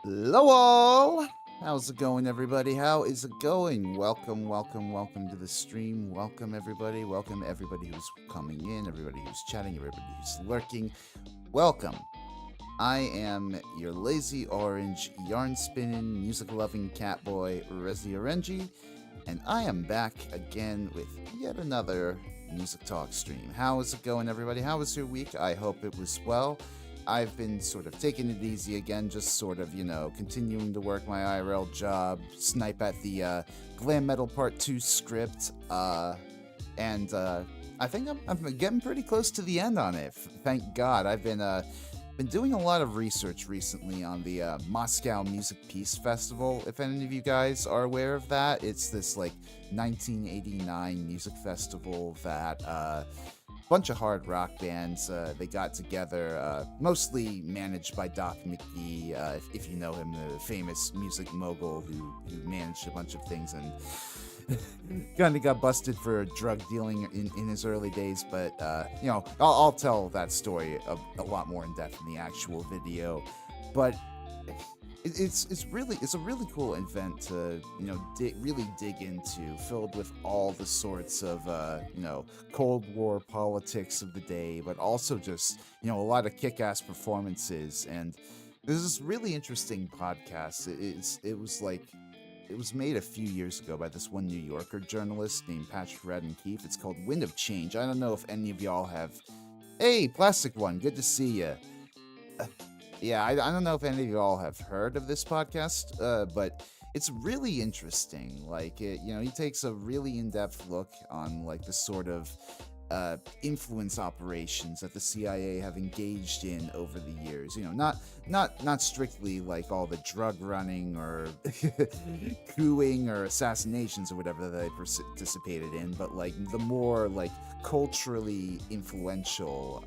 Hello all! How's it going, everybody? How is it going? Welcome to the stream. Welcome everybody. Welcome everybody who's coming in, everybody who's chatting, everybody who's lurking. Welcome. I am your lazy orange, yarn spinning, music loving cat boy, Rezi Orenji, and I am back again with yet another music talk stream. How is it going, everybody? How was your week? I hope it was well. I've been sort of taking it easy again, just sort of, continuing to work my IRL job, snipe at the Glam Metal Part 2 script, and I think I'm getting pretty close to the end on it. Thank God. I've been doing a lot of research recently on the Moscow Music Peace Festival. If any of you guys are aware of that, it's this 1989 music festival that bunch of hard rock bands they got together, mostly managed by Doc McGee, if you know him, the famous music mogul who managed a bunch of things and kind of got busted for drug dealing in his early days. But I'll tell that story a lot more in depth in the actual video. But it's a really cool event to really dig into, filled with all the sorts of Cold War politics of the day, but also just a lot of kick-ass performances. And there's this really interesting podcast. It was made a few years ago by this one New Yorker journalist named Patrick Radden Keefe. It's called Wind of Change. I don't know if any of y'all have. Hey, Plastic One, good to see you. Yeah, I don't know if any of you all have heard of this podcast, but it's really interesting. He takes a really in-depth look on the sort of influence operations that the CIA have engaged in over the years. Not strictly like all the drug running or cooing or assassinations or whatever that they participated in, but the more culturally influential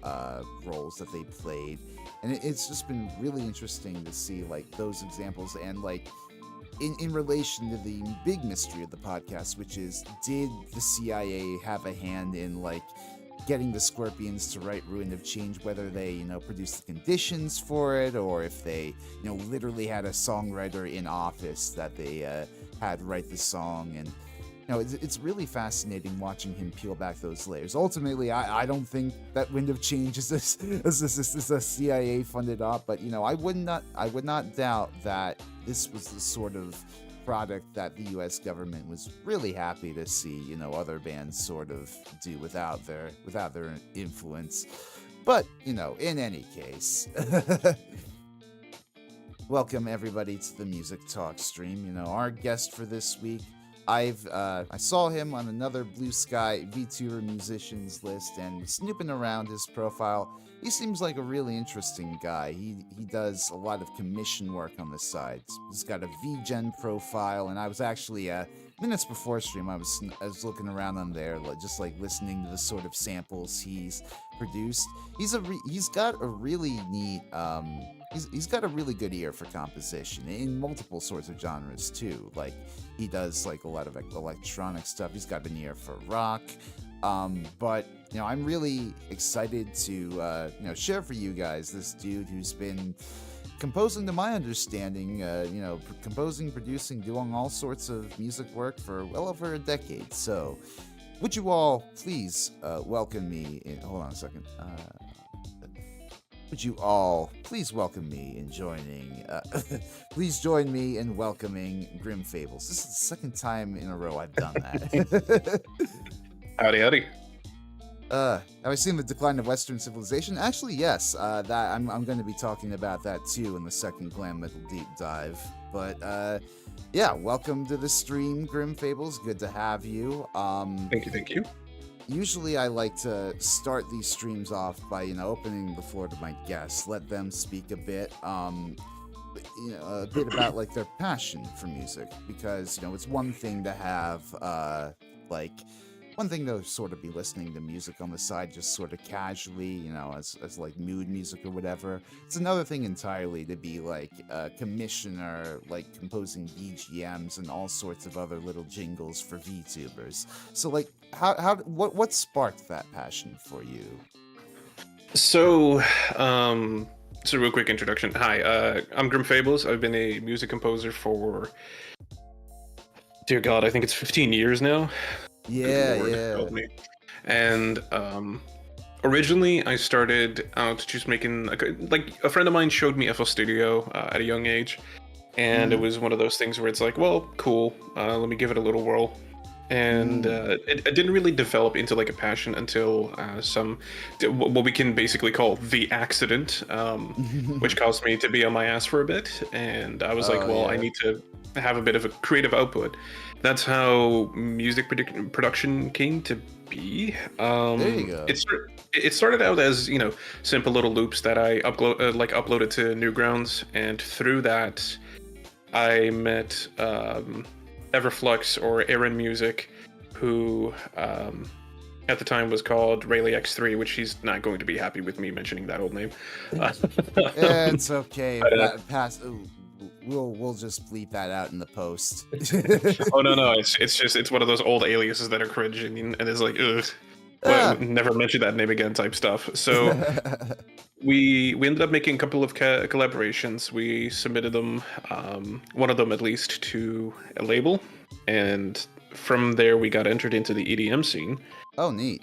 roles that they played. And it's just been really interesting to see those examples and in relation to the big mystery of the podcast, which is, did the CIA have a hand in getting the Scorpions to write Ruin of Change, whether they produced the conditions for it, or if they literally had a songwriter in office that they had write the song. And it's really fascinating watching him peel back those layers. Ultimately, I don't think that Wind of Change is a CIA funded op, but I would not doubt that this was the sort of product that the U.S. government was really happy to see other bands sort of do without their influence. But in any case, welcome everybody to the Music Talk stream. Our guest for this week, I saw him on another Blue Sky Vtuber musicians list, and snooping around his profile, he seems like a really interesting guy. He does a lot of commission work on the side. He's got a VGen profile, and I was actually minutes before stream, I was looking around on there, just listening to the sort of samples he's produced. He's got a really neat he's got a really good ear for composition in multiple sorts of genres too. He does a lot of electronic stuff. He's got an ear for rock. But I'm really excited to share for you guys this dude who's been composing, to my understanding, composing, producing, doing all sorts of music work for well over a decade. So would you all please welcome me in, hold on a second. Would you all please welcome me in joining, please join me in welcoming Grim Fables. This is the second time in a row I've done that. Howdy, howdy. Have I seen the decline of Western civilization? Actually, yes. That I'm going to be talking about that too in the second Glam Metal Deep Dive. But yeah, welcome to the stream, Grim Fables. Good to have you. Thank you. Usually I like to start these streams off by, opening the floor to my guests, let them speak a bit, a bit about their passion for music, because, it's one thing to have, one thing to sort of be listening to music on the side just sort of casually, as mood music or whatever. It's another thing entirely to be a commissioner, composing BGMs and all sorts of other little jingles for VTubers. So what sparked that passion for you? So, So real quick introduction. Hi, I'm Grim Fables. I've been a music composer for, dear God, I think it's 15 years now. Good Yeah, Lord, yeah. help me. And originally I started out just making like a friend of mine showed me FL Studio at a young age, and it Mhm. was one of those things where it's like, well, cool, let me give it a little whirl. And Mm. it didn't really develop into like a passion until what we can basically call the accident, which caused me to be on my ass for a bit. And I was like, Oh, well, I yeah. need to have a bit of a creative output. That's how music production came to be. There you go. It started out as, simple little loops that I uploaded to Newgrounds, and through that I met Everflux or Aaron Music, who at the time was called Rayleigh X3, which he's not going to be happy with me mentioning that old name. It's okay. But, Pass. We'll just bleep that out in the post. oh no, it's one of those old aliases that are cringe, and it's like, ugh, Ah. never mention that name again type stuff. So we ended up making a couple of collaborations. We submitted them, one of them at least, to a label, and from there we got entered into the EDM scene. Oh, neat.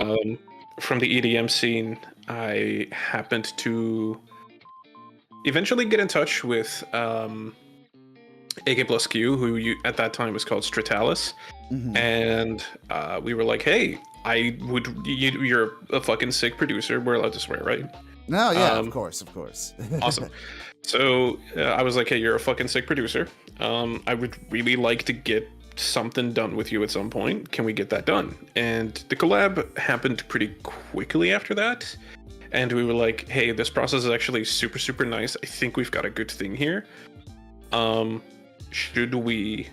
From the EDM scene, I happened to eventually get in touch with AK plus Q, who at that time was called Stratalis, Mhm. and we were like, "Hey, you're a fucking sick producer. We're allowed to swear, right?" No, yeah, of Um, course, of course. awesome. So I was like, "Hey, you're a fucking sick producer. I would really like to get something done with you at some point. Can we get that done?" And the collab happened pretty quickly after that. And we were like, "Hey, this process is actually super, super nice. I think we've got a good thing here. Should we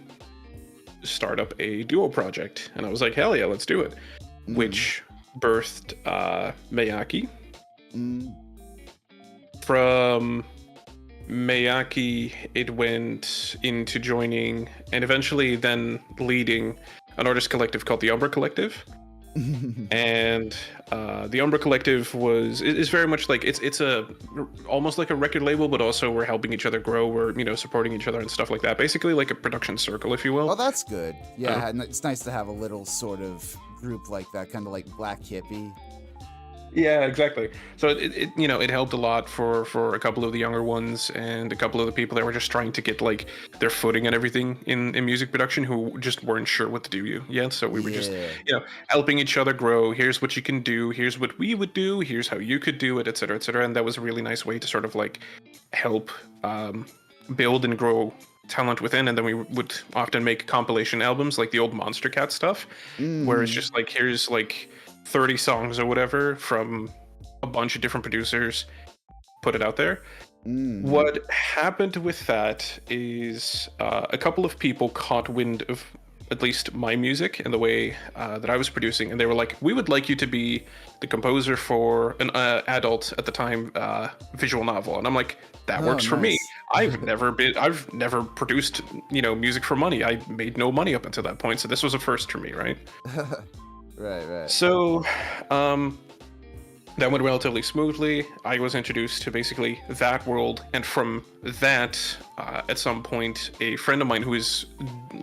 start up a duo project?" And I was like, "Hell yeah, let's do it." Which birthed Miyaki. Mm. From Miyaki, it went into joining and eventually then leading an artist collective called the Umbra Collective. And the Umbra Collective is very much like it's a almost like a record label, but also we're helping each other grow. We're supporting each other and stuff like that. Basically, like a production circle, if you will. Oh, that's good. Yeah, and it's nice to have a little sort of group like that, kind of like Black Hippie. Yeah, exactly. So it helped a lot for a couple of the younger ones and a couple of the people that were just trying to get like their footing and everything in music production, who just weren't sure what to do yet. So we were just Yeah. helping each other grow. Here's what you can do. Here's what we would do. Here's how you could do it, etc., etc. And that was a really nice way to sort of like help build and grow talent within. And then we would often make compilation albums like the old Monster Cat stuff, where it's Mhm. just like, here's like 30 songs or whatever from a bunch of different producers, put it out there. Mhm. What happened with that is a couple of people caught wind of at least my music and the way that I was producing, and they were like, "We would like you to be the composer for an adult at the time visual novel." And I'm like, "That Oh, works for me. nice. I've never produced music for money. I made no money up until that point, so this was a first for me, right?" Right. So, that went relatively smoothly. I was introduced to basically that world, and from that, at some point, a friend of mine who is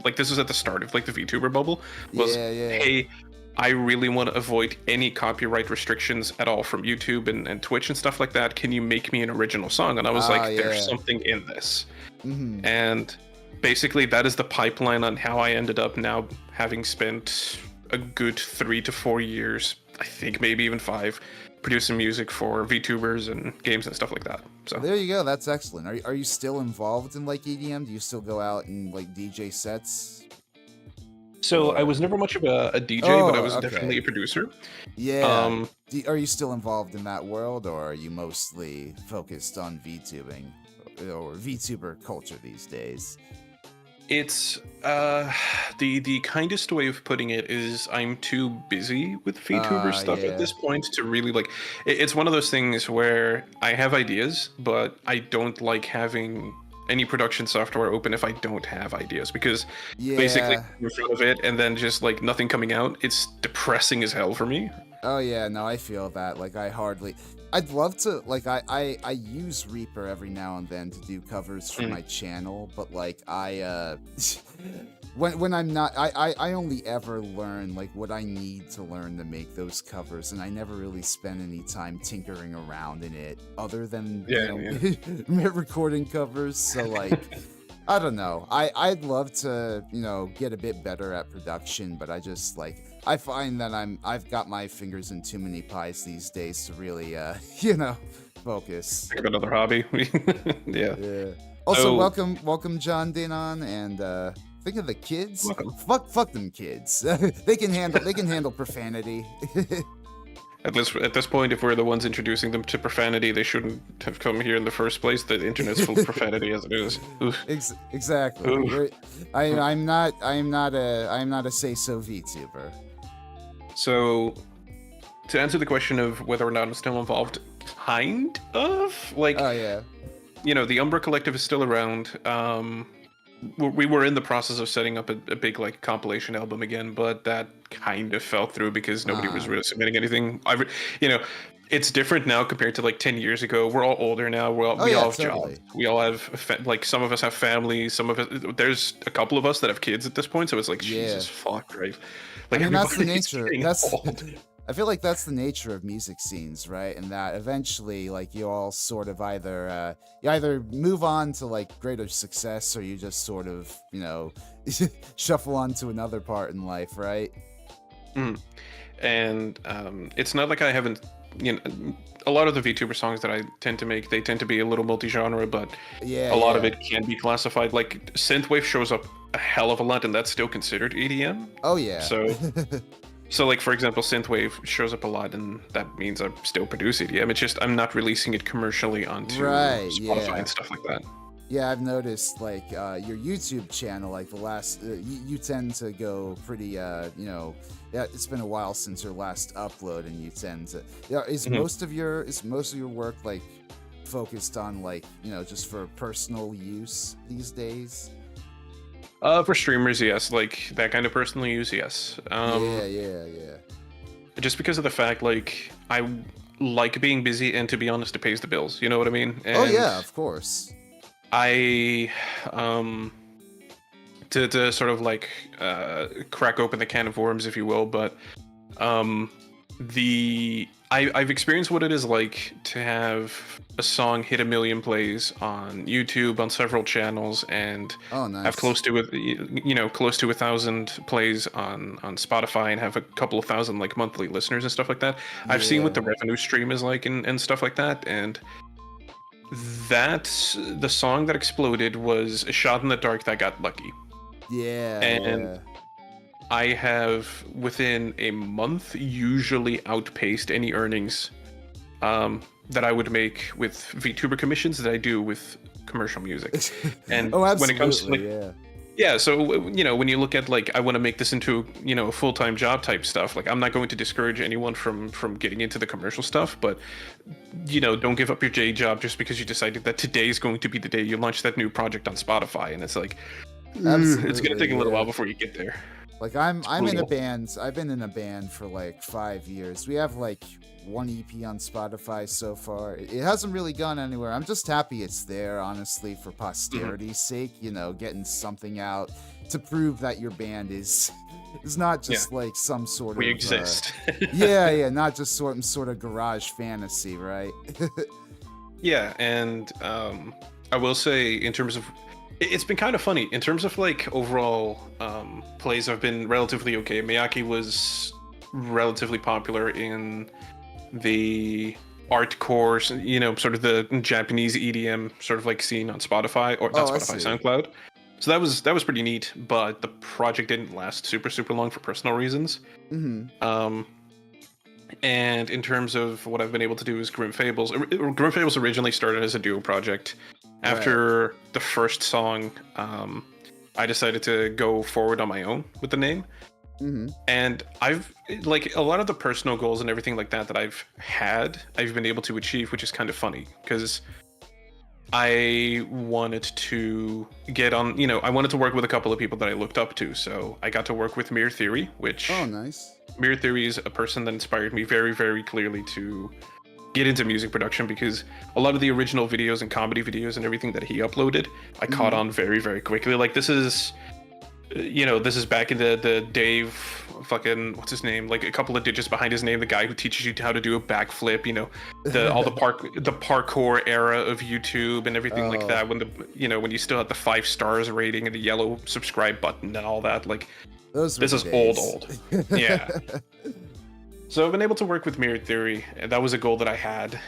like, this is at the start of like the VTuber bubble, was, Yeah. "Hey, I really want to avoid any copyright restrictions at all from YouTube and Twitch and stuff like that. Can you make me an original song?" And I was like, "There's Yeah. something in this." Mhm. And basically, that is the pipeline on how I ended up now having spent a good 3 to 4 years, I think maybe even 5, producing music for VTubers and games and stuff like that. So There you go. That's excellent. Are you still involved in like EDM? Do you still go out and like DJ sets? I Or was never much of a DJ, but I oh, was definitely okay. a producer. Yeah. Um, Are you still involved in that world, or are you mostly focused on VTubing or VTuber culture these days? It's the kindest way of putting it is I'm too busy with VTuber stuff at Yeah. this point to really like. It's one of those things where I have ideas, but I don't like having any production software open if I don't have ideas, because basically Yeah. in front of it and then just like nothing coming out, it's depressing as hell for me. Oh yeah, no, I feel that. Like I'd love to like I use Reaper every now and then to do covers for Mm. my channel, but like when I'm not I only ever learn like what I need to learn to make those covers, and I never really spend any time tinkering around in it other than, Yeah, recording covers. So like I don't know. I'd love to, get a bit better at production, but I just like I find that I've got my fingers in too many pies these days to really focus. think of another hobby. Yeah. Yeah. Also, So welcome John Dinon, and think of the kids. welcome. Fuck them kids. they can handle profanity. At this point, if we're the ones introducing them to profanity, they shouldn't have come here in the first place. The internet's full of profanity as it is. Oof. Exactly. Oof. I'm not a say so VTuber. So, to answer the question of whether or not I'm still involved, kind of like Oh yeah. the Umbra Collective is still around. We were in the process of setting up a big like compilation album again, but that kind of fell through because nobody was really submitting anything. It's different now compared to like 10 years ago. We're all older now. We all have totally. jobs. We all have like some of us have families. Some of us, there's a couple of us that have kids at this point. So it's like Jesus fuck, right? Like I mean, that's the everybody's nature. getting old. I feel like that's the nature of music scenes, right? And that eventually, like, you all sort of either you either move on to like greater success, or you just sort of, shuffle on to another part in life, right? Mm. And it's not like I haven't, a lot of the VTuber songs that I tend to make, they tend to be a little multi-genre, but Yeah. a lot of it can be classified like synthwave shows up a hell of a lot, and that's still considered EDM. Oh yeah. So like for example, synthwave shows up a lot, and that means I still produce EDM. It's just I'm not releasing it commercially onto Spotify and stuff like that. Yeah, I've noticed like your YouTube channel, like the last, you tend to go pretty, yeah, it's been a while since your last upload, and you tend to, is most of your work like focused on like, just for personal use these days? For streamers, yes, like that kind of personal use, yes. Yeah. Just because of the fact, like I like being busy, and to be honest, it pays the bills. You know what I mean? And oh yeah, of course. I to sort of like crack open the can of worms, if you will, but I've experienced what it is like to have a song hit 1 million plays on YouTube on several channels, and have close to 1,000 plays on Spotify, and have a couple of thousand like monthly listeners and stuff like that. I've seen what the revenue stream is like and stuff like that, and the song that exploded was a shot in the dark that got lucky. And I have within a month usually outpaced any earnings that I would make with VTuber commissions that I do with commercial music. And when it comes to like, so when you look at like I want to make this into a full-time job type stuff, like I'm not going to discourage anyone from getting into the commercial stuff, but don't give up your day job just because you decided that today is going to be the day you launch that new project on Spotify, and it's like it's gonna take a little while before you get there. Like I'm in a band. I've been in a band for like 5 years. We have like 1 EP on Spotify so far. It hasn't really gone anywhere. I'm just happy it's there, honestly, for posterity's sake. Getting something out to prove that your band is not just like some sort of we exist. Not just some sort of garage fantasy, right? Yeah, and I will say in terms of. It's been kind of funny in terms of like overall plays. I've been relatively okay. Miyake was relatively popular in the artcore, sort of the Japanese EDM sort of like scene on Spotify, or not Spotify, SoundCloud. So that was pretty neat. But the project didn't last super long for personal reasons. And in terms of what I've been able to do is Grim Fables. Grim Fables originally started as a duo project. After the first song, I decided to go forward on my own with the name. And I've like a lot of the personal goals and everything like that I've been able to achieve, which is kind of funny because I wanted to get on, I wanted to work with a couple of people that I looked up to. So I got to work with Mirror Theory, Oh, which nice. Mirror Theory is a person that inspired me very, very clearly to get into music production, because a lot of the original videos and comedy videos and everything that he uploaded, I caught on very, very quickly. Like this is, this is back in the Dave fucking what's his name, like a couple of digits behind his name, the guy who teaches you how to do a backflip, all the parkour era of YouTube and everything like that, when when you still had the 5 stars rating and the yellow subscribe button and all that. Like Those were this the is days. old. Yeah. So I've been able to work with Mirror Theory, and that was a goal that I had.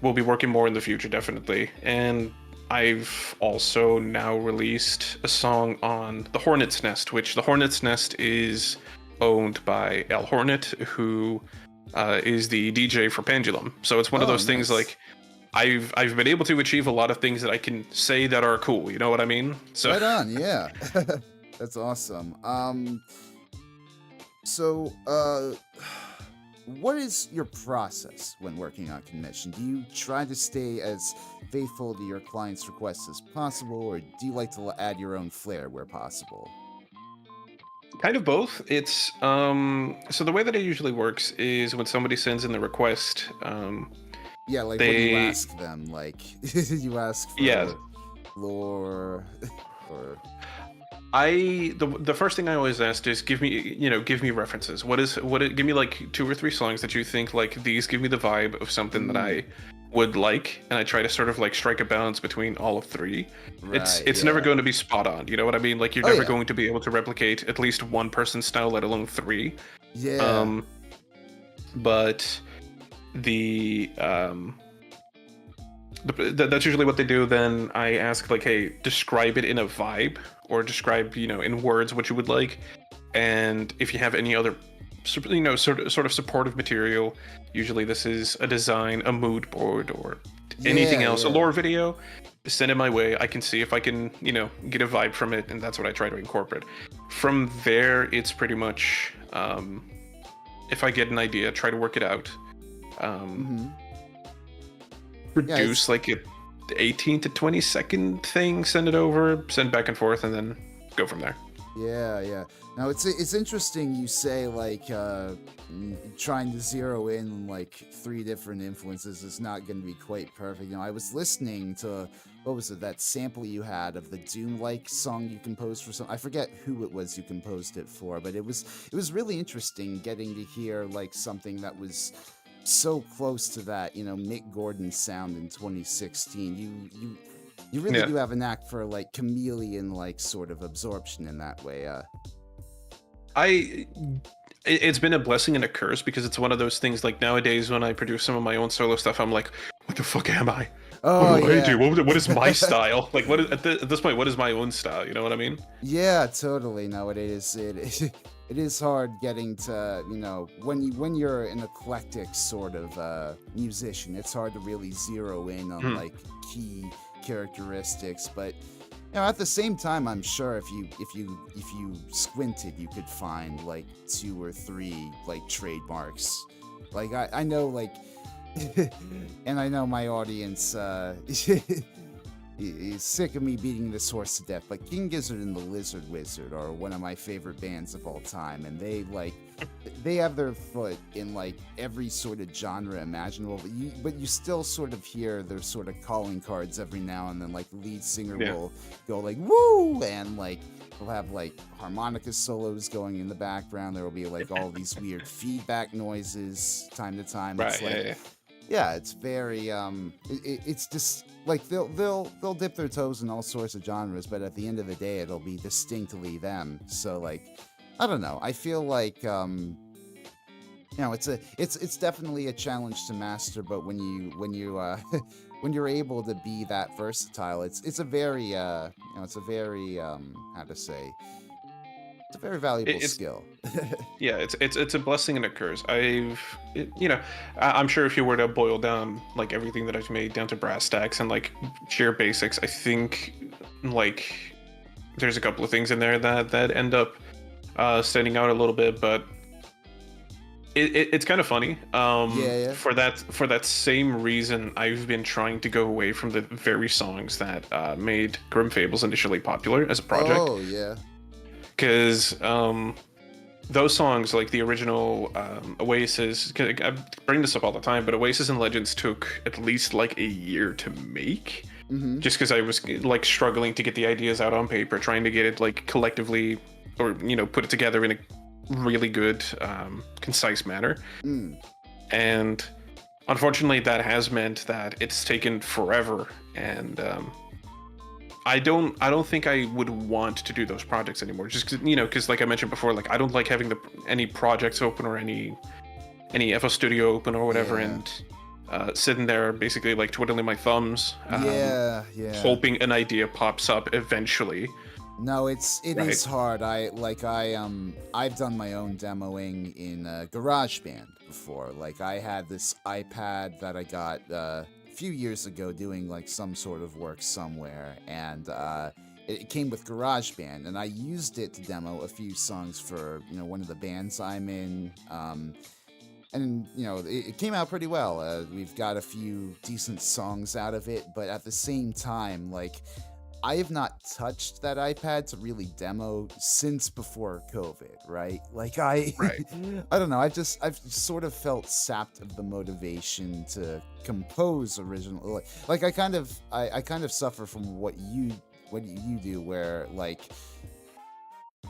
We'll be working more in the future, definitely. And I've also now released a song on The Hornet's Nest, which The Hornet's Nest is owned by El Hornet, who is the DJ for Pendulum. So it's one of those things, nice. like I've been able to achieve a lot of things that I can say that are cool. You know what I mean? So Right on, yeah. That's awesome. So, what is your process when working on commission? Do you try to stay as faithful to your client's requests as possible, or do you like to add your own flair where possible? kind of both. It's so the way that it usually works is when somebody sends in the request, Yeah, like what do you they ask them? Like, you ask for yeah. lore, or The first thing I always ask is give me references. Give me like 2 or 3 songs that you think like these give me the vibe of something that I would like, and I try to sort of like strike a balance between all of 3. right? It's never going to be spot on, you know what I mean? Like you're Oh never yeah, going to be able to replicate at least one person's style, let alone 3. yeah, But the that's usually what they do. Then I ask like, hey, describe it in a vibe, or describe in words what you would like, and if you have any other sort of supportive material. Usually this is a design, a mood board, or anything else, a yeah. lore video. Send it my way. I can see if I can get a vibe from it, and that's what I try to incorporate. From there, it's pretty much if I get an idea, try to work it out. Produce like a 18 to 20-second thing, send it over, send back and forth, and then go from there. Yeah. Now it's interesting you say like trying to zero in on like 3 different influences is not going to be quite perfect. I was listening to what was it, that sample you had of the Doom-like song you composed for I forget who it was you composed it for, but it was really interesting getting to hear like something that was so close to that, Mick Gordon sound in 2016. You really do have a knack for like chameleon like sort of absorption in that way. It's been a blessing and a curse, because it's one of those things like nowadays when I produce some of my own solo stuff, I'm like, what the fuck am I? Oh, what do yeah. I do? What is my style? Like at this point, what is my own style? You know what I mean? Yeah, totally. Nowadays, it is hard getting to, when you're an eclectic sort of musician, it's hard to really zero in on like key characteristics. But at the same time, I'm sure if you squinted, you could find like 2 or 3 like trademarks. Like I know like, and I know my audience is sick of me beating this horse to death, but King Gizzard and the Lizard Wizard are one of my favorite bands of all time, and they have their foot in like every sort of genre imaginable, but you still sort of hear their sort of calling cards every now and then. Like the lead singer will go like woo, and like they'll have like harmonica solos going in the background. There will be like all these weird feedback noises time to time. Right. It's like, yeah, it's very it's just like they'll dip their toes in all sorts of genres, but at the end of the day it'll be distinctly them. So like, I don't know, I feel like it's definitely a challenge to master, but when you when you're able to be that versatile, it's a very it's a very how to say, it's a very valuable skill. Yeah, it's a blessing and a curse. I'm sure if you were to boil down like everything that I've made down to brass tacks and like sheer basics, I think like there's a couple of things in there that end up standing out a little bit. But It's kind of funny. Yeah, For that same reason, I've been trying to go away from the very songs that made Grim Fables initially popular as a project, oh yeah. because those songs, like the original Oasis, 'cause I bring this up all the time, but Oasis and Legends took at least like a year to make, Mm-hmm. just because I was like struggling to get the ideas out on paper, trying to get it like collectively, or put it together in a really good, concise manner. Mm. And unfortunately, that has meant that it's taken forever, and I don't think I would want to do those projects anymore. Just because like I mentioned before, like I don't like having any projects open or any FL Studio open or whatever, Yeah. and sitting there basically like twiddling my thumbs, Yeah. hoping an idea pops up eventually. No, it Right. is hard. I've done my own demoing in GarageBand before. Like I had this iPad that I got a few years ago doing like some sort of work somewhere, and it came with GarageBand, and I used it to demo a few songs for one of the bands I'm in. And it came out pretty well. We've got a few decent songs out of it, but at the same time, like I have not touched that iPad to really demo since before COVID, right? Like Right. I don't know. I've sort of felt sapped of the motivation to compose original. Like I kind of suffer from what you do, where like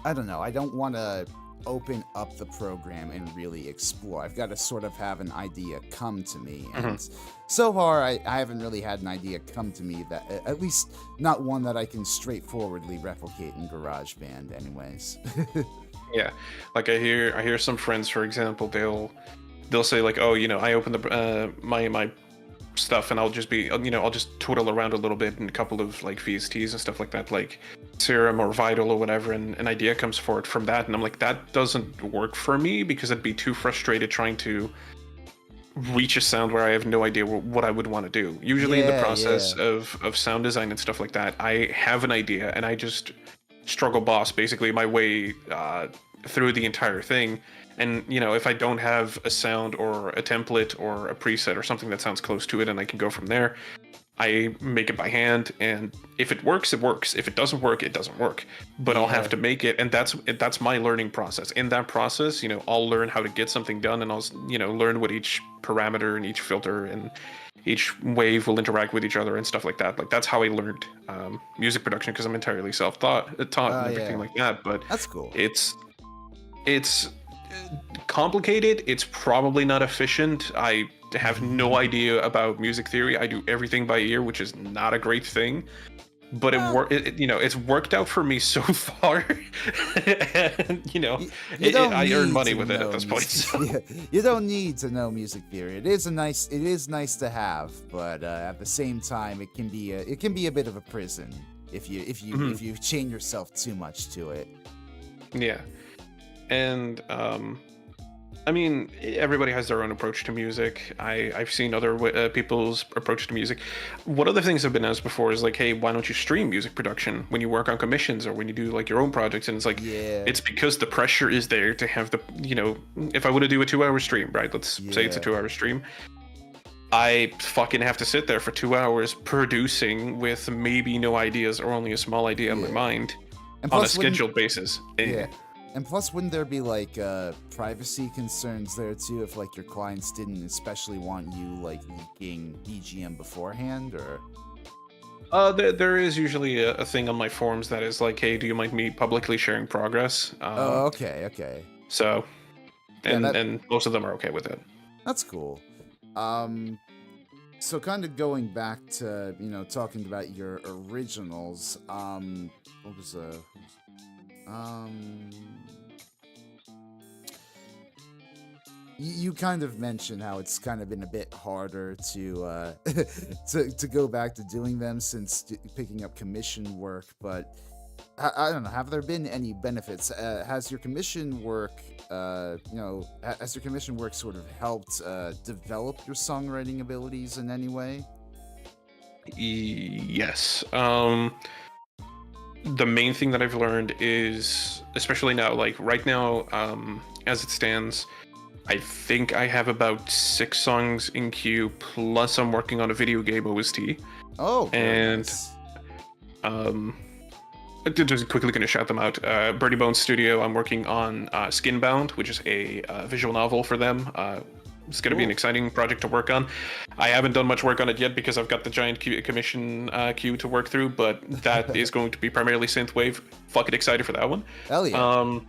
I don't know. I don't want to open up the program and really explore. I've got to sort of have an idea come to me. Mhm. And so far, I haven't really had an idea come to me that, at least not one that I can straightforwardly replicate in GarageBand, anyways. Yeah, like I hear some friends, for example, they'll say like, oh, I open the my stuff, and I'll just I'll just twiddle around a little bit in a couple of like VSTs and stuff like that, like Serum or Vital or whatever, and an idea comes forward from that, and I'm like, that doesn't work for me, because I'd be too frustrated trying to reach a sound where I have no idea what I would want to do. Usually in the process Yeah. of sound design and stuff like that, I have an idea and I just struggle boss basically my way through the entire thing. And if I don't have a sound or a template or a preset or something that sounds close to it and I can go from there, I make it by hand, and if it works, it works. If it doesn't work, it doesn't work. But I'll have Yeah. to make it, and that's my learning process. In that process, I'll learn how to get something done, and I'll learn what each parameter and each filter and each wave will interact with each other and stuff like that. Like that's how I learned music production, because I'm entirely taught and everything Yeah. like that. But That's cool. it's complicated. It's probably not efficient. I have no idea about music theory. I do everything by ear, which is not a great thing. But Well, it's worked out for me so far, and you don't I earn need money to with it at know this point. music. So. Yeah, you don't need to know music theory. It is nice to have, but at the same time, it can be a bit of a prison if Mhm. you chain yourself too much to it. Yeah, and I mean, everybody has their own approach to music. I've seen other people's approach to music. One of the things I've been asked before is like, hey, why don't you stream music production when you work on commissions or when you do like your own projects? And it's like, Yeah, it's because the pressure is there to have the, if I were to do a 2 hour stream, right? Let's say it's a yeah, 2 hour stream. I fucking have to sit there for 2 hours producing with maybe no ideas or only a small idea in my yeah. mind And on a plus, wouldn't scheduled basis. yeah, and plus, wouldn't there be like privacy concerns there too if like your clients didn't especially want you like leaking BGM beforehand, or? There is usually a thing on my forums that is like, hey, do you mind me publicly sharing progress? Oh, okay. So, Yeah, and most of them are okay with it. that's cool. Um, so kind of going back to talking about your originals. What was um. You kind of mentioned how it's kind of been a bit harder to to go back to doing them since picking up commission work, but I don't know. Have there been any benefits? Has your commission work, has your commission work sort of helped develop your songwriting abilities in any way? Yes. The main thing that I've learned is, especially now, like right now, as it stands, I think I have about 6 songs in queue, plus I'm working on a video game OST. Oh, very And nice. Just quickly going to shout them out. Birdie Bones Studio, I'm working on Skinbound, which is a visual novel for them. It's going to be an exciting project to work on. I haven't done much work on it yet because I've got the giant commission queue to work through, but that is going to be primarily synthwave. Fucking excited for that one. Hell yeah.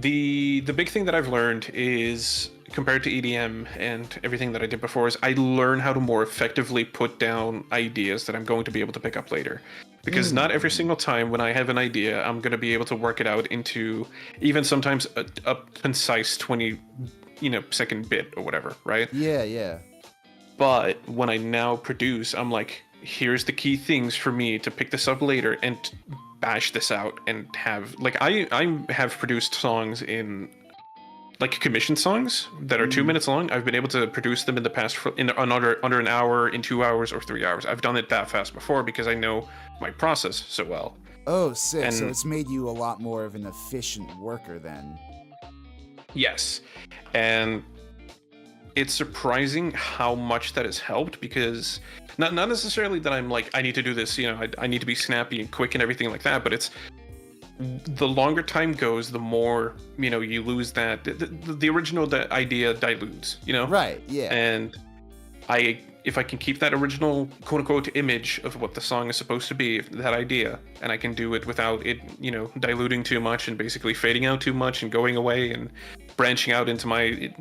The big thing that I've learned is, compared to EDM and everything that I did before, is I learn how to more effectively put down ideas that I'm going to be able to pick up later. Because not every single time when I have an idea, I'm going to be able to work it out into even sometimes a concise 20, second bit or whatever, right? Yeah. But when I now produce, I'm like, here's the key things for me to pick this up later and bash this out and have, like, I have produced songs in, like, commission songs that are 2 minutes long. I've been able to produce them in the past in under an hour, in 2 hours, or 3 hours. I've done it that fast before because I know my process so well. Oh, sick. So And- it's made you a lot more of an efficient worker then. Yes. And it's surprising how much that has helped, because not necessarily that I'm like, I need to do this, I need to be snappy and quick and everything like that, but it's the longer time goes, the more, you lose that, the original idea dilutes, Right, yeah. And if I can keep that original quote unquote image of what the song is supposed to be, that idea, and I can do it without it, diluting too much and basically fading out too much and going away and branching out into my,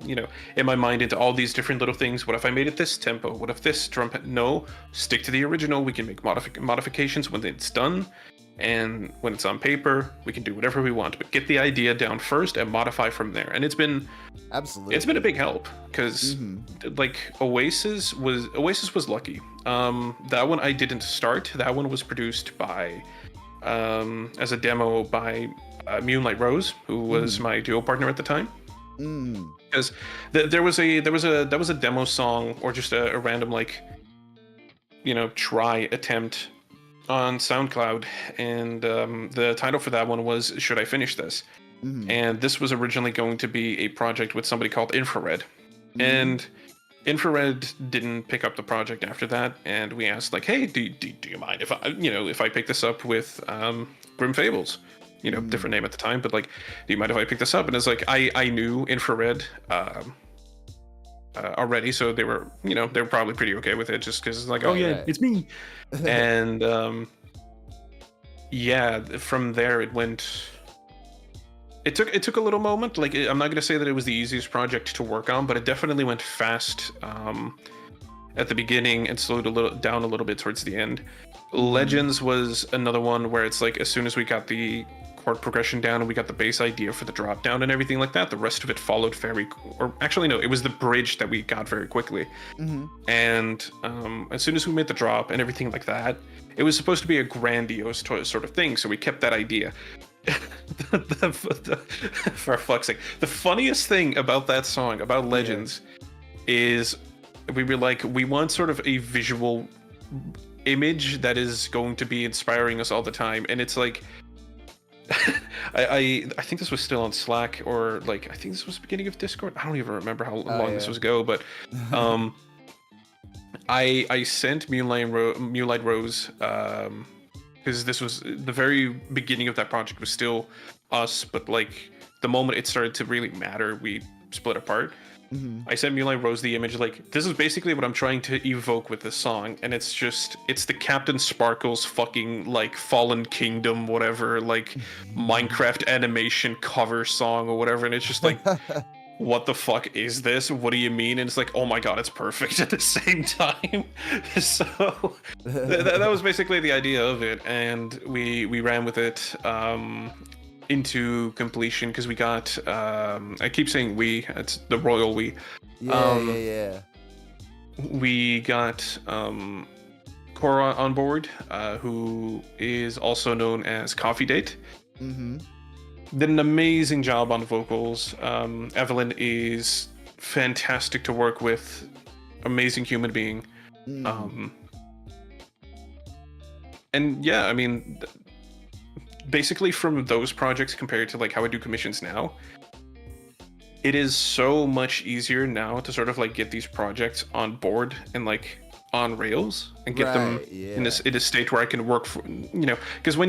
in my mind into all these different little things. What if I made it this tempo? What if this drum? No, stick to the original. We can make modifications when it's done. And when it's on paper, we can do whatever we want, but get the idea down first and modify from there. And it's been a big help, because like Oasis was lucky. That one I didn't start. That one was produced by as a demo by Moonlight Rose, who was my duo partner at the time. Because there was a demo song, or just a random, like, try attempt on SoundCloud, and the title for that one was "Should I Finish This?" And this was originally going to be a project with somebody called Infrared, and Infrared didn't pick up the project after that. And we asked, like, hey, do you mind if I pick this up with Grim Fables? Different name at the time, but, like, do you mind if I pick this up? And it's like, I knew Infrared already, so they were probably pretty okay with it, just because it's like, oh yeah, it's me. And from there it went. It took a little moment. Like, I'm not gonna say that it was the easiest project to work on, but it definitely went fast at the beginning and slowed down a little bit towards the end. Legends was another one where it's like, as soon as we got the chord progression down and we got the bass idea for the drop down and everything like that, the rest of it followed it was the bridge that we got very quickly. And as soon as we made the drop and everything like that, it was supposed to be a grandiose sort of thing, so we kept that idea. For fuck's sake, the funniest thing about that song, about Legends, is we were like, we want sort of a visual image that is going to be inspiring us all the time, and it's like, I think this was still on Slack, or, like, I think this was the beginning of Discord. I don't even remember how long this was ago, but I sent Moonlight Rose, because this was the very beginning of that project, was still us, but, like, the moment it started to really matter, we split apart. I sent Moonlight Rose the image, like, this is basically what I'm trying to evoke with this song, and it's the Captain Sparkle's fucking, like, Fallen Kingdom, whatever, like, Minecraft animation cover song or whatever, and it's just like, what the fuck is this? What do you mean? And it's like, oh my god, it's perfect at the same time. So that was basically the idea of it, and we ran with it into completion, because we got I keep saying it's the royal we. Yeah. We got Cora on board, who is also known as Coffee Date. Did an amazing job on vocals. Evelyn is fantastic to work with, amazing human being. And yeah, I mean, basically from those projects compared to like how I do commissions now, it is so much easier now to sort of like get these projects on board and like on rails and get them Right, yeah. in a state where I can work for, because when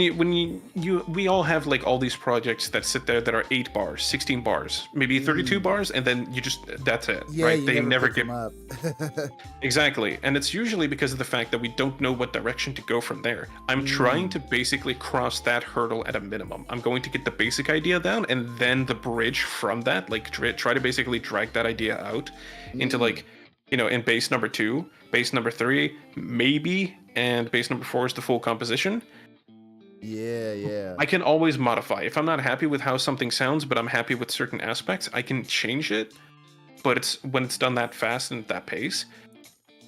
we all have like all these projects that sit there that are 8 bars, 16 bars, maybe 32 bars, and then that's it, Yeah, right? you They never pick get them up. exactly, and it's usually because of the fact that we don't know what direction to go from there. I'm trying to basically cross that hurdle at a minimum. I'm going to get the basic idea down, and then the bridge from that, like try to basically drag that idea out into like, in base number 2, base number 3, maybe, and base number 4 is the full composition. Yeah. I can always modify. If I'm not happy with how something sounds, but I'm happy with certain aspects, I can change it. But when it's done that fast and at that pace,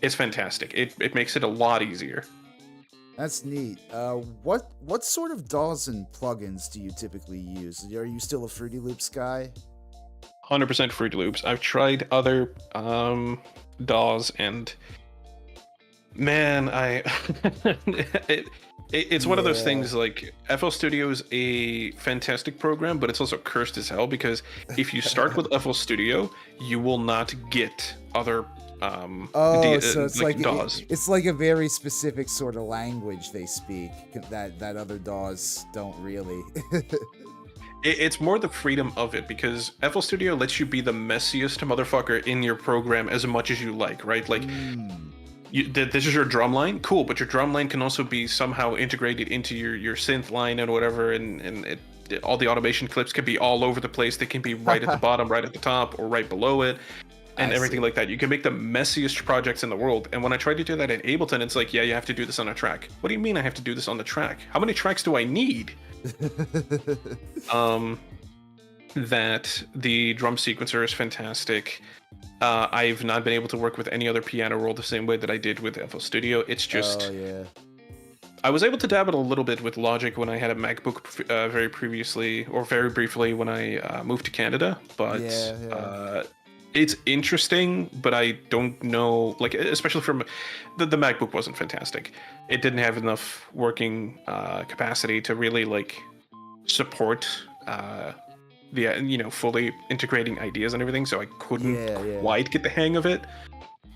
it's fantastic. It makes it a lot easier. That's neat. What sort of DAWs and plugins do you typically use? Are you still a Fruity Loops guy? 100% Fruity Loops. I've tried other DAWs, and man, it's one of those things. Like, FL Studio is a fantastic program, but it's also cursed as hell, because if you start with FL Studio, you will not get other so it's like DAWs. It's like a very specific sort of language they speak that other DAWs don't really. It's more the freedom of it, because FL Studio lets you be the messiest motherfucker in your program as much as you like, right? Like, this is your drum line, cool, but your drum line can also be somehow integrated into your synth line and whatever, and all the automation clips can be all over the place. They can be right at the bottom, right at the top, or right below it, and everything like that. You can make the messiest projects in the world. And when I tried to do that in Ableton, it's like, yeah, you have to do this on a track. What do you mean I have to do this on the track? How many tracks do I need? That the drum sequencer is fantastic. I've not been able to work with any other piano roll the same way that I did with FL Studio. It's just, I was able to dabble a little bit with Logic when I had a MacBook very briefly when I moved to Canada, but it's interesting, but I don't know, like, especially from the MacBook wasn't fantastic. It didn't have enough working capacity to really like support fully integrating ideas and everything, so I couldn't quite get the hang of it.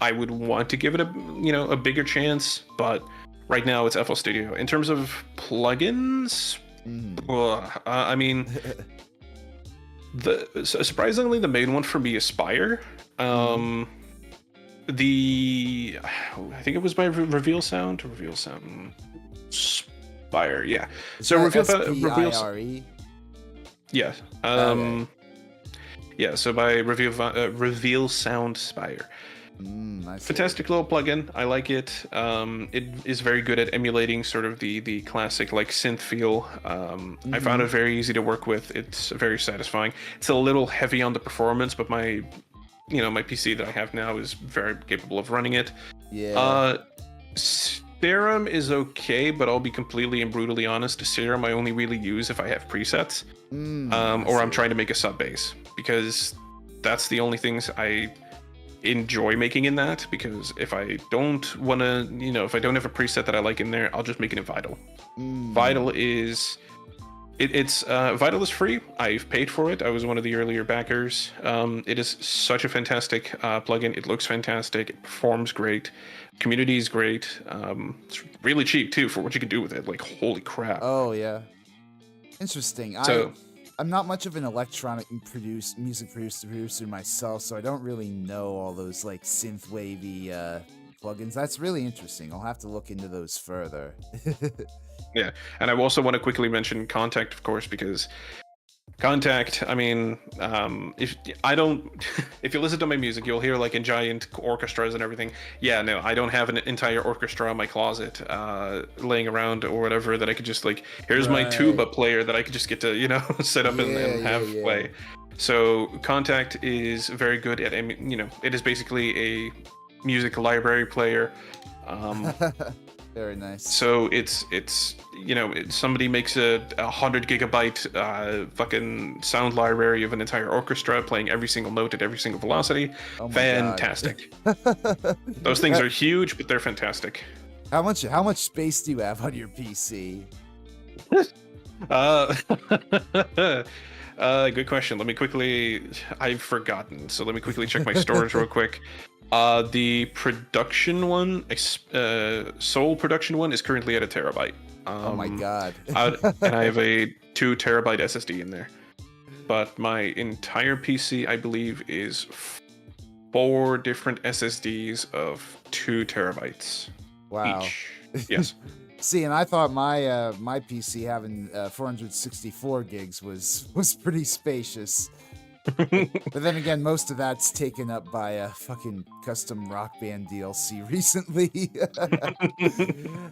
I would want to give it a bigger chance, but right now it's FL Studio. In terms of plugins, I mean, surprisingly, the main one for me is Spire. I think it was by Reveal Sound. Spire, yeah. So Reveal Spire. Yeah. Yeah, so by Reveal Sound Spire. Fantastic little plugin. I like it. It is very good at emulating sort of the classic like synth feel. I found it very easy to work with. It's very satisfying. It's a little heavy on the performance, but my PC that I have now is very capable of running it. Serum is okay, but I'll be completely and brutally honest. Serum I only really use if I have presets, or I'm trying to make a sub bass, because that's the only things I enjoy making in that. Because if I don't want to, if I don't have a preset that I like in there, I'll just make it in Vital. Vital is Vital is free. I've paid for it. I was one of the earlier backers. It is such a fantastic plugin. It looks fantastic. It performs great. Community is great. It's really cheap too for what you can do with it. Like, holy crap. Oh yeah, interesting. So, I'm not much of an electronic music producer myself, so I don't really know all those like synth wavy plugins. That's really interesting. I'll have to look into those further. Yeah, and I also want to quickly mention Contact, of course, because Contact, I mean, if you listen to my music, you'll hear like in giant orchestras and everything. Yeah, no, I don't have an entire orchestra in my closet laying around or whatever that I could just like, here's my tuba player that I could just get to, set up and have play. So Contact is very good at, it is basically a music library player. Very nice. So it's somebody makes a 100 gigabyte fucking sound library of an entire orchestra playing every single note at every single velocity. Oh my fantastic. Those things are huge, but they're fantastic. How much space do you have on your PC? Uh, good question. Let me quickly. I've forgotten, so let me quickly check my storage real quick. The production one, sole production one, is currently at 1 TB. Oh my god. And I have a 2 TB SSD in there. But my entire PC, I believe, is 4 different SSDs of 2 TB Wow. each. Yes. See, and I thought my PC having 464 gigs was pretty spacious. But then again, most of that's taken up by a fucking custom Rock Band DLC recently.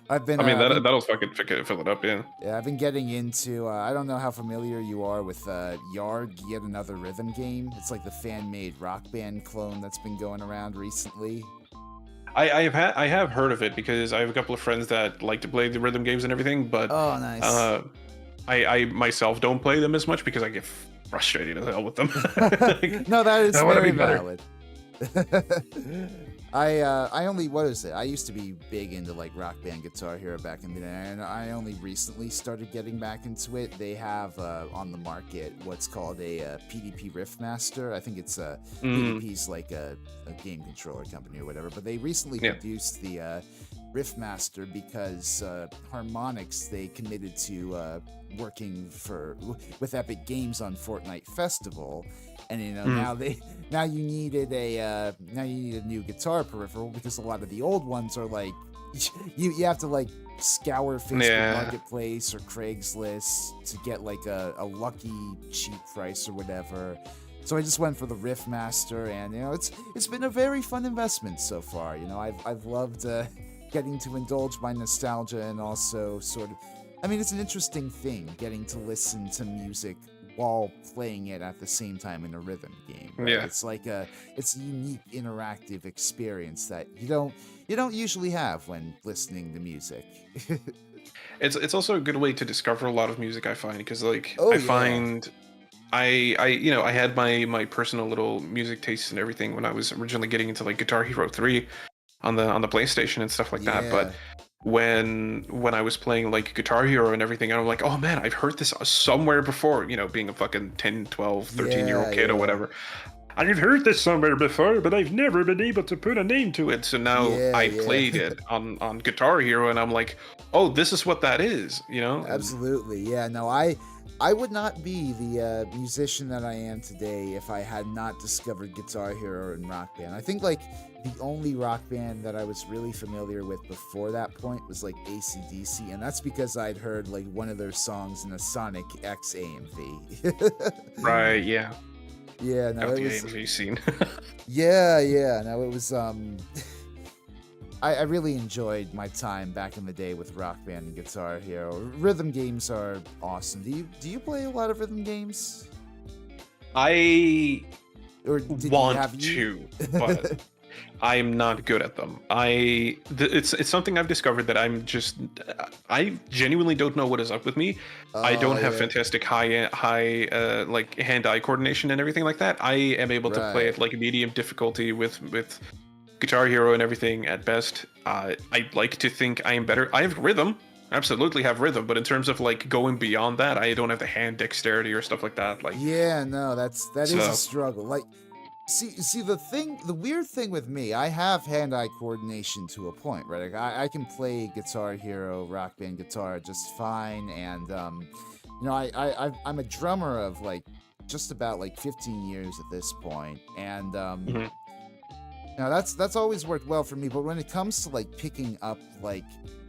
I've been. I mean, I've been- that'll fucking fill it up, yeah. yeah, I've been getting into. I don't know how familiar you are with Yard, yet another rhythm game. It's like the fan-made Rock Band clone that's been going around recently. I have heard of it because I have a couple of friends that like to play the rhythm games and everything, but Oh, nice. I myself don't play them as much because I get frustrated as hell with them. No, that is I wanna very be better. valid. I only, what is it? I used to be big into like Rock Band Guitar Hero back in the day, and I only recently started getting back into it. They have on the market what's called a PDP Riffmaster. I think it's PDP's like a game controller company or whatever, but they recently Yeah. produced the Riffmaster because Harmonix, they committed to working with Epic Games on Fortnite Festival, and now you needed a new guitar peripheral because a lot of the old ones are like you have to like scour Facebook Yeah. Marketplace or Craigslist to get like a lucky cheap price or whatever. So I just went for the Riffmaster, and it's been a very fun investment so far. I've loved getting to indulge my nostalgia, and also sort of, I mean, it's an interesting thing getting to listen to music while playing it at the same time in a rhythm game. Right? Yeah. It's like it's a unique interactive experience that you don't usually have when listening to music. It's also a good way to discover a lot of music, I find, because like Oh, I yeah. find I had my personal little music tastes and everything when I was originally getting into like Guitar Hero 3 on the PlayStation and stuff like that. But when I was playing like Guitar Hero and everything, I'm like, oh man, I've heard this somewhere before, being a fucking 10, 12, 13-year-old kid or whatever. I've heard this somewhere before, but I've never been able to put a name to it. So now I played it on Guitar Hero, and I'm like, oh, this is what that is, Absolutely, yeah. No, I would not be the musician that I am today if I had not discovered Guitar Hero and Rock Band. I think like the only Rock Band that I was really familiar with before that point was like AC/DC, and that's because I'd heard like one of their songs in a Sonic X AMV. Right, yeah. Yeah, no, Got it the was. AMV scene. Yeah. No, it was. I really enjoyed my time back in the day with Rock Band and Guitar Hero. Rhythm games are awesome. Do you play a lot of rhythm games? I Or did want you? to, but I'm not good at them. It's something I've discovered that I genuinely don't know what is up with me. I don't have fantastic high like hand-eye coordination and everything like that. I am able to play at like medium difficulty with Guitar Hero and everything at best. I like to think I am better. I have rhythm, absolutely have rhythm, but in terms of like going beyond that, I don't have the hand dexterity or stuff like that. Like, yeah, no, that is a struggle. Like, see the weird thing with me, I have hand-eye coordination to a point, right? Like, I can play Guitar Hero, Rock Band guitar just fine, and I'm a drummer of like just about like 15 years at this point, and now that's always worked well for me. But when it comes to like picking up like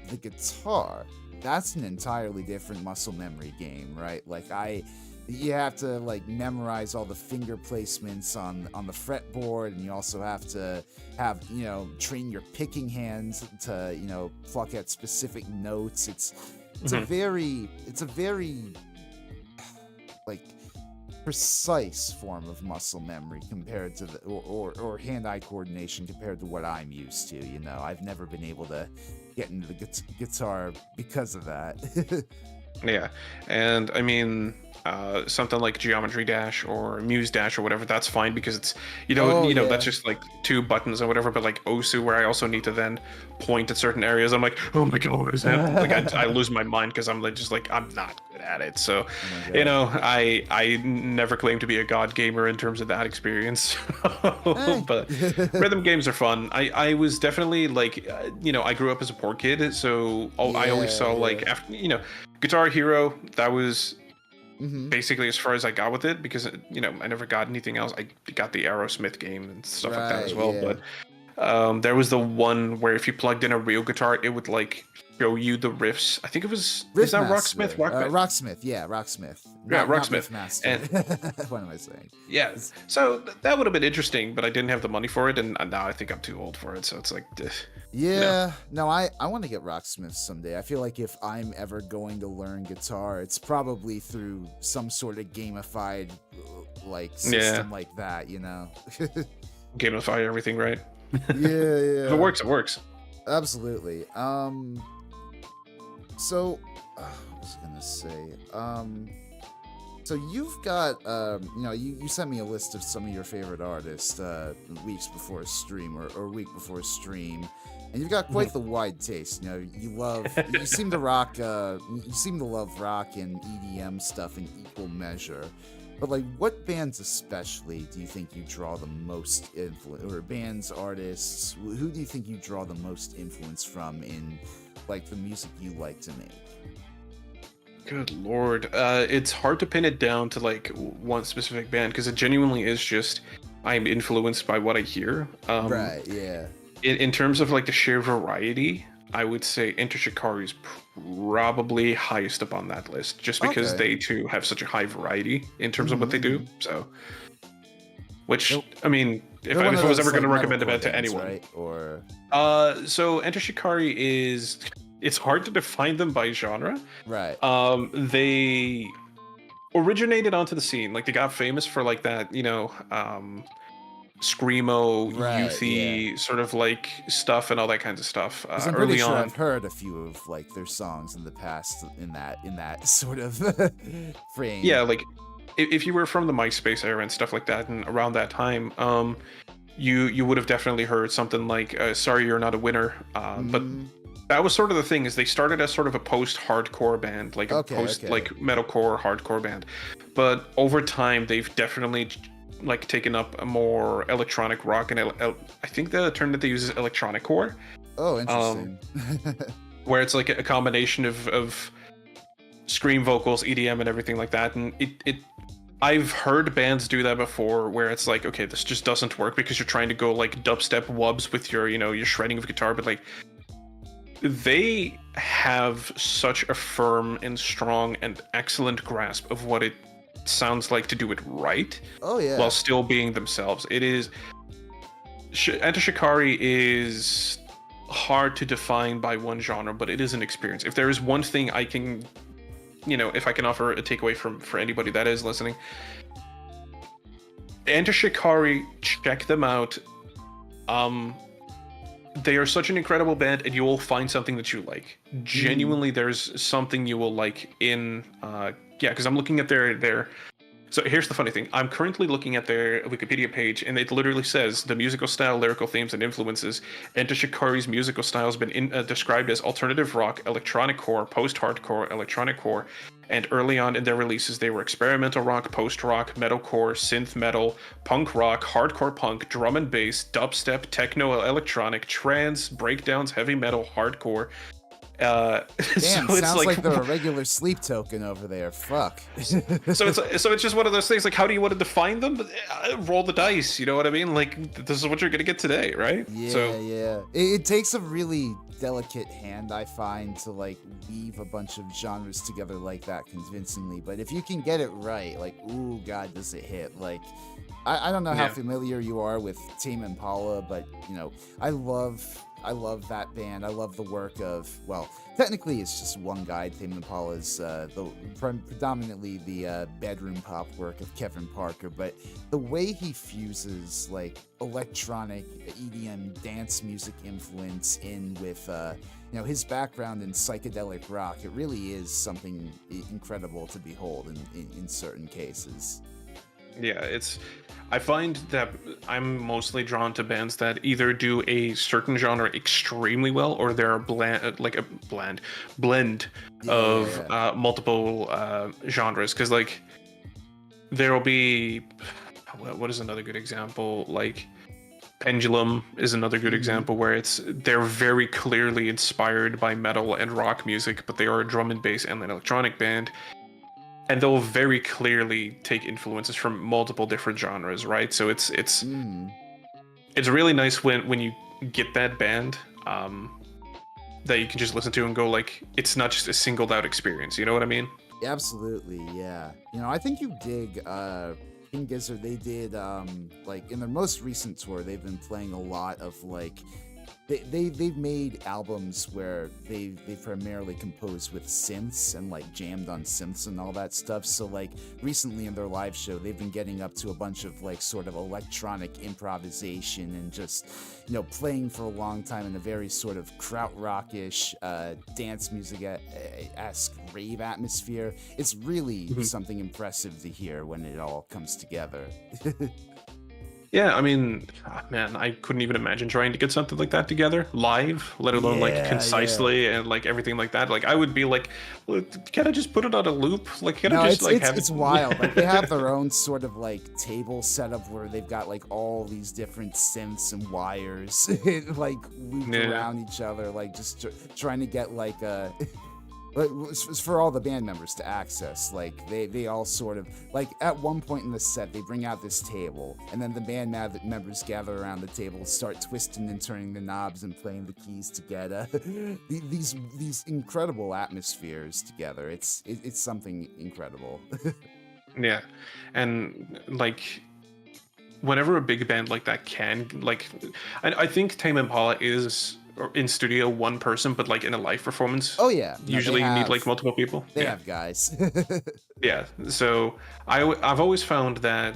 the guitar, that's an entirely different muscle memory game, right? Like you have to like memorize all the finger placements on the fretboard, and you also have to have train your picking hands to pluck at specific notes. It's a very like precise form of muscle memory compared to or hand-eye coordination compared to what I'm used to. I've never been able to get into the guitar because of that. Yeah, and I mean, something like Geometry Dash or Muse Dash or whatever, that's fine because it's Oh that's yeah. just like two buttons or whatever. But like Osu, where I also need to then point at certain areas, I'm like, oh my god, what is happening? Like I lose my mind because I'm like just like I'm not good at it. So, Oh my god. I never claim to be a god gamer in terms of that experience, Hey. but rhythm games are fun. I was definitely like, I grew up as a poor kid, so I always Yeah, saw yeah. like after Guitar Hero, that was Mm-hmm. basically as far as I got with it because I never got anything else. I got the Aerosmith game and stuff like that as Right, well. yeah. But there was the one where if you plugged in a real guitar, it would like show you the riffs. I think it was is that Rocksmith? Riffmaster. Rockband? Rocksmith, yeah, Rocksmith. Yeah, Not Rocksmith. Riffmaster. And What am I saying? yeah, It's- so that would have been interesting, but I didn't have the money for it, and now I think I'm too old for it. So it's like, you know, Yeah, no, I want to get Rocksmith someday. I feel like if I'm ever going to learn guitar, it's probably through some sort of gamified like yeah, system like that, you know? gamify everything, right? Yeah, If it yeah. works, it works. Absolutely. So what was I gonna say? So you've got you sent me a list of some of your favorite artists weeks before a stream or week before a stream, and you've got quite the wide taste. You know, you seem to love rock and EDM stuff in equal measure. But like, what bands especially do you think you draw the most influence, or bands, artists? Who do you think you draw the most influence from in like the music you like to make? Good lord. It's hard to pin it down to like one specific band because it genuinely is just I'm influenced by what I hear. Right. Yeah. In terms of like the sheer variety, I would say Enter Shikari is probably highest up on that list just because Okay. they too have such a high variety in terms of what they do. Mm-hmm. So, which They're, I mean, they're one if of I was those ever going like to recommend a metalcore band to bands, anyone, right? Or so Enter Shikari is it's hard to define them by genre. right. They originated onto the scene. Like they got famous for like that, screamo, Right. Yeah. youthy sort of like stuff and all that kinds of stuff. Because I'm pretty Early sure on, I've heard a few of like their songs in the past in that sort of frame. yeah, like if you were from the MySpace era and stuff like that, and around that time, you would have definitely heard something like "Sorry You're Not a Winner," but Mm, that was sort of the thing is they started as sort of a post-hardcore band, like a okay. post Okay. like metalcore hardcore band, but over time they've definitely like taken up a more electronic rock and I think the term that they use is electronic core, Oh, um, interesting. where it's like a combination of scream vocals, EDM, and everything like that. And it I've heard bands do that before, where it's like, okay, this just doesn't work because you're trying to go like dubstep wubs with your shredding of guitar, but like they have such a firm and strong and excellent grasp of what it sounds like to do it right Oh yeah. while still being themselves. It is Enter Shikari is hard to define by one genre, but it is an experience. If there is one thing I can, if I can offer a takeaway for anybody that is listening, Enter Shikari, check them out. They are such an incredible band, and you will find something that you like. Genuinely, there's something you will like in because I'm looking at their. So here's the funny thing. I'm currently looking at their Wikipedia page, and it literally says the musical style, lyrical themes, and influences. Enter Shikari's musical style has been described as alternative rock, electronic core, post-hardcore, electronic core, and early on in their releases, they were experimental rock, post-rock, metalcore, synth metal, punk rock, hardcore punk, drum and bass, dubstep, techno, electronic, trance, breakdowns, heavy metal, hardcore. Damn, So it's sounds like like they're a regular sleep token over there. Fuck. so it's just one of those things. Like, how do you want to define them? Roll the dice. You know what I mean? Like, this is what you're gonna get today, right? Yeah, So yeah. It takes a really delicate hand, I find, to like weave a bunch of genres together like that convincingly. But if you can get it right, like, ooh, God, does it hit? Like, I don't know how Yeah. familiar you are with Tame Impala, but I love that band. I love the work of, well, technically it's just one guy. Tame Impala's predominantly the bedroom pop work of Kevin Parker, but the way he fuses like electronic EDM dance music influence in with his background in psychedelic rock, it really is something incredible to behold in certain cases. Yeah, I find that I'm mostly drawn to bands that either do a certain genre extremely well, or they're a blend of Yeah. multiple genres. Because like there'll be, what is another good example? Like Pendulum is another good Mm-hmm. example where they're very clearly inspired by metal and rock music, but they are a drum and bass and an electronic band, and they'll very clearly take influences from multiple different genres, right? So Mm. it's really nice when you get that band that you can just listen to and go like, it's not just a singled out experience. You know what I mean? Absolutely, yeah. I think you dig King Gizzard. They did like in their most recent tour, they've been playing a lot of like they've made albums where they primarily composed with synths and like jammed on synths and all that stuff. So like recently in their live show, they've been getting up to a bunch of like sort of electronic improvisation and just playing for a long time in a very sort of krautrockish dance music esque rave atmosphere. It's really something impressive to hear when it all comes together. Yeah, I mean, man, I couldn't even imagine trying to get something like that together live, let alone like Yeah. concisely and like everything like that. Like I would be like, well, can I just put it on a loop? Like, can I No, just like have it's wild. Like they have their own sort of like table setup where they've got like all these different synths and wires like looped Yeah. around each other, like just trying to get like a it's for all the band members to access. Like they all sort of like at one point in the set they bring out this table, and then the band members gather around the table, start twisting and turning the knobs and playing the keys to get these incredible atmospheres together. It's something incredible. Yeah, and like whenever a big band like that can like, I think Tame Impala is in studio one person, but like in a live performance, Oh yeah, no, usually you need like multiple people. they Yeah, have guys. yeah. So I've always found that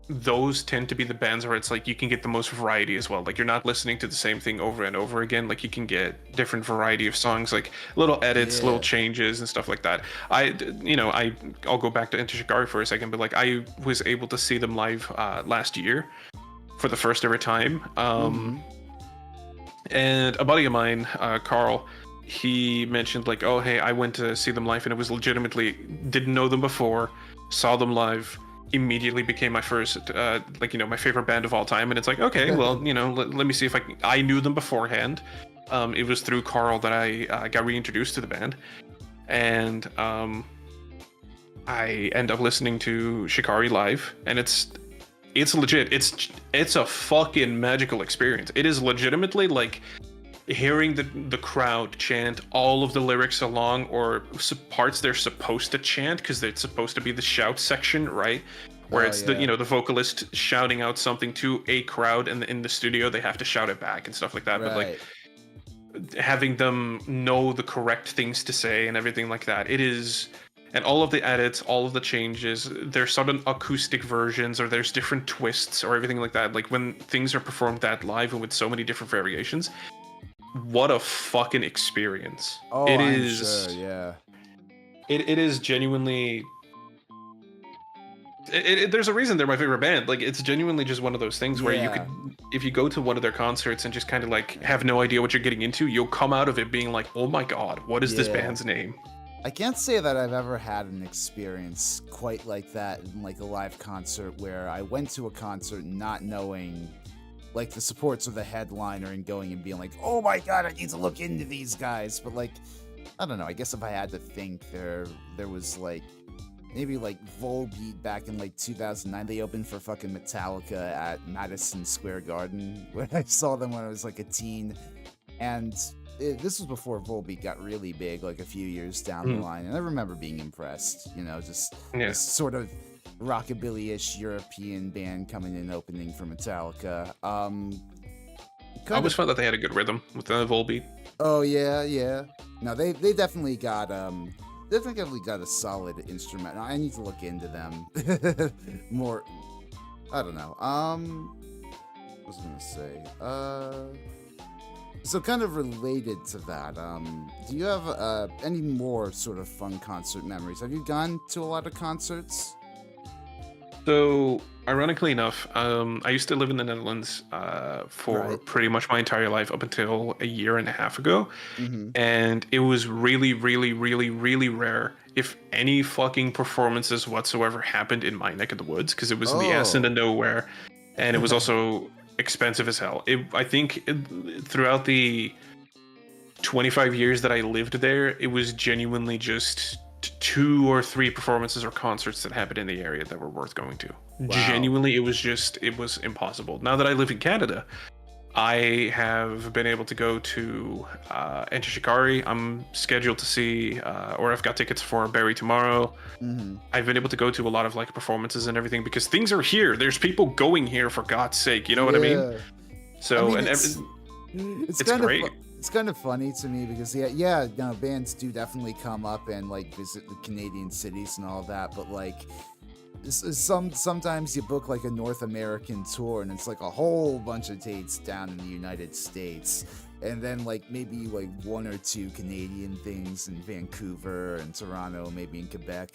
those tend to be the bands where it's like you can get the most variety as well. Like you're not listening to the same thing over and over again. Like you can get different variety of songs, like little edits, little Yeah. changes and stuff like that. I'll go back to Enter Shikari for a second, but like I was able to see them live last year for the first ever time. Mhm. And a buddy of mine, Carl, he mentioned like, oh hey, I went to see them live and it was legitimately, didn't know them before, saw them live, immediately became my first my favorite band of all time. And it's like, okay, well, let me see if I knew them beforehand. It was through Carl that I got reintroduced to the band, and I end up listening to Shikari live, and it's legit. It's a fucking magical experience. It is legitimately like hearing the crowd chant all of the lyrics along, or parts they're supposed to chant because it's supposed to be the shout section, right? Where Oh, it's yeah. the vocalist shouting out something to a crowd, and in the studio they have to shout it back and stuff like that. But like having them know the correct things to say and everything like that, it is. And all of the edits, all of the changes, there's sudden acoustic versions, or there's different twists or everything like that. Like when things are performed that live and with so many different variations, what a fucking experience. Oh, It I'm is. sure, yeah. It is genuinely. There's a reason they're my favorite band. Like it's genuinely just one of those things where you Yeah. could, if you go to one of their concerts and just kind of like have no idea what you're getting into, you'll come out of it being like, oh my god, what is this Yeah. band's name? I can't say that I've ever had an experience quite like that in like a live concert where I went to a concert not knowing like the supports of the headliner and going and being like, oh my god, I need to look into these guys. But like, I don't know, I guess if I had to think, there was like maybe like Volbeat back in like 2009. They opened for fucking Metallica at Madison Square Garden when I saw them when I was like a teen. And this was before Volbeat got really big, like a few years down the line. And I remember being impressed, just this sort of rockabilly-ish European band coming in opening for Metallica. I always felt that they had a good rhythm with the Volbeat. Oh yeah. No, they definitely got definitely got a solid instrument. I need to look into them more. I don't know. What was I gonna say? So kind of related to that, do you have any more sort of fun concert memories? Have you gone to a lot of concerts? So, ironically enough, I used to live in the Netherlands for Right. pretty much my entire life up until a year and a half ago. Mm-hmm. And it was really, really, really, really rare if any fucking performances whatsoever happened in my neck of the woods because it was in the ass and the Oh. nowhere. And it was also expensive as hell. I think throughout the 25 years that I lived there, it was genuinely just two or three performances or concerts that happened in the area that were worth going to. Wow. Genuinely, it was impossible. Now that I live in Canada, I have been able to go to Enter Shikari. I'm scheduled to see, or I've got tickets for Barry tomorrow. Mm-hmm. I've been able to go to a lot of like performances and everything because things are here. There's people going here for God's sake. You know what I mean? Yeah. I So, mean, and it's it's kind of great. it's kind of funny to me because yeah, bands do definitely come up and like visit the Canadian cities and all that, but like sometimes you book like a North American tour and it's like a whole bunch of dates down in the United States. And then like maybe like one or two Canadian things in Vancouver and Toronto, maybe in Quebec.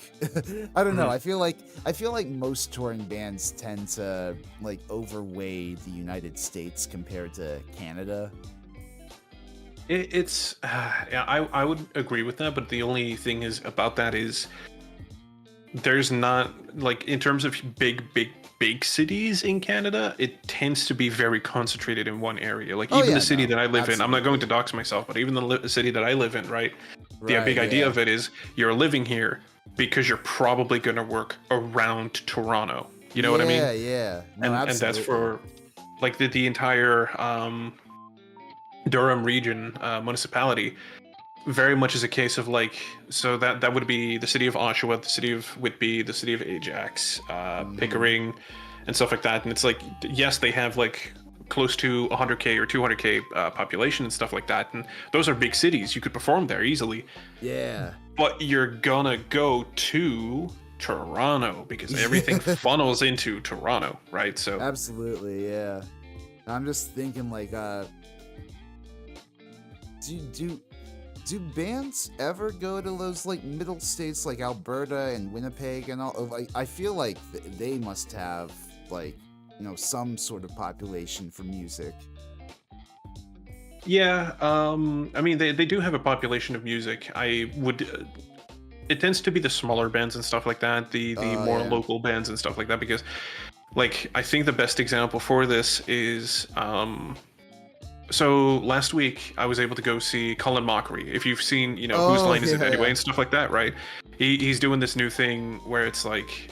I don't know. Mhm. I feel like most touring bands tend to like overweigh the United States compared to Canada. It's yeah, I would agree with that, but the only thing is about that is there's not like in terms of big cities in Canada, it tends to be very concentrated in one area. Like Oh even the yeah, city no, that I live in, I'm not going to absolutely. dox myself, but even the city that I live in, right? The Right, big idea yeah. of it is you're living here because you're probably going to work around Toronto. You know what I mean? Yeah, yeah. No, And that's absolutely. for like the entire Durham region municipality very much is a case of like so that would be the city of Oshawa, the city of Whitby, the city of Ajax, Mhm. Pickering, and stuff like that. And it's like yes, they have like close to 100k or 200k population and stuff like that, and those are big cities. You could perform there easily, Yeah. but you're gonna go to Toronto because everything funnels into Toronto, right? So Absolutely, yeah. I'm just thinking like do do do bands ever go to those like middle states like Alberta and Winnipeg and all? Like I feel like they must have like some sort of population for music. yeah, I mean they do have a population of music. I would it tends to be the smaller bands and stuff like that, the Oh more yeah. local bands and stuff like that because like I think the best example for this is so last week I was able to go see Colin Mockery. If you've seen, whose Oh line is it yeah, anyway yeah. and stuff like that, right? He's doing this new thing where it's like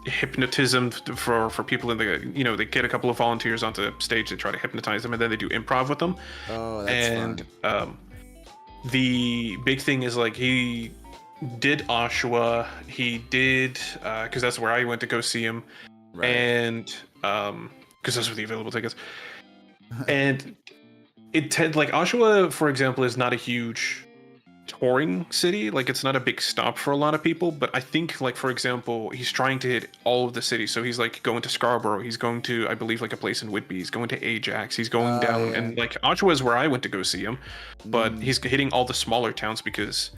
hypnotism for people in the they get a couple of volunteers onto stage, they try to hypnotize them and then they do improv with them. Oh, that's And fun. the big thing is like he did Oshawa, he did because that's where I went to go see him, Right. and because those were the available tickets. And like Oshawa, for example, is not a huge touring city. Like it's not a big stop for a lot of people. But I think, like for example, he's trying to hit all of the cities. So he's like going to Scarborough. He's going to, I believe, like a place in Whitby. He's going to Ajax. He's going Oh down, yeah. and like Oshawa is where I went to go see him. But Mm, he's hitting all the smaller towns because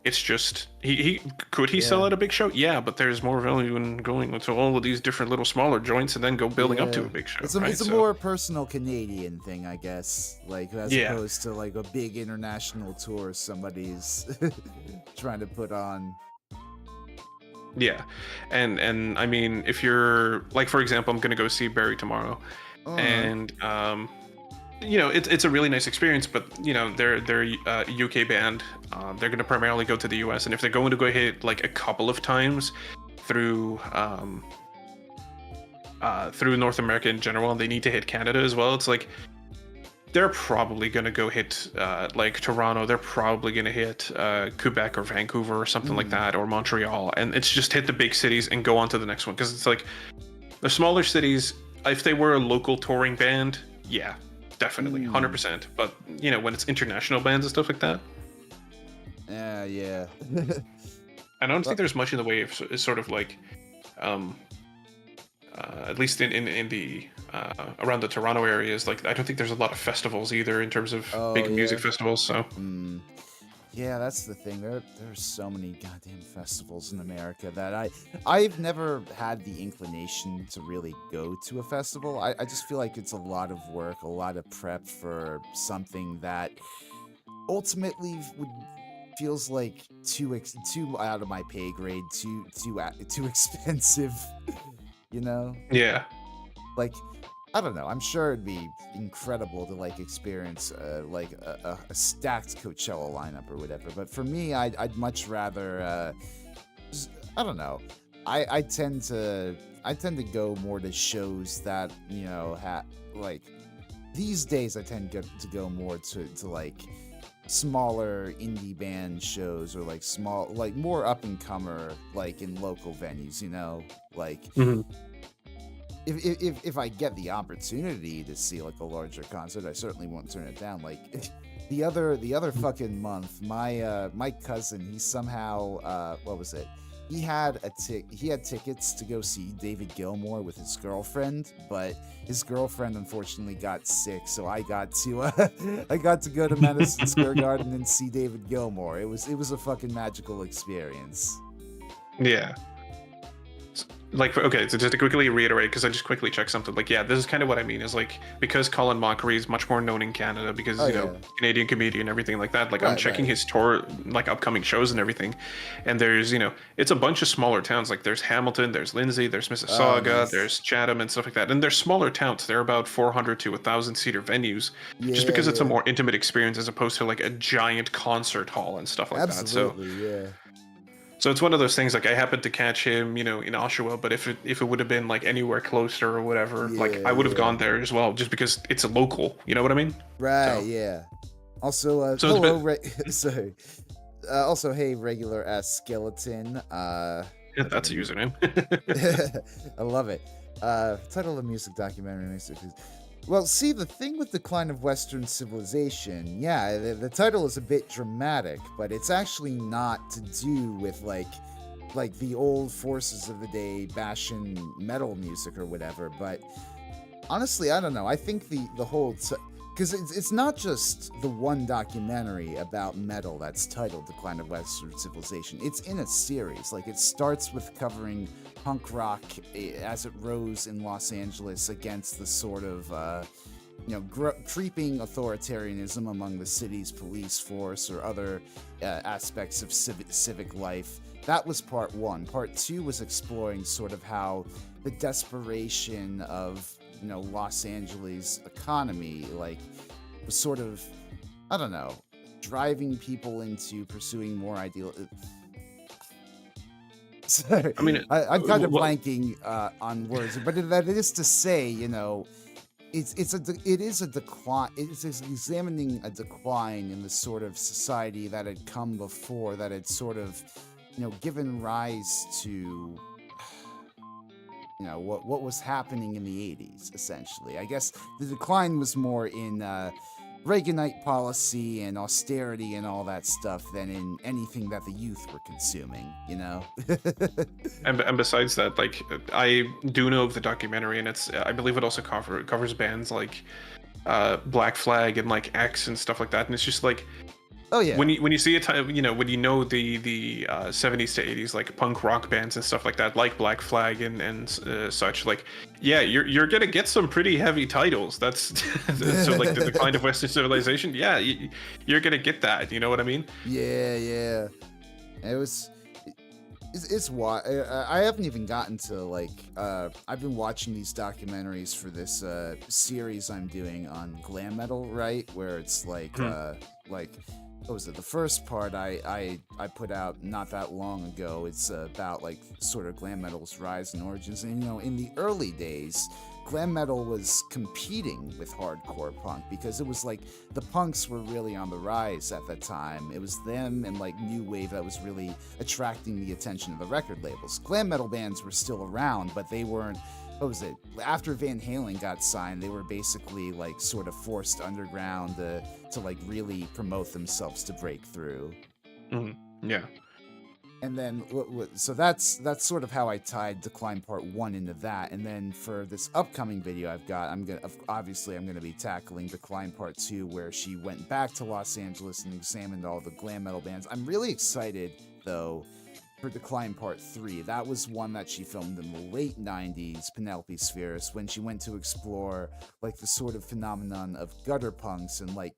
it's just he could he sell yeah. at a big show? Yeah, but there's more value in going to all of these different little smaller joints and then go building up to Yeah. a big show, It's right? a So more personal Canadian thing, I guess. Like as yeah. opposed to like a big international tour somebody's trying to put on. Yeah, and I mean, if you're like, for example, I'm gonna go see Barry tomorrow, Uh-huh. and it's a really nice experience. But they're a UK band. They're gonna primarily go to the US, and if they're going to go hit like a couple of times through through North America in general, and they need to hit Canada as well. It's like they're probably gonna go hit like Toronto. They're probably gonna hit Quebec or Vancouver or something like Mm, that, or Montreal, and it's just hit the big cities and go on to the next one. Because it's like the smaller cities. If they were a local touring band, yeah, definitely, mm. 100%. But when it's international bands and stuff like that, Yeah, yeah. I don't think But there's much in the way of sort of like, um, at least in the around the Toronto area is like I don't think there's a lot of festivals either in terms of Oh big music yeah. festivals. So Yeah, that's the thing. There's so many goddamn festivals in America that I've never had the inclination to really go to a festival. I just feel like it's a lot of work, a lot of prep for something that ultimately would feels like too out of my pay grade, too expensive, you know? yeah, Like I don't know. I'm sure it'd be incredible to like experience like a stacked Coachella lineup or whatever. But for me, I'd much rather I don't know. I tend to go more to shows that like these days. I tend to go more to like smaller indie band shows or like small like more up and comer like in local venues. Like mhm. if I get the opportunity to see like a larger concert, I certainly won't turn it down. Like the other fucking month, my cousin, he somehow what was it? He had tickets to go see David Gilmour with his girlfriend, but his girlfriend unfortunately got sick, so I got to I got to go to Madison Square Garden and see David Gilmour. It was a fucking magical experience. Yeah. Like okay, so just to quickly reiterate, because I just quickly checked something. Like, yeah, this is kind of what I mean. Is like because Colin Mockery is much more known in Canada because Oh yeah. Canadian comedian, everything like that. Like I'm Right, checking right. his tour, like upcoming shows and everything, and there's it's a bunch of smaller towns. Like there's Hamilton, there's Lindsay, there's Oh, Mississauga, nice. there's Chatham and stuff like that. And they're smaller towns. They're about 400 to 1,000 seater venues, just Yeah, because it's a yeah. more intimate experience as opposed to like a giant concert hall and stuff like that. So Absolutely, yeah. so it's one of those things like I happened to catch him, in Oshawa, but if it would have been like anywhere closer or whatever, like Yeah, I would have yeah. gone there as well, just because it's a local. You know what I mean? Right, So yeah. Also, so it's a hello, bit sorry. Also, hey, regular ass skeleton. yeah, Title that's of a mu- username. I love it. Title of music documentary makes it. Well, see, the thing with Decline of Western Civilization, yeah, the title is a bit dramatic, but it's actually not to do with like the old forces of the day bashing metal music or whatever. But honestly, I don't know. I think the whole because it's not just the one documentary about metal that's titled Decline of Western Civilization. It's in a series. Like it starts with covering punk rock as it rose in Los Angeles against the sort of creeping authoritarianism among the city's police force or other aspects of civic life. That was part one. Part two was exploring sort of how the desperation of Los Angeles economy like was sort of, I don't know, driving people into pursuing more ideal. Sorry, I mean, I'm kind of well, blanking on words, but that is to say, it is a decline. It's examining a decline in the sort of society that had come before, that had sort of, given rise to what was happening in the 80s. Essentially, I guess the decline was more in Reaganite policy and austerity and all that stuff than in anything that the youth were consuming. and besides that, like I do know of the documentary, and it's I believe it also covers bands like Black Flag and like X and stuff like that, and it's just like Oh yeah. when you see a time, when the 70s to 80s like punk rock bands and stuff like that, like Black Flag and such, like yeah, you're gonna get some pretty heavy titles. That's so like the decline of Western civilization. Yeah, you're gonna get that. You know what I mean? Yeah, yeah. It was. It's why I haven't even gotten to like I've been watching these documentaries for this series I'm doing on glam metal, right? Where it's like Mhm. like what was it? The first part I put out not that long ago. It's about like sort of glam metal's rise and origins. And in the early days, glam metal was competing with hardcore punk because it was like the punks were really on the rise at that time. It was them and like new wave that was really attracting the attention of the record labels. Glam metal bands were still around, but they weren't. What was it? After Van Halen got signed, they were basically like sort of forced underground to like really promote themselves to break through. Mhm. Yeah. And then, so that's sort of how I tied Decline Part 1 into that. And then for this upcoming video I've got, I'm gonna be tackling Decline Part 2, where she went back to Los Angeles and examined all the glam metal bands. I'm really excited, though, for Decline Part 3. That was one that she filmed in the late 90s, Penelope Spheris, when she went to explore, like, the sort of phenomenon of gutter punks and, like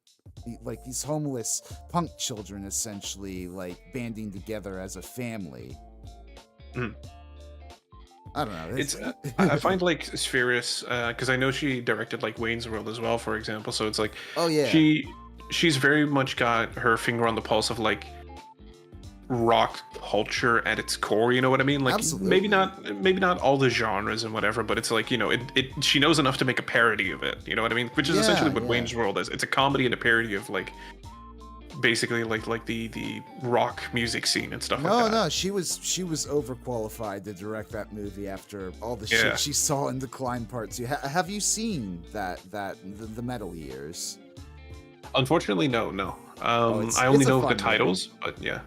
these homeless punk children, essentially, like, banding together as a family. Mm. I don't know. It's I find, like, Spheris, because I know she directed, like, Wayne's World as well, for example. So it's like, oh yeah, she's very much got her finger on the pulse of, like, rock culture at its core, you know what I mean? Like, absolutely. maybe not all the genres and whatever, but it's like, you know, it she knows enough to make a parody of it, you know what I mean? Which is essentially what Wayne's World is. It's a comedy and a parody of, like, basically like the rock music scene and stuff like that. No, she was overqualified to direct that movie after all the shit she saw in Decline Part 2. Have you seen the Metal Years? Unfortunately, no. I only know the titles, but yeah.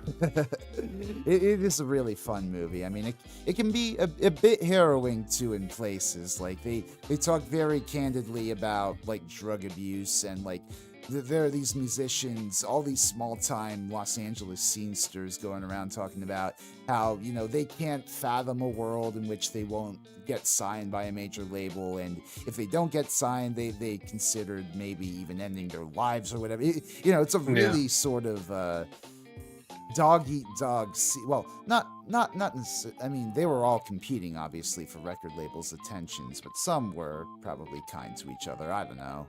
It is a really fun movie. I mean, it can be a bit harrowing too in places. Like, they talk very candidly about, like, drug abuse, and, like, there are these musicians, all these small-time Los Angeles scenesters going around talking about how, you know, they can't fathom a world in which they won't get signed by a major label, and if they don't get signed, they considered maybe even ending their lives or whatever. You know, it's a really sort of dog eat dog. Well, not necessarily. I mean, they were all competing, obviously, for record labels' attentions, but some were probably kind to each other. I don't know.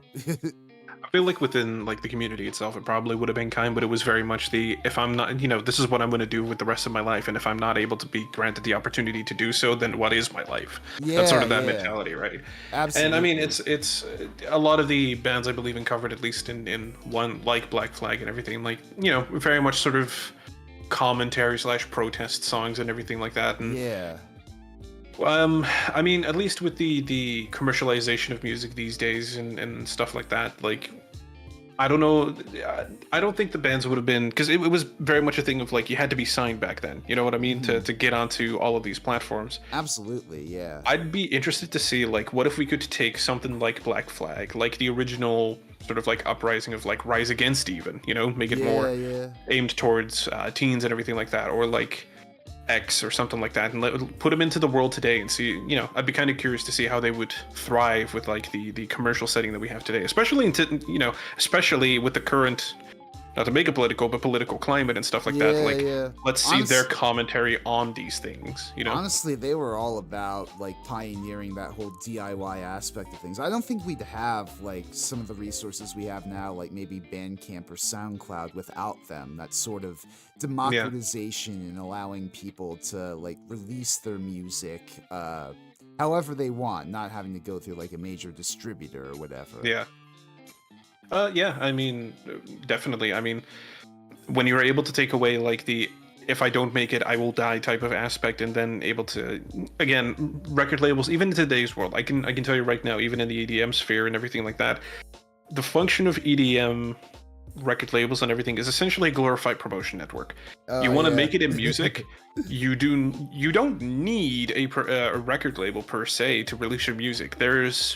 I feel like within, like, the community itself, it probably would have been kind, but it was very much the, if I'm not, you know, this is what I'm going to do with the rest of my life, and if I'm not able to be granted the opportunity to do so, then what is my life? That's sort of that mentality, right? Absolutely. And I mean, it's a lot of the bands I believe in covered, at least in one, like Black Flag and everything, like, you know, very much sort of commentary / protest songs and everything like that. And I mean, at least with the commercialization of music these days and stuff like that, like, I don't know, I don't think the bands would have been, because it was very much a thing of, like, you had to be signed back then, you know what I mean, to get onto all of these platforms. Absolutely, yeah. I'd be interested to see, like, what if we could take something like Black Flag, like the original sort of, like, uprising of, like, Rise Against, even, you know, make it more aimed towards teens and everything like that, or like X or something like that, and put them into the world today and see, you know, I'd be kind of curious to see how they would thrive with, like, the commercial setting that we have today, especially especially with the current, not to make it political, but political climate and stuff like that. Like, let's see their commentary on these things, you know? Honestly, they were all about, like, pioneering that whole DIY aspect of things. I don't think we'd have, like, some of the resources we have now, like maybe Bandcamp or SoundCloud, without them. That sort of democratization and allowing people to, like, release their music however they want, not having to go through, like, a major distributor or whatever. Yeah, I mean, definitely. I mean, when you're able to take away, like, the if I don't make it, I will die type of aspect, and then able to, again, record labels, even in today's world, I can tell you right now, even in the EDM sphere and everything like that, the function of EDM record labels and everything is essentially a glorified promotion network. You want to make it in music, you don't need a record label per se to release your music. There's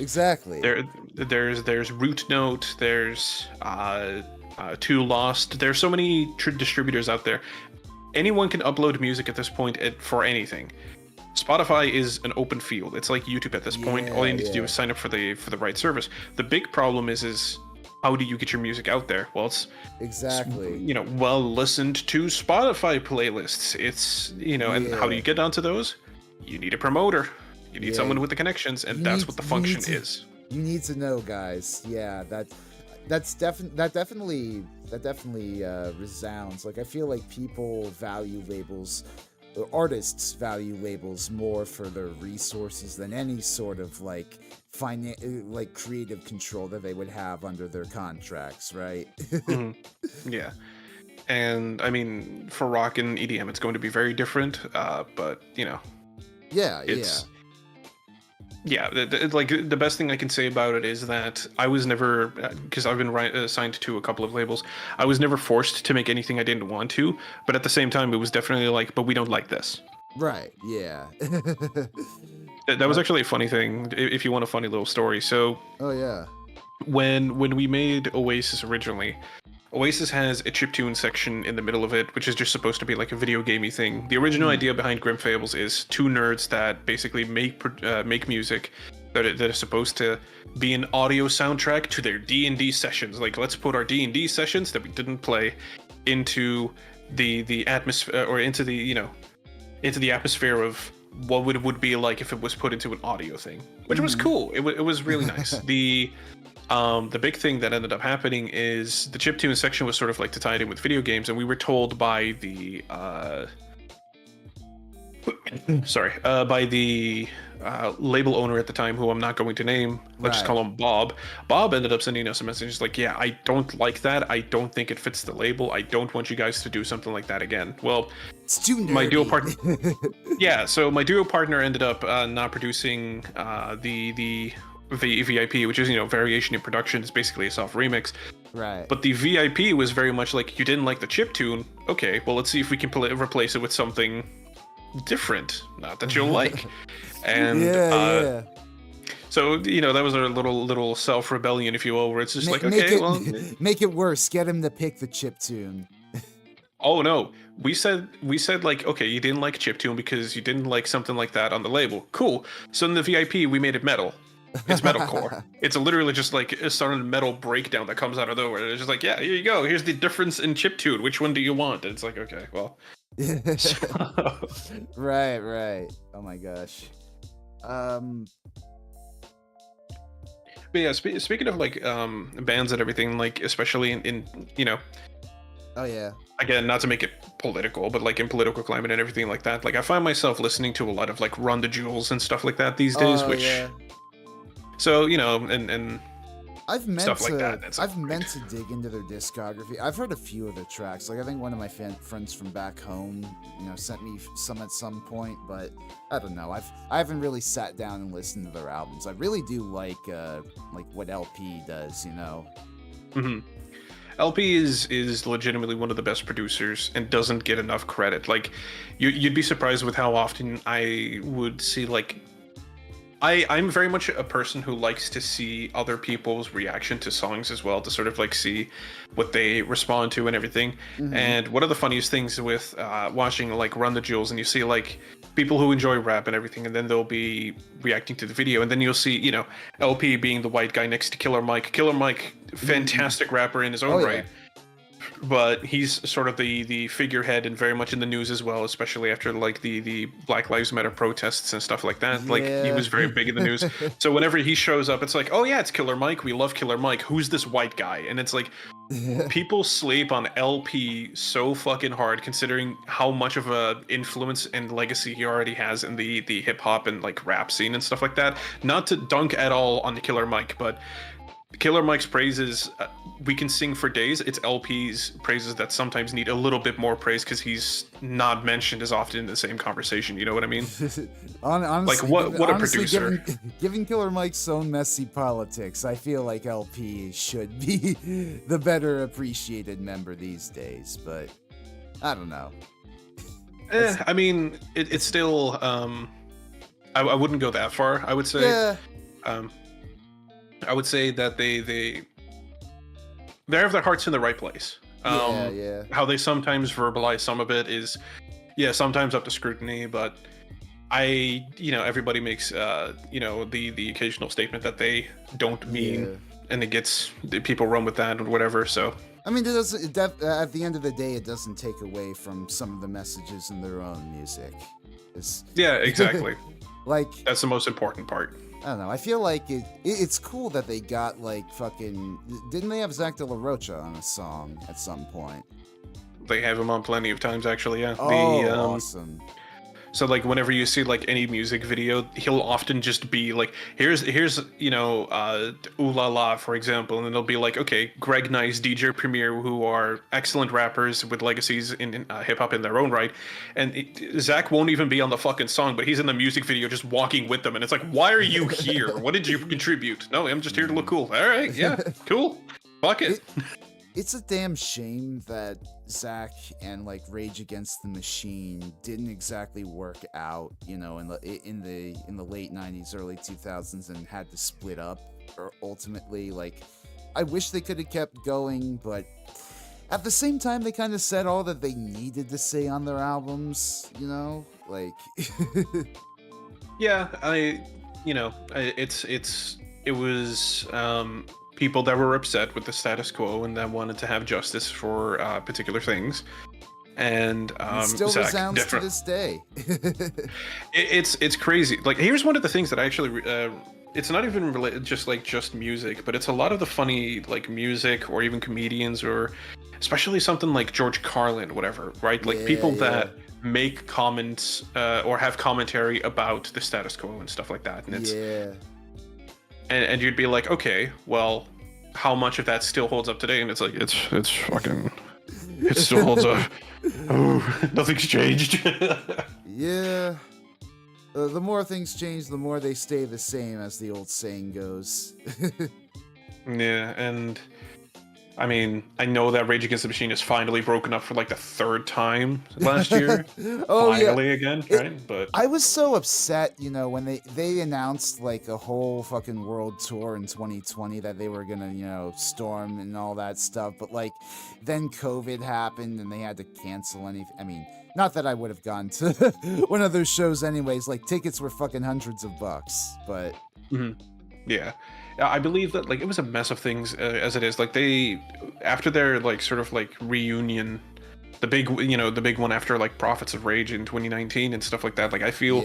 Root Note, there's Too Lost, there's so many distributors out there. Anyone can upload music at this point for anything. Spotify is an open field. It's like YouTube at this point. All you need to do is sign up for the right service. The big problem is how do you get your music out there? Well, it's you know, well listened to Spotify playlists. It's, you know, and how do you get onto those? You need a promoter. You need someone with the connections, and that's what the function is. You need to know, guys. Yeah, that definitely resounds. Like, I feel like people value labels, or artists value labels more for their resources than any sort of, like, creative control that they would have under their contracts, right? Yeah. And I mean, for rock and EDM, it's going to be very different, but, you know, yeah, like the best thing I can say about it is that I was never, because I've been assigned to a couple of labels, I was never forced to make anything I didn't want to. But at the same time, it was definitely like, but we don't like this. Right. Yeah. That was actually a funny thing. If you want a funny little story, so Oh yeah. when we made Oasis originally, Oasis has a chiptune section in the middle of it, which is just supposed to be like a video gamey thing. The original idea behind Grim Fables is two nerds that basically make music that are supposed to be an audio soundtrack to their D&D sessions. Like, let's put our D&D sessions that we didn't play into the atmosphere, or into the atmosphere of what would be like if it was put into an audio thing, which was cool. It was really nice. The big thing that ended up happening is the chiptune section was sort of like to tie it in with video games, and we were told by the label owner at the time, who I'm not going to name, let's just call him Bob. Bob ended up sending us a message like, yeah, I don't like that. I don't think it fits the label. I don't want you guys to do something like that again. Well, It's too nerdy. my duo partner, yeah, so my duo partner ended up not producing the VIP, which is, variation in production. It's basically a soft remix. Right. But the VIP was very much like, you didn't like the chiptune. Okay, well, let's see if we can replace it with something different. Not that you'll like. And yeah. so, that was our little self-rebellion, if you will, where it's just like, okay, well... Make it worse. Get him to pick the chiptune. Oh, no. We said like, okay, you didn't like chiptune because you didn't like something like that on the label. Cool. So in the VIP, we made it metal. It's metalcore. It's literally just like a sudden metal breakdown that comes out of nowhere. It's just like, yeah, here you go. Here's the difference in chiptune. Which one do you want? And it's like, okay, well. Right. Oh my gosh. But yeah, speaking of like bands and everything, like especially in Oh yeah. Again, not to make it political, but like in political climate and everything like that, like I find myself listening to a lot of like Run the Jewels and stuff like that these days, which yeah. So, and I've meant stuff to, like that. I've meant to dig into their discography. I've heard a few of their tracks. Like, I think one of my friends from back home, sent me some at some point. But I don't know. I haven't really sat down and listened to their albums. I really do like what LP does. Mm-hmm. LP is legitimately one of the best producers and doesn't get enough credit. Like, you'd be surprised with how often I would see like. I'm very much a person who likes to see other people's reaction to songs as well, to sort of like see what they respond to and everything. And one of the funniest things with watching like Run the Jewels, and you see like people who enjoy rap and everything, and then they'll be reacting to the video, and then you'll see, LP being the white guy next to Killer Mike. Killer Mike, fantastic rapper in his own right. But he's sort of the figurehead and very much in the news as well, especially after like the Black Lives Matter protests and stuff like that. Yeah. Like, he was very big in the news. So whenever he shows up, it's like, oh yeah, it's Killer Mike. We love Killer Mike. Who's this white guy? And it's like, people sleep on LP so fucking hard, considering how much of a influence and legacy he already has in the hip hop and like rap scene and stuff like that. Not to dunk at all on the Killer Mike, but Killer Mike's praises, we can sing for days. It's LP's praises that sometimes need a little bit more praise because he's not mentioned as often in the same conversation. You know what I mean? Honestly, like what a producer. Given Killer Mike's own messy politics, I feel like LP should be the better appreciated member these days. But I don't know. I mean, it's still. I wouldn't go that far. I would say. Yeah. I would say that they have their hearts in the right place. Yeah. How they sometimes verbalize some of it is, sometimes up to scrutiny, but everybody makes, the occasional statement that they don't mean, and people run with that or whatever, so. I mean, at the end of the day, it doesn't take away from some of the messages in their own music. Yeah, exactly. Like, that's the most important part. I don't know. I feel like it's cool that they got like fucking. Didn't they have Zach De La Rocha on a song at some point? They have him on plenty of times, actually. Yeah. Oh, awesome. So like whenever you see like any music video, he'll often just be like, here's Ooh La La, for example, and then they'll be like, okay, Greg Nice, DJ Premier, who are excellent rappers with legacies in hip hop in their own right, and Zach won't even be on the fucking song, but he's in the music video just walking with them, and it's like, why are you here? What did you contribute? No, I'm just here to look cool. All right, yeah, cool. Fuck it. It's a damn shame that Zach and like Rage Against the Machine didn't exactly work out, you know, in the late 90s, early 2000s, and had to split up. Or ultimately, like, I wish they could have kept going, but at the same time, they kind of said all that they needed to say on their albums, you know, like. Yeah, it was people that were upset with the status quo and that wanted to have justice for particular things, and It still Zach resounds to this day. it's crazy. Like, here's one of the things that I actually it's not even related just music, but it's a lot of the funny like music or even comedians, or especially something like George Carlin, whatever, right? Like people that make comments or have commentary about the status quo and stuff like that, and it's and you'd be like, okay, well, how much of that still holds up today? And it's like, it's fucking, it still holds up. Oh, nothing's changed. Yeah. The more things change, the more they stay the same, as the old saying goes. Yeah, and I mean, I know that Rage Against the Machine is finally broken up for like the third time last year. Finally again, right? But I was so upset, you know, when they announced like a whole fucking world tour in 2020 that they were gonna, you know, storm and all that stuff. But like, then COVID happened and they had to cancel anything. I mean, not that I would have gone to one of those shows anyways. Like, tickets were fucking hundreds of bucks, but. Yeah. I believe that like it was a mess of things as it is. Like they, after their like sort of like reunion, the big one after like Prophets of Rage in 2019 and stuff like that. Like I feel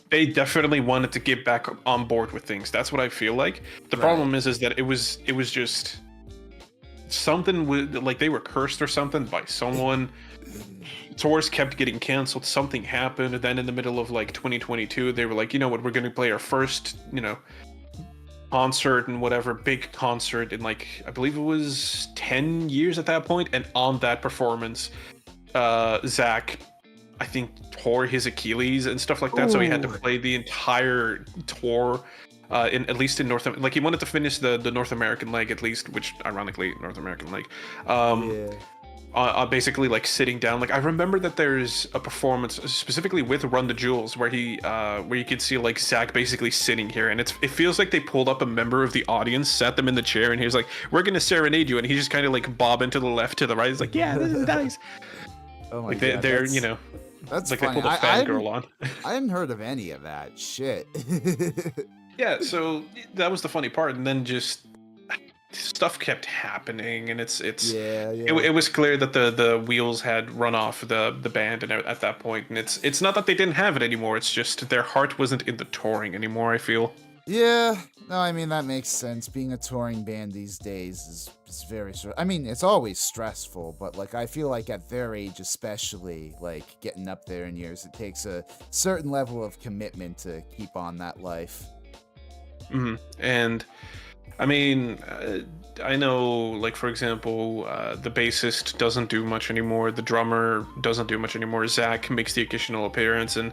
they definitely wanted to get back on board with things. That's what I feel like. The problem is that it was just something with like they were cursed or something by someone. Tours kept getting canceled. Something happened, and then in the middle of like 2022, they were like, you know what, we're going to play our first, you know, concert and whatever, big concert in like, I believe it was 10 years at that point. And on that performance, Zach, I think, tore his Achilles and stuff like that. Ooh. So he had to play the entire tour at least in North, like he wanted to finish the North American leg at least, which ironically North American leg. Basically like sitting down. Like I remember that there's a performance specifically with Run the Jewels where where you could see like Zach basically sitting here, and it feels like they pulled up a member of the audience, sat them in the chair, and he was like, we're gonna serenade you, and he just kind of like bobbing to the left, to the right. He's like, yeah, this is nice. Oh my like God, they're you know, that's like funny. They pulled a fangirl on. I hadn't heard of any of that shit. Yeah, so that was the funny part, and then just stuff kept happening, and it was clear that the wheels had run off the band, and at that point, and it's not that they didn't have it anymore, it's just their heart wasn't in the touring anymore, I feel. No, I mean, that makes sense. Being a touring band these days is very, I mean, it's always stressful, but like I feel like at their age especially, like getting up there in years, it takes a certain level of commitment to keep on that life. And I mean, I know, like, for example, the bassist doesn't do much anymore. The drummer doesn't do much anymore. Zach makes the occasional appearance, and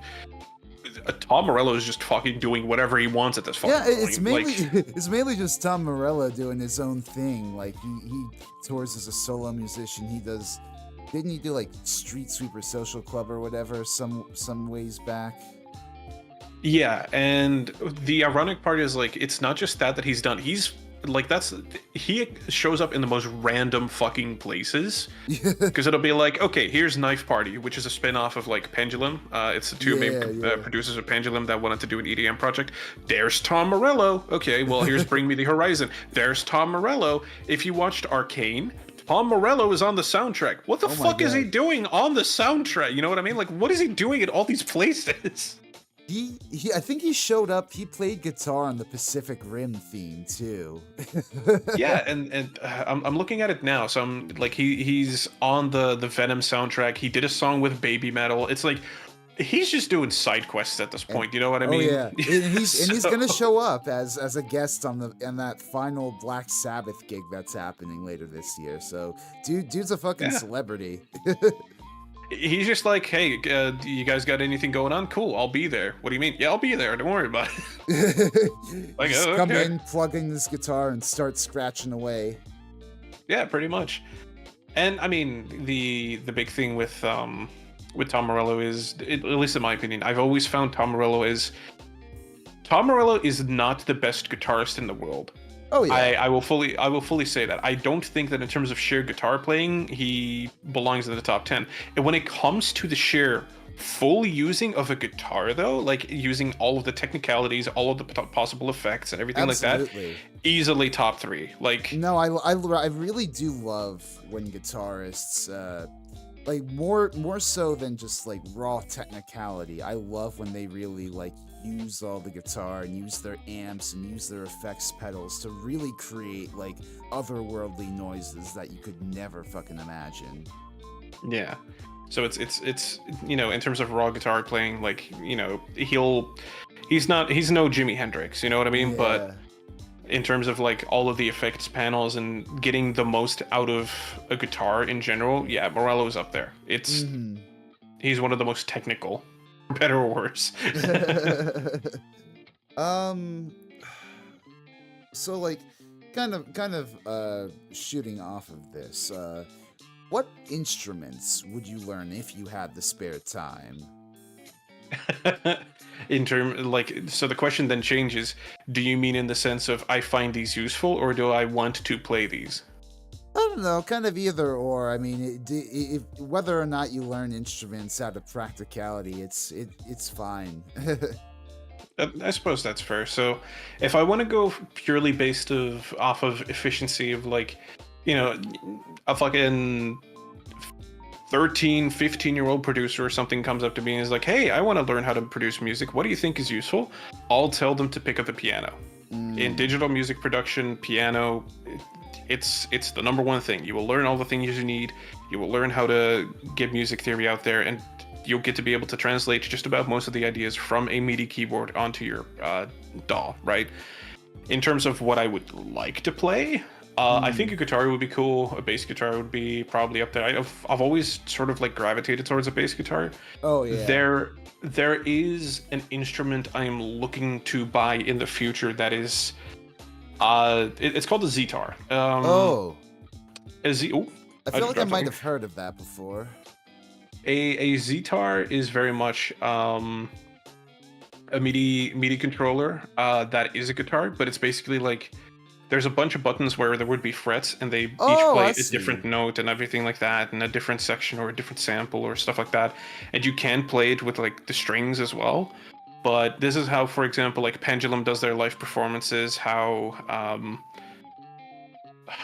Tom Morello is just fucking doing whatever he wants at this fucking point. It's mainly just Tom Morello doing his own thing. Like, he tours as a solo musician. Didn't he do, like, Street Sweeper Social Club or whatever some ways back? Yeah, and the ironic part is like it's not just that he's done. He's like he shows up in the most random fucking places, because it'll be like, okay, here's Knife Party, which is a spin-off of like Pendulum. It's the two main producers of Pendulum that wanted to do an EDM project. There's Tom Morello. Okay, well, here's Bring Me the Horizon. There's Tom Morello. If you watched Arcane, Tom Morello is on the soundtrack. What the fuck is he doing on the soundtrack? You know what I mean? Like, what is he doing at all these places? I think he showed up. He played guitar on the Pacific Rim theme too. Yeah, and I'm looking at it now. So I'm like, he's on the Venom soundtrack. He did a song with Baby Metal. It's like, he's just doing side quests at this And, point. You know what I oh mean? yeah, and he's So- gonna show up as a guest on that final Black Sabbath gig that's happening later this year. So dude's a fucking Yeah. celebrity. He's just like, hey, you guys got anything going on? Cool, I'll be there. What do you mean? Yeah, I'll be there. Don't worry about it. Like, Just oh, come okay. in, plug in this guitar, and start scratching away. Yeah, pretty much. And I mean, the big thing with Tom Morello is, at least in my opinion, I've always found Tom Morello is not the best guitarist in the world. Oh yeah, I will fully say that. I don't think that in terms of sheer guitar playing, he belongs in the top 10. And when it comes to the sheer full using of a guitar, though, like using all of the technicalities, all of the possible effects and everything absolutely. like that, easily top 3. Like, No, I really do love when guitarists, like more so than just like raw technicality. I love when they really like use all the guitar and use their amps and use their effects pedals to really create like otherworldly noises that you could never fucking imagine. yeah. So it's in terms of raw guitar playing, like, he's no Jimi Hendrix, you know what I mean? Yeah. But in terms of like all of the effects panels and getting the most out of a guitar in general, yeah, Morello's up there. He's one of the most technical, better or worse. So like kind of shooting off of this, what instruments would you learn if you had the spare time? So the question then changes, do you mean in the sense of I find these useful, or do I want to play these? I don't know, kind of either or. I mean, whether or not you learn instruments out of practicality, it's fine. I suppose that's fair. So if I want to go purely based off of efficiency of, like, a fucking 13, 15-year-old producer or something comes up to me and is like, hey, I want to learn how to produce music. What do you think is useful? I'll tell them to pick up the piano. In digital music production, piano, it's the number one thing. You will learn all the things you need. You will learn how to get music theory out there, and you'll get to be able to translate just about most of the ideas from a MIDI keyboard onto your DAW, right? In terms of what I would like to play, I think a guitar would be cool. A bass guitar would be probably up there. I've always sort of like gravitated towards a bass guitar. Oh yeah. There is an instrument I am looking to buy in the future that is, it's called a Ztar. I feel like I might talking. have heard of that before. A Ztar is very much a MIDI controller that is a guitar, but it's basically like there's a bunch of buttons where there would be frets, and they each play a different note and everything like that, and a different section or a different sample or stuff like that. And you can play it with like the strings as well. But this is how, for example, like Pendulum does their live performances. How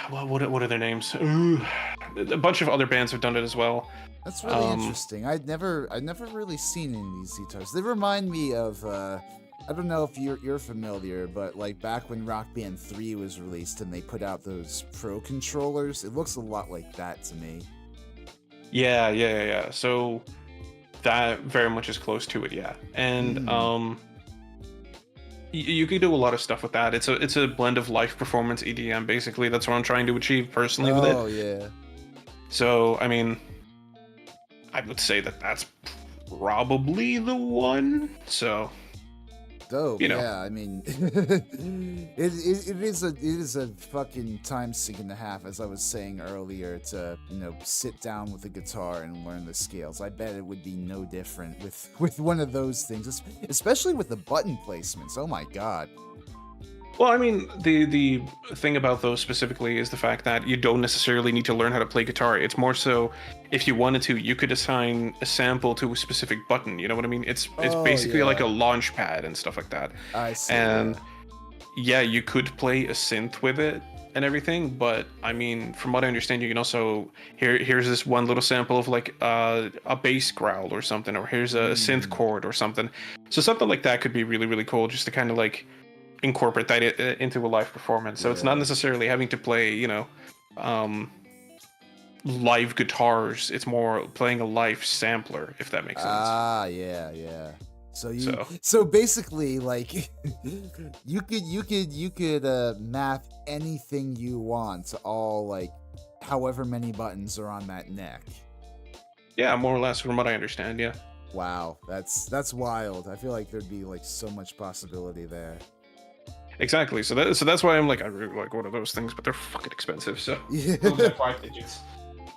what are their names? A bunch of other bands have done it as well. That's really interesting. I've never really seen any of these guitars. They remind me of I don't know if you're familiar, but like back when Rock Band 3 was released and they put out those Pro controllers, it looks a lot like that to me. Yeah. So that very much is close to it, yeah. And you can do a lot of stuff with that. It's a blend of live performance EDM, basically. That's what I'm trying to achieve personally with it. Oh yeah. So I mean, I would say that's probably the one. So Dope. Yeah, I mean, it is a fucking time sink and a half, as I was saying earlier, to sit down with a guitar and learn the scales. I bet it would be no different with one of those things, especially with the button placements. Oh my god. Well, I mean, the thing about those specifically is the fact that you don't necessarily need to learn how to play guitar. It's more so, if you wanted to, you could assign a sample to a specific button. You know what I mean? It's basically like a launch pad and stuff like that. I see. And yeah, you could play a synth with it and everything, but I mean, from what I understand, you can also here's this one little sample of like a bass growl or something, or here's a synth chord or something. So something like that could be really, really cool, just to kind of like incorporate that into a live performance. So it's not necessarily having to play, live guitars. It's more playing a live sampler, if that makes sense. Ah, yeah, yeah. So So- so basically, like, you could map anything you want to all, like, however many buttons are on that neck. Yeah, more or less from what I understand, yeah. Wow, that's wild. I feel like there'd be like so much possibility there. Exactly. So that's why I'm like, I really like one of those things, but they're fucking expensive. So Yeah, those are 5 digits.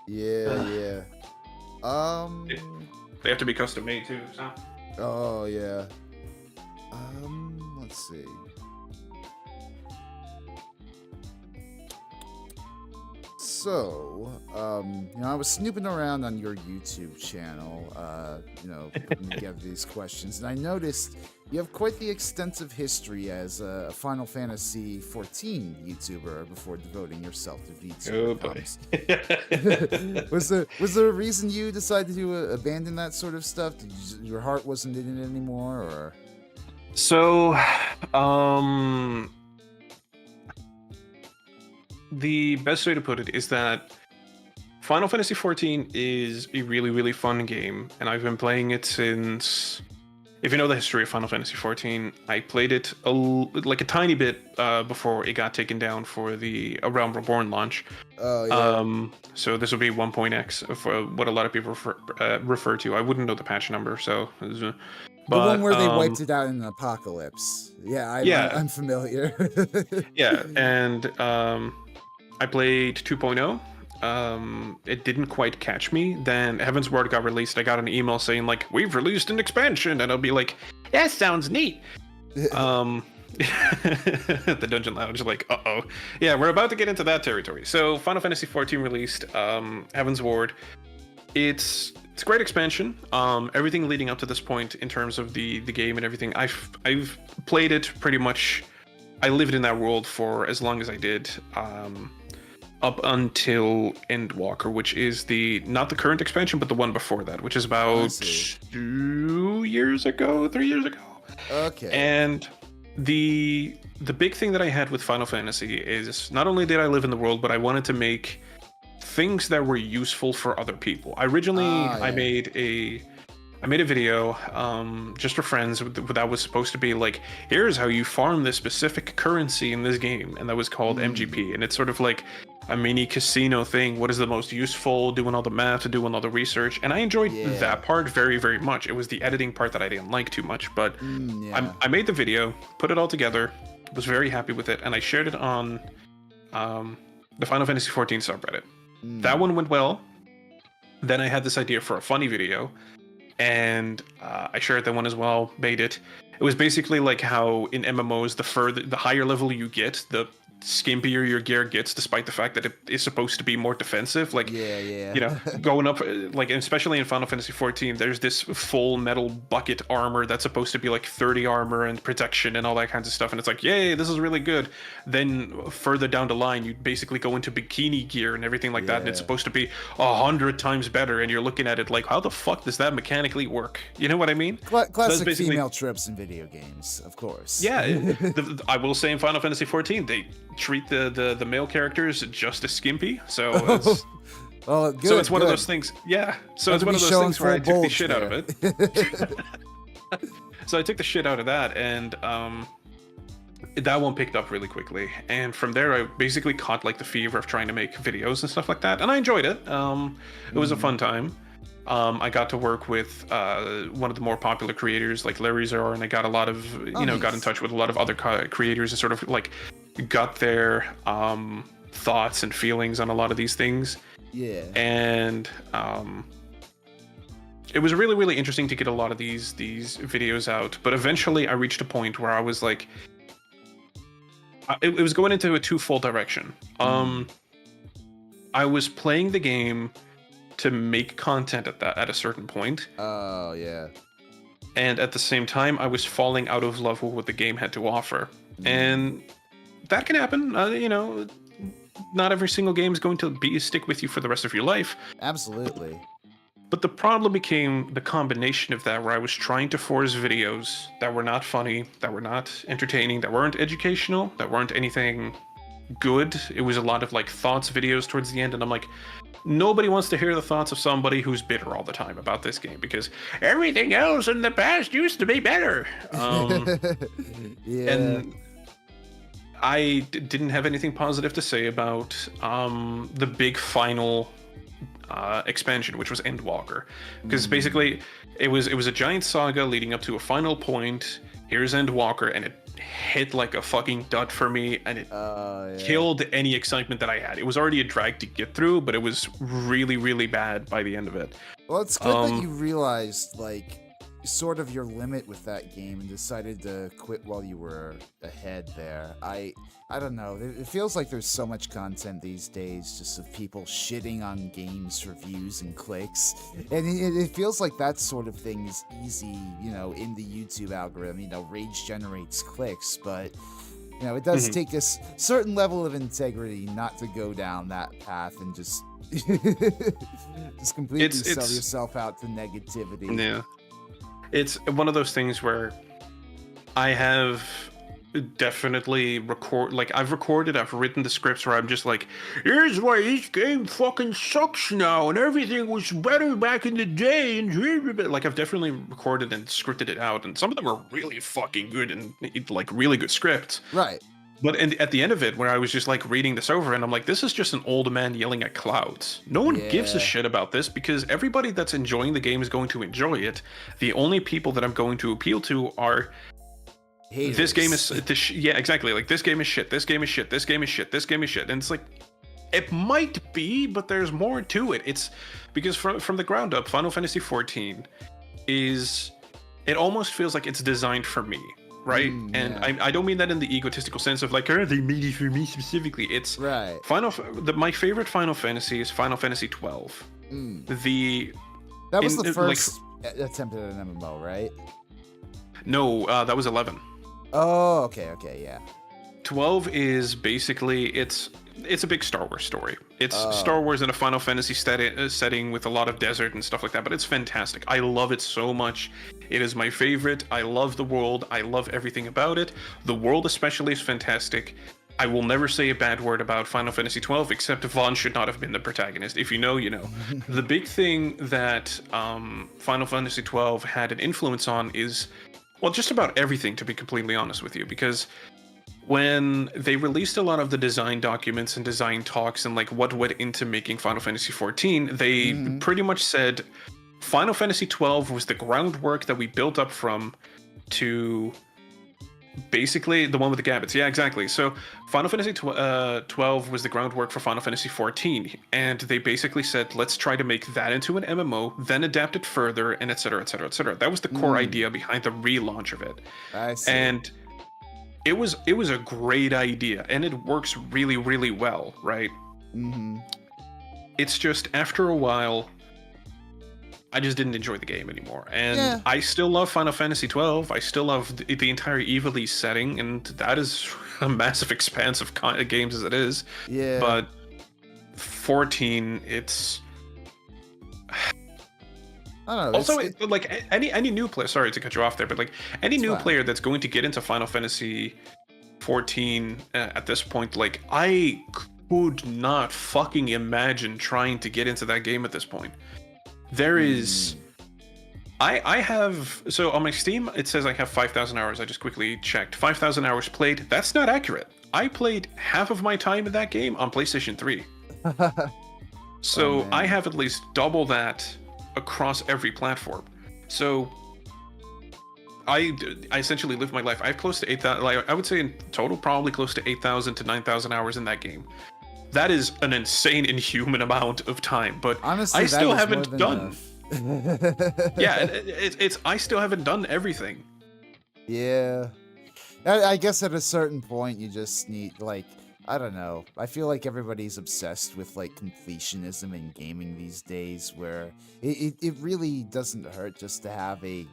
yeah. They have to be custom made too. So Oh yeah. Let's see. So, I was snooping around on your YouTube channel, putting together these questions, and I noticed you have quite the extensive history as a Final Fantasy XIV YouTuber before devoting yourself to VTuber. Was there a reason you decided to abandon that sort of stuff? Your heart wasn't in it anymore, or? So, the best way to put it is that Final Fantasy XIV is a really, really fun game, and I've been playing it since. If you know the history of Final Fantasy XIV, I played it like a tiny bit before it got taken down for the A Realm Reborn launch. Oh yeah. So this will be 1.x for what a lot of people refer to. I wouldn't know the patch number, so. The one where they wiped it out in an apocalypse. Yeah, I'm familiar. Yeah, and I played 2.0. It didn't quite catch me. Then Heaven's Word got released. I got an email saying like, "We've released an expansion," and I'll be like, "That sounds neat." The Dungeon Lounge, like, uh-oh. Yeah, we're about to get into that territory. So Final Fantasy XIV released, Heaven's Ward. It's a great expansion. Everything leading up to this point in terms of the game and everything, I've played it pretty much. I lived in that world for as long as I did. Up until Endwalker, which is not the current expansion, but the one before that, which is about 3 years ago. Okay. And the big thing that I had with Final Fantasy is not only did I live in the world, but I wanted to make things that were useful for other people. Originally, I made a video just for friends that was supposed to be like, here's how you farm this specific currency in this game, and that was called MGP, and it's sort of like a mini casino thing. What is the most useful, doing all the math, doing all the research, and I enjoyed that part very, very much. It was the editing part that I didn't like too much, but I made the video, put it all together, was very happy with it, and I shared it on the Final Fantasy XIV subreddit. That one went well. Then I had this idea for a funny video, and I shared that one as well, made it. It was basically like how in MMOs, the higher level you get, the skimpier your gear gets, despite the fact that it is supposed to be more defensive. Like, going up, like, especially in Final Fantasy XIV, there's this full metal bucket armor that's supposed to be like 30 armor and protection and all that kinds of stuff, and it's like, yay, this is really good. Then further down the line, you basically go into bikini gear and everything like that, and it's supposed to be 100 times better, and you're looking at it like, how the fuck does that mechanically work? You know what I mean? Classic female tropes in video games, of course. Yeah, I will say in Final Fantasy XIV, they treat the male characters just as skimpy, so it's, good, so it's one of those things. Yeah, so it's one of those things where I took the shit out of it. So I took the shit out of that, and that one picked up really quickly, and from there I basically caught like the fever of trying to make videos and stuff like that, and I enjoyed it. It was a fun time. I got to work with one of the more popular creators like Larry Zor, and I got a lot of, got in touch with a lot of other creators and sort of like got their thoughts and feelings on a lot of these things. Yeah. And it was really, really interesting to get a lot of these videos out. But eventually I reached a point where I was like, it was going into a twofold direction. I was playing the game to make content at a certain point. Oh, yeah. And at the same time, I was falling out of love with what the game had to offer. And that can happen. Not every single game is going to stick with you for the rest of your life. Absolutely. But the problem became the combination of that, where I was trying to force videos that were not funny, that were not entertaining, that weren't educational, that weren't anything good. It was a lot of like thoughts videos towards the end, and I'm like, nobody wants to hear the thoughts of somebody who's bitter all the time about this game because everything else in the past used to be better. Yeah. And I didn't have anything positive to say about the big final expansion, which was Endwalker, because basically it was a giant saga leading up to a final point. Here's Endwalker, and it hit like a fucking dud for me, and it killed any excitement that I had. It was already a drag to get through, but it was really, really bad by the end of it. Well, it's good that you realized, like, sort of your limit with that game and decided to quit while you were ahead there. I don't know. It feels like there's so much content these days just of people shitting on games for views and clicks. And it feels like that sort of thing is easy, you know, in the YouTube algorithm. You know, rage generates clicks, but, you know, it does take a certain level of integrity not to go down that path and just completely sell yourself out to negativity. Yeah. It's one of those things where I have definitely I've written the scripts where I'm just like, here's why this game fucking sucks now and everything was better back in the day, and like I've definitely recorded and scripted it out, and some of them are really fucking good and like really good scripts. Right. But at the end of it, where I was just like reading this over, and I'm like, this is just an old man yelling at clouds. No one gives a shit about this because everybody that's enjoying the game is going to enjoy it. The only people that I'm going to appeal to are haters. This game is yeah, exactly. Like, this game is shit. This game is shit. This game is shit. This game is shit. And it's like, it might be, but there's more to it. It's because from the ground up, Final Fantasy XIV it almost feels like it's designed for me. Right? And I don't mean that in the egotistical sense of like, they made it for me specifically. It's right. My favorite Final Fantasy is Final Fantasy XII. That was the first attempt at an MMO, right? No, that was 11. Oh, okay, yeah. 12 is basically it's a big Star Wars story. It's Star Wars in a Final Fantasy setting with a lot of desert and stuff like that, but it's fantastic. I love it so much. It is my favorite. I love the world. I love everything about it. The world especially is fantastic. I will never say a bad word about Final Fantasy XII, except Vaughn should not have been the protagonist. If you know, you know. The big thing that Final Fantasy XII had an influence on is, well, just about everything, to be completely honest with you, because when they released a lot of the design documents and design talks and like what went into making Final Fantasy XIV, they pretty much said Final Fantasy XII was the groundwork that we built up from to basically the one with the Gabbets. Yeah, exactly. So Final Fantasy XII was the groundwork for Final Fantasy XIV, and they basically said, let's try to make that into an MMO, then adapt it further, and etc., etc., etc. That was the core idea behind the relaunch of it. I see. And it was a great idea, and it works really, really well, right? It's just after a while, I just didn't enjoy the game anymore. And I still love Final Fantasy XII. I still love the entire Ivalice setting, and that is a massive expanse of games as it is. Yeah. But 14, it's... I don't know. Also, like any new player, sorry to cut you off there, but like any new player that's going to get into Final Fantasy 14 at this point, like I could not fucking imagine trying to get into that game at this point. There is, I have, so on my Steam it says I have 5,000 hours. I just quickly checked. 5,000 hours played. That's not accurate. I played half of my time in that game on PlayStation 3. So I have at least double that across every platform. So I essentially live my life. I have close to 8,000, like I would say in total probably close to 8,000 to 9,000 hours in that game. That is an insane, inhuman amount of time, but honestly, I still haven't done. Yeah, it's I still haven't done everything. Yeah, I guess at a certain point you just need, like, I don't know. I feel like everybody's obsessed with like completionism in gaming these days, where it really doesn't hurt just to have a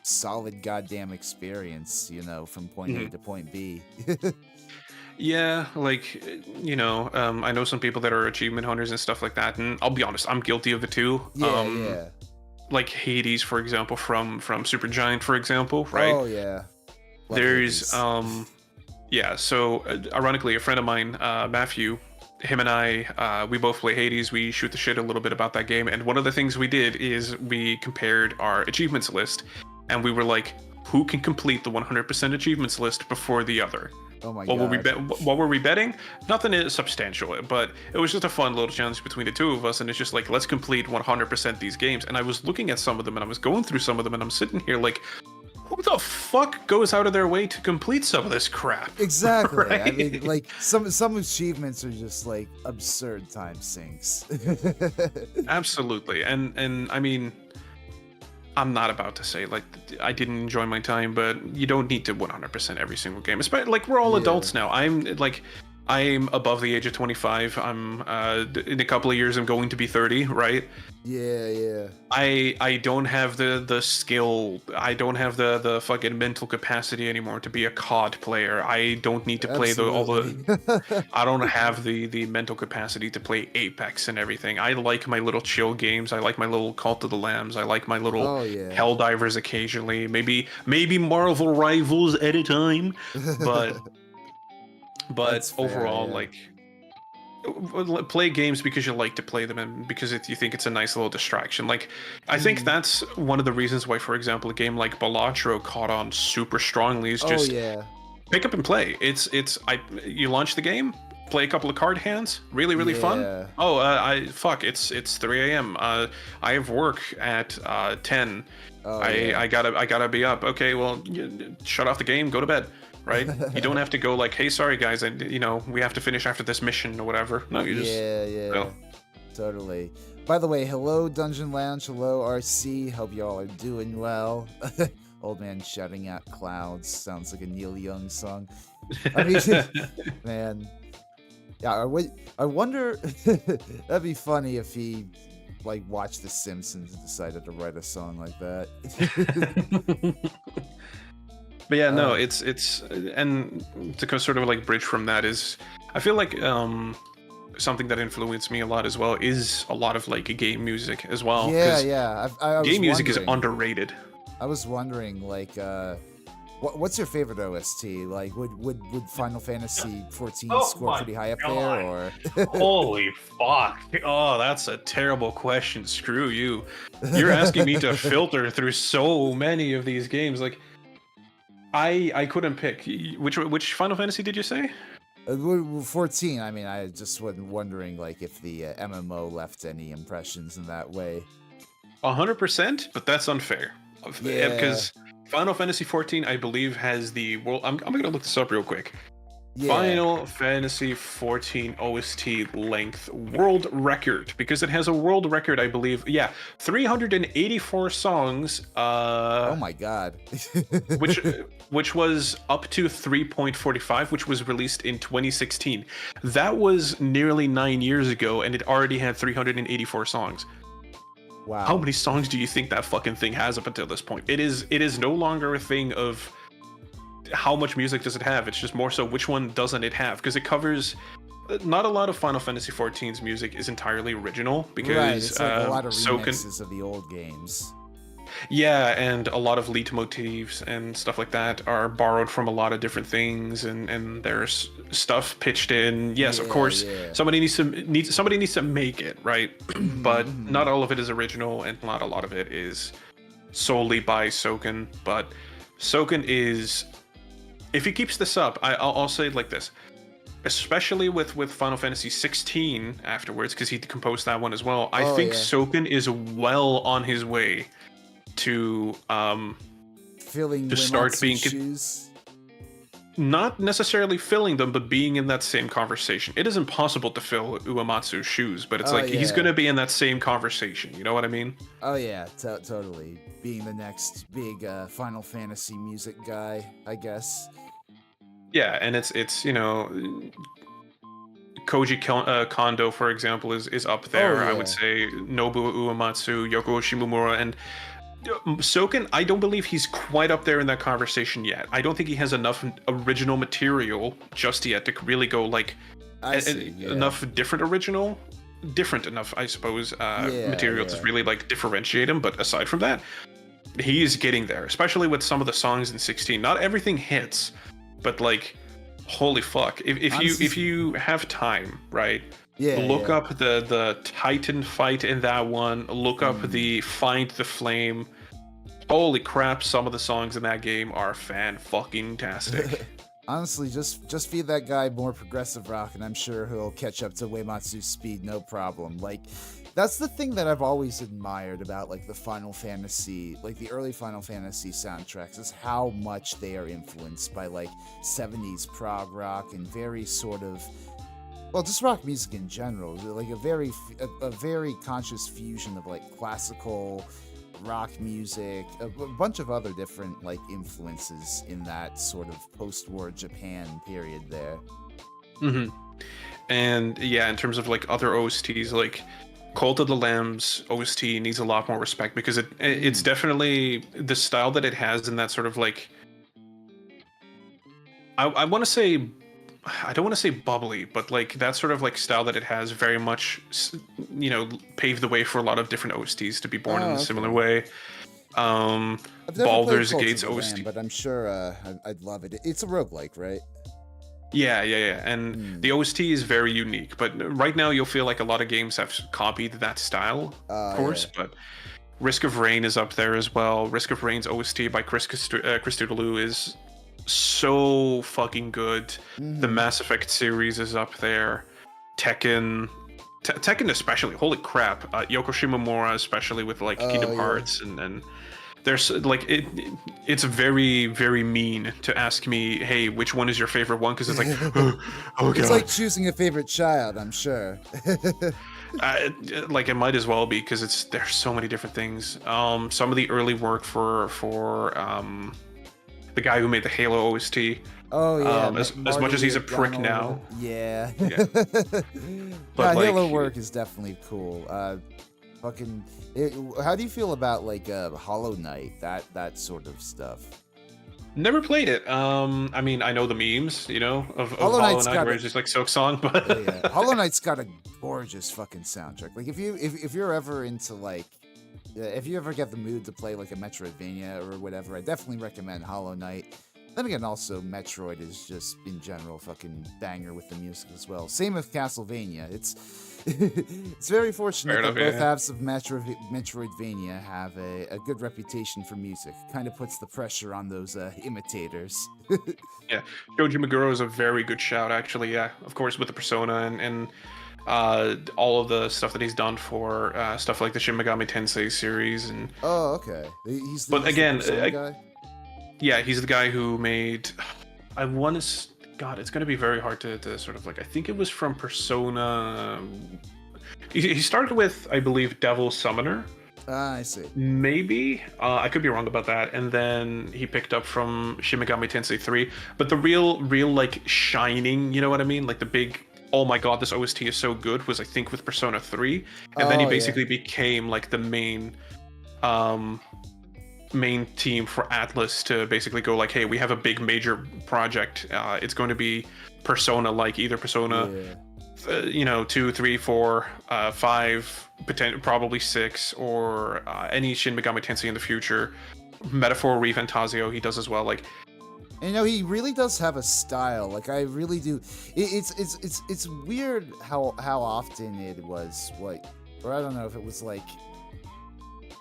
solid goddamn experience, you know, from point A to point B. Yeah, like, you know, I know some people that are achievement hunters and stuff like that, and I'll be honest, I'm guilty of it too. Yeah. Like Hades, for example, from Supergiant, for example, right? Oh yeah. There's Yeah, so ironically, a friend of mine, Matthew, him and I, we both play Hades. We shoot the shit a little bit about that game, and one of the things we did is we compared our achievements list, and we were like, who can complete the 100% achievements list before the other? Oh my What were we god. what were we betting? Nothing substantial, but it was just a fun little challenge between the two of us, and it's just like, let's complete 100% these games. And I was looking at some of them, and I was going through some of them, and I'm sitting here like, who the fuck goes out of their way to complete some of this crap? Exactly. I Right? mean, like some achievements are just like absurd time sinks. Absolutely. And I mean, I'm not about to say like I didn't enjoy my time, but you don't need to 100% every single game. Especially like we're all Yeah. adults now. I'm above the age of 25. I'm in a couple of years I'm going to be 30, right? Yeah. I don't have the skill. I don't have the fucking mental capacity anymore to be a COD player. I don't need to play Absolutely. I don't have the mental capacity to play Apex and everything. I like my little chill games. I like my little Cult of the Lambs. I like my little Oh yeah. Helldivers occasionally. Maybe Marvel Rivals at a time. But That's fair, overall, yeah. like play games because you like to play them and because you think it's a nice little distraction. Like I think Mhm. that's one of the reasons why, for example, a game like Balatro caught on super strongly is Oh just yeah. pick up and play. You launch the game, play a couple of card hands, really fun. Yeah. Oh, it's 3 a.m. I have work at 10. Oh yeah. I gotta be up. Okay, well, shut off the game, go to bed. Right? You don't have to go like, hey, sorry guys, we have to finish after this mission or whatever. No, you just Yeah. go. Totally. By the way, hello Dungeon Lounge, hello RC. Hope y'all are doing well. Old man shouting at clouds sounds like a Neil Young song. I mean, man. Yeah, I wonder. That'd be funny if he like watched The Simpsons and decided to write a song like that. But yeah, no, Uh, it's and to sort of like bridge from that is, I feel like something that influenced me a lot as well is a lot of like game music as well. yeah, 'Cause yeah. I was game music is wondering. underrated. I was wondering, like, what's your favorite OST? Like, would Final Fantasy 14 Oh score my pretty high up God. there, or? Holy fuck. Oh, that's a terrible question. Screw you. You're asking me to filter through so many of these games. Like, I couldn't pick. Which Final Fantasy did you say? 14. I mean, I just was wondering, like, if the MMO left any impressions in that way. 100%, but that's unfair. Yeah. Because Final Fantasy 14, I believe, has the world. I'm gonna look this up real quick. Yeah. Final Fantasy 14 OST length world record, because it has a world record, I believe. Yeah, 384 songs. Oh my god. which was up to 3.45, which was released in 2016. That was nearly 9 years ago, and it already had 384 songs. Wow. How many songs do you think that fucking thing has up until this point? It is no longer a thing of how much music does it have. It's just more so which one doesn't it have, because it covers. Not a lot of Final Fantasy XIV's music is entirely original, because right, it's like a lot of Soken, remixes of the old games. yeah, and a lot of leitmotifs and stuff like that are borrowed from a lot of different things, and there's stuff pitched in. Yes, of Yeah, course, yeah. somebody needs to make it, right? But Mhm. not all of it is original, and not a lot of it is solely by Soken. But Soken is, if he keeps this up, I'll say it like this. Especially with Final Fantasy 16 afterwards, because he composed that one as well. I Oh, think yeah. Soken is well on his way to Filling to start Wimatsu's being shoes. not necessarily filling them, but being in that same conversation. It is impossible to fill Uematsu's shoes, but it's Oh, like he's yeah. gonna be in that same conversation. You know what I mean? Oh yeah, totally. Being the next big Final Fantasy music guy, I guess. Yeah, and it's Koji Kondo, for example, is up there. I yeah. would say Nobuo Uematsu, Yoko Shimomura, and Soken. I don't believe he's quite up there in that conversation yet. I don't think he has enough original material just yet to really go like I see. Yeah. enough different enough, I suppose, material to yeah. really like differentiate him. But aside from that, he is getting there, especially with some of the songs in 16. Not everything hits, but like Holy fuck! Honestly, if you have time, right? yeah, Look yeah. up the Titan fight in that one. Look up Mm. the Find the Flame. Holy crap! Some of the songs in that game are fan fucking tastic. Honestly, just feed that guy more progressive rock, and I'm sure he'll catch up to Uematsu's speed, no problem. Like, that's the thing that I've always admired about like the Final Fantasy, like the early Final Fantasy soundtracks, is how much they are influenced by like 70s prog rock and very sort of, well, just rock music in general, like a very conscious fusion of like classical rock music, a bunch of other different like influences in that sort of post-war Japan period there. hmm And yeah, in terms of like other OSTs, like Cult of the Lamb's OST needs a lot more respect because it's Mm. definitely the style that it has in that sort of like I want to say I don't want to say bubbly, but like that sort of like style that it has very much paved the way for a lot of different OSTs to be born in Oh, a similar okay. way. Um, I've never played Baldur's Cult of Gate's the Lamb, OST. but I'm sure I'd love it. It's a roguelike, right? Yeah. And Hmm. the OST is very unique, but right now you'll feel like a lot of games have copied that style, of Yeah. course, but Risk of Rain is up there as well. Risk of Rain's OST by Christodoulou is so fucking good. The Mm-hmm. Mass Effect series is up there. Tekken, Tekken especially. Holy crap! Yoko Shimomura especially with like Oh, Kingdom yeah. Hearts and there's like it's very very mean to ask me, hey, which one is your favorite one, because it's like oh It's god. like choosing a favorite child, I'm sure. Like it might as well be because there's so many different things. Some of the early work for the guy who made the Halo OST. Oh yeah, As much as Marty he's a prick O'Donnell or now, whatever. Yeah. yeah. Nah, But Halo like, work is definitely cool. Fucking. How do you feel about like Hollow Knight? That sort of stuff. never played it. I mean, I know the memes, of Hollow Hollow Knight's Knight got where a it's just like Silk Song, yeah. but Hollow Knight's got a gorgeous fucking soundtrack. Like if you're ever into like if you ever get the mood to play like a Metroidvania or whatever, I definitely recommend Hollow Knight. Then again, also Metroid is just in general fucking banger with the music as well. Same with Castlevania. It's it's very fair fortunate that enough. both Yeah. halves of Metroidvania have a good reputation for music. Kind of puts the pressure on those imitators. Yeah, Shoji Meguro is a very good shout, actually. Yeah, of course, with the Persona and all of the stuff that he's done for stuff like the Shin Megami Tensei series. And Oh, okay. but He's the again, Persona guy. yeah, he's the guy who made. I want to. God, it's going to be very hard to sort of like. I think it was from Persona. He started with, I believe, Devil Summoner. Ah, I see. Maybe I could be wrong about that, and then he picked up from Shin Megami Tensei 3. But the real like shining, you know what I mean? Like the big, oh my god, this OST is so good, was I think with Persona 3, and then he Oh yeah. basically became like the um, main team for Atlas to basically go like, hey, we have a big major project. It's going to be Persona, like either Persona Yeah. 2, 3, 4, 5, probably 6, or any Shin Megami Tensei in the future. Metaphor Refantasio he does as well. Like, And he really does have a style. Like I really do. It's weird how often it was like, or I don't know if it was like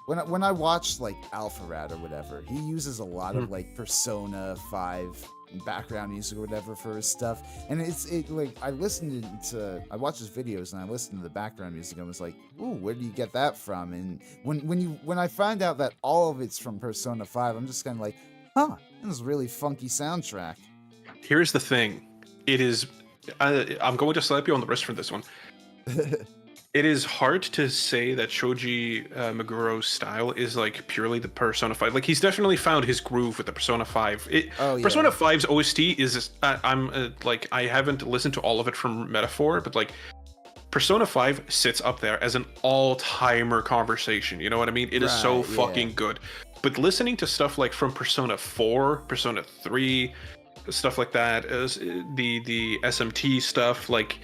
when I watched like Alpharad or whatever. He uses a lot of like Persona 5 background music or whatever for his stuff, and it like I watched his videos and I listened to the background music and was like, ooh, where do you get that from? And when I find out that all of it's from Persona 5, I'm just kind of like, huh, this is a really funky soundtrack. here's the thing. It is. I'm going to slap you on the wrist for this one. It is hard to say that Shoji Meguro's style is like purely the Persona 5. Like he's definitely found his groove with the Persona 5. Oh yeah. Persona 5's OST is like I haven't listened to all of it from Metaphor, but like Persona 5 sits up there as an all-timer conversation. You know what I mean? It is so Right, yeah. fucking good. But listening to stuff like from Persona 4, Persona 3, stuff like that, is the SMT stuff, like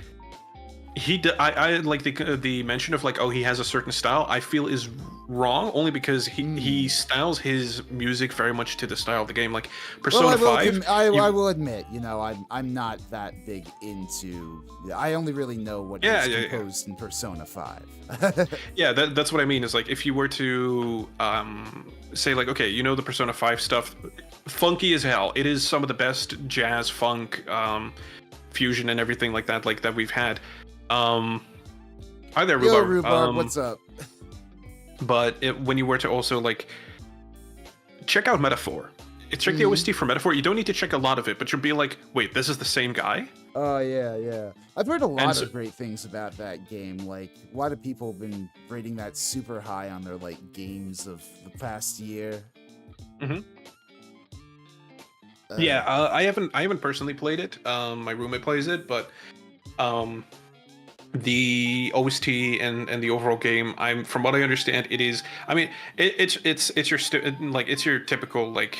I like the mention of like, oh, he has a certain style, I feel is wrong, only because he styles his music very much to the style of the game. Like Persona 5. I will admit, I'm not that big into. I only really know what is composed in Persona 5. Yeah, that's what I mean. Is like if you were to say like, okay, the Persona 5 stuff, funky as hell. It is some of the best jazz funk fusion and everything like that we've had. Hi there, Rhubarb. Yo, Rhubarb, what's up? But when you were to also like check out Metaphor, check the OST for Metaphor. You don't need to check a lot of it, but you'll be like, wait, this is the same guy? Oh yeah. I've heard a lot of great things about that game. Like a lot of people have been rating that super high on their like games of the past year. Mm-hmm. I haven't personally played it. My roommate plays it, but the OST and the overall game, from what I understand, it is. I mean, it's your typical like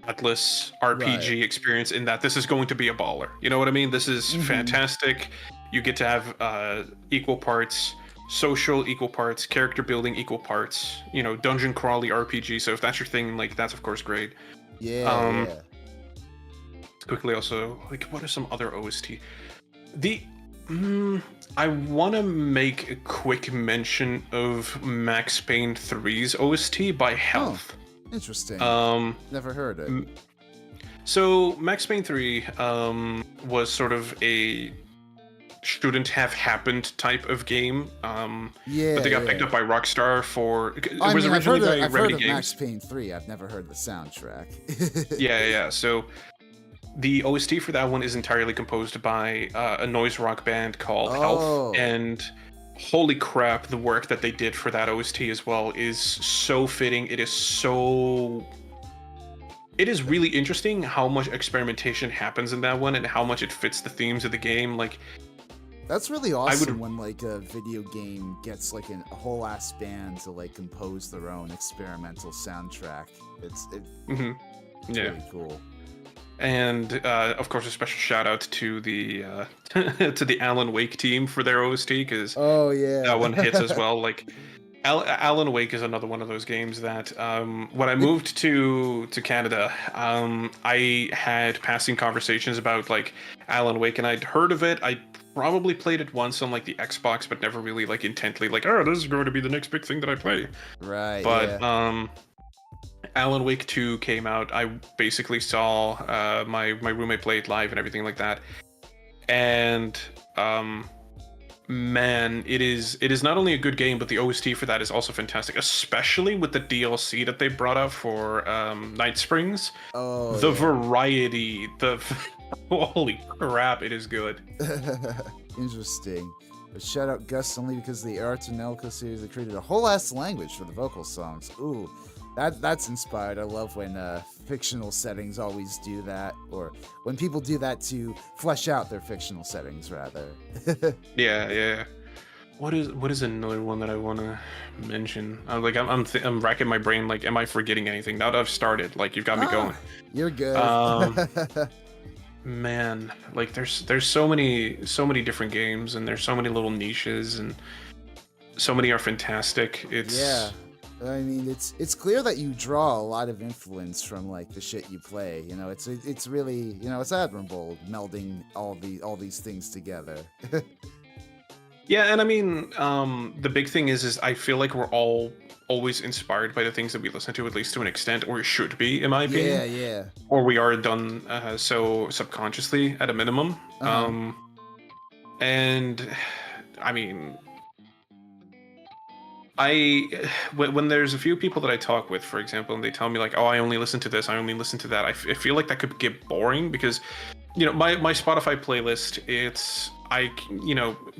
Atlas RPG experience in that this is going to be a baller. You know what I mean? This is fantastic. You get to have equal parts social, equal parts character building, equal parts dungeon crawly RPG. So if that's your thing, like that's of course great. Yeah. Quickly also, like, what are some other OST? I want to make a quick mention of Max Payne 3's OST by Health. Oh, interesting. Never heard it. So Max Payne 3 was sort of a shouldn't have happened type of game. But they got picked up by Rockstar for. It was originally by Remedy Games. Max Payne 3. I've never heard the soundtrack. Yeah. So the OST for that one is entirely composed by a noise rock band called Health, and holy crap, the work that they did for that OST as well is so fitting. It is really interesting how much experimentation happens in that one and how much it fits the themes of the game. Like, that's really awesome when like a video game gets like a whole ass band to like compose their own experimental soundtrack. It's really cool. And of course, a special shout out to the to the Alan Wake team for their OST, because that one hits as well. Like Alan Wake is another one of those games that when I moved to Canada, I had passing conversations about like Alan Wake, and I'd heard of it. I probably played it once on like the Xbox, but never really like intently like, oh, this is going to be the next big thing that I play. Right. But Alan Wake 2 came out. I basically saw my roommate play it live and everything like that. And man, it is not only a good game, but the OST for that is also fantastic, especially with the DLC that they brought out for Night Springs. The variety, holy crap, it is good. Interesting. But shout out Gus only because the Art and Elko series, they created a whole ass language for the vocal songs. Ooh. That's inspired. I love when fictional settings always do that, or when people do that to flesh out their fictional settings, rather. Yeah. What is another one that I want to mention? I'm racking my brain. Like, am I forgetting anything? Now that I've started, like, you've got me going. You're good. Man, like there's so many different games, and there's so many little niches, and so many are fantastic. I mean, it's clear that you draw a lot of influence from like the shit you play. It's really, it's admirable melding all these things together. Yeah, and I mean, the big thing is I feel like we're all always inspired by the things that we listen to, at least to an extent, or should be, in my opinion. Yeah. Or we are done so subconsciously at a minimum. And I mean, when there's a few people that I talk with, for example, and they tell me like, oh, I only listen to this, I only listen to that, I feel like that could get boring, because my Spotify playlist, I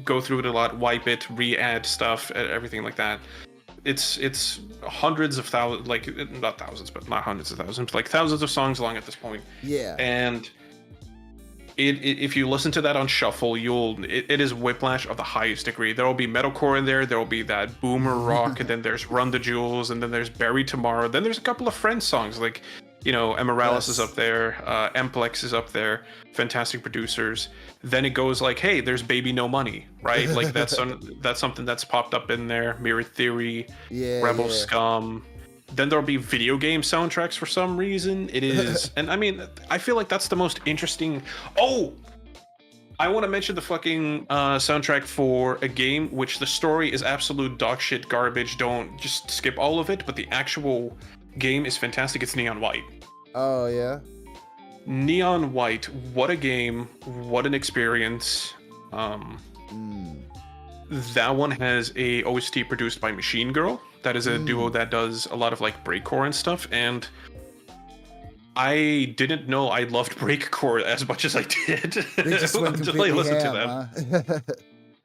go through it a lot, wipe it, re-add stuff, everything like that. It's hundreds of thousands, like not thousands, but not hundreds of thousands, like thousands of songs long at this point. Yeah. And if you listen to that on shuffle, it is whiplash of the highest degree. There will be metalcore in there. There will be that boomer rock, and then there's Run the Jewels, and then there's Bury Tomorrow. Then there's a couple of Friends songs. Like, You know, Emeralus is Yes. up there, Mplex is up there, fantastic producers. Then it goes like, hey, there's Baby No Money, right? Like that's something that's popped up in there. Mirror Theory, Yeah, Rebel yeah. Scum. Then there'll be video game soundtracks for some reason. It is, and I mean, I feel like that's the most interesting. Oh, I want to mention the fucking soundtrack for a game which the story is absolute dog shit garbage. Don't just skip all of it, but the actual game is fantastic. It's Neon White. Oh yeah. Neon White, what a game, what an experience. Mm. That one has a OST produced by Machine Girl. That is a duo Mm. that does a lot of like breakcore and stuff, and I didn't know I loved breakcore as much as I did They just went until I completely listened to ham, them. huh?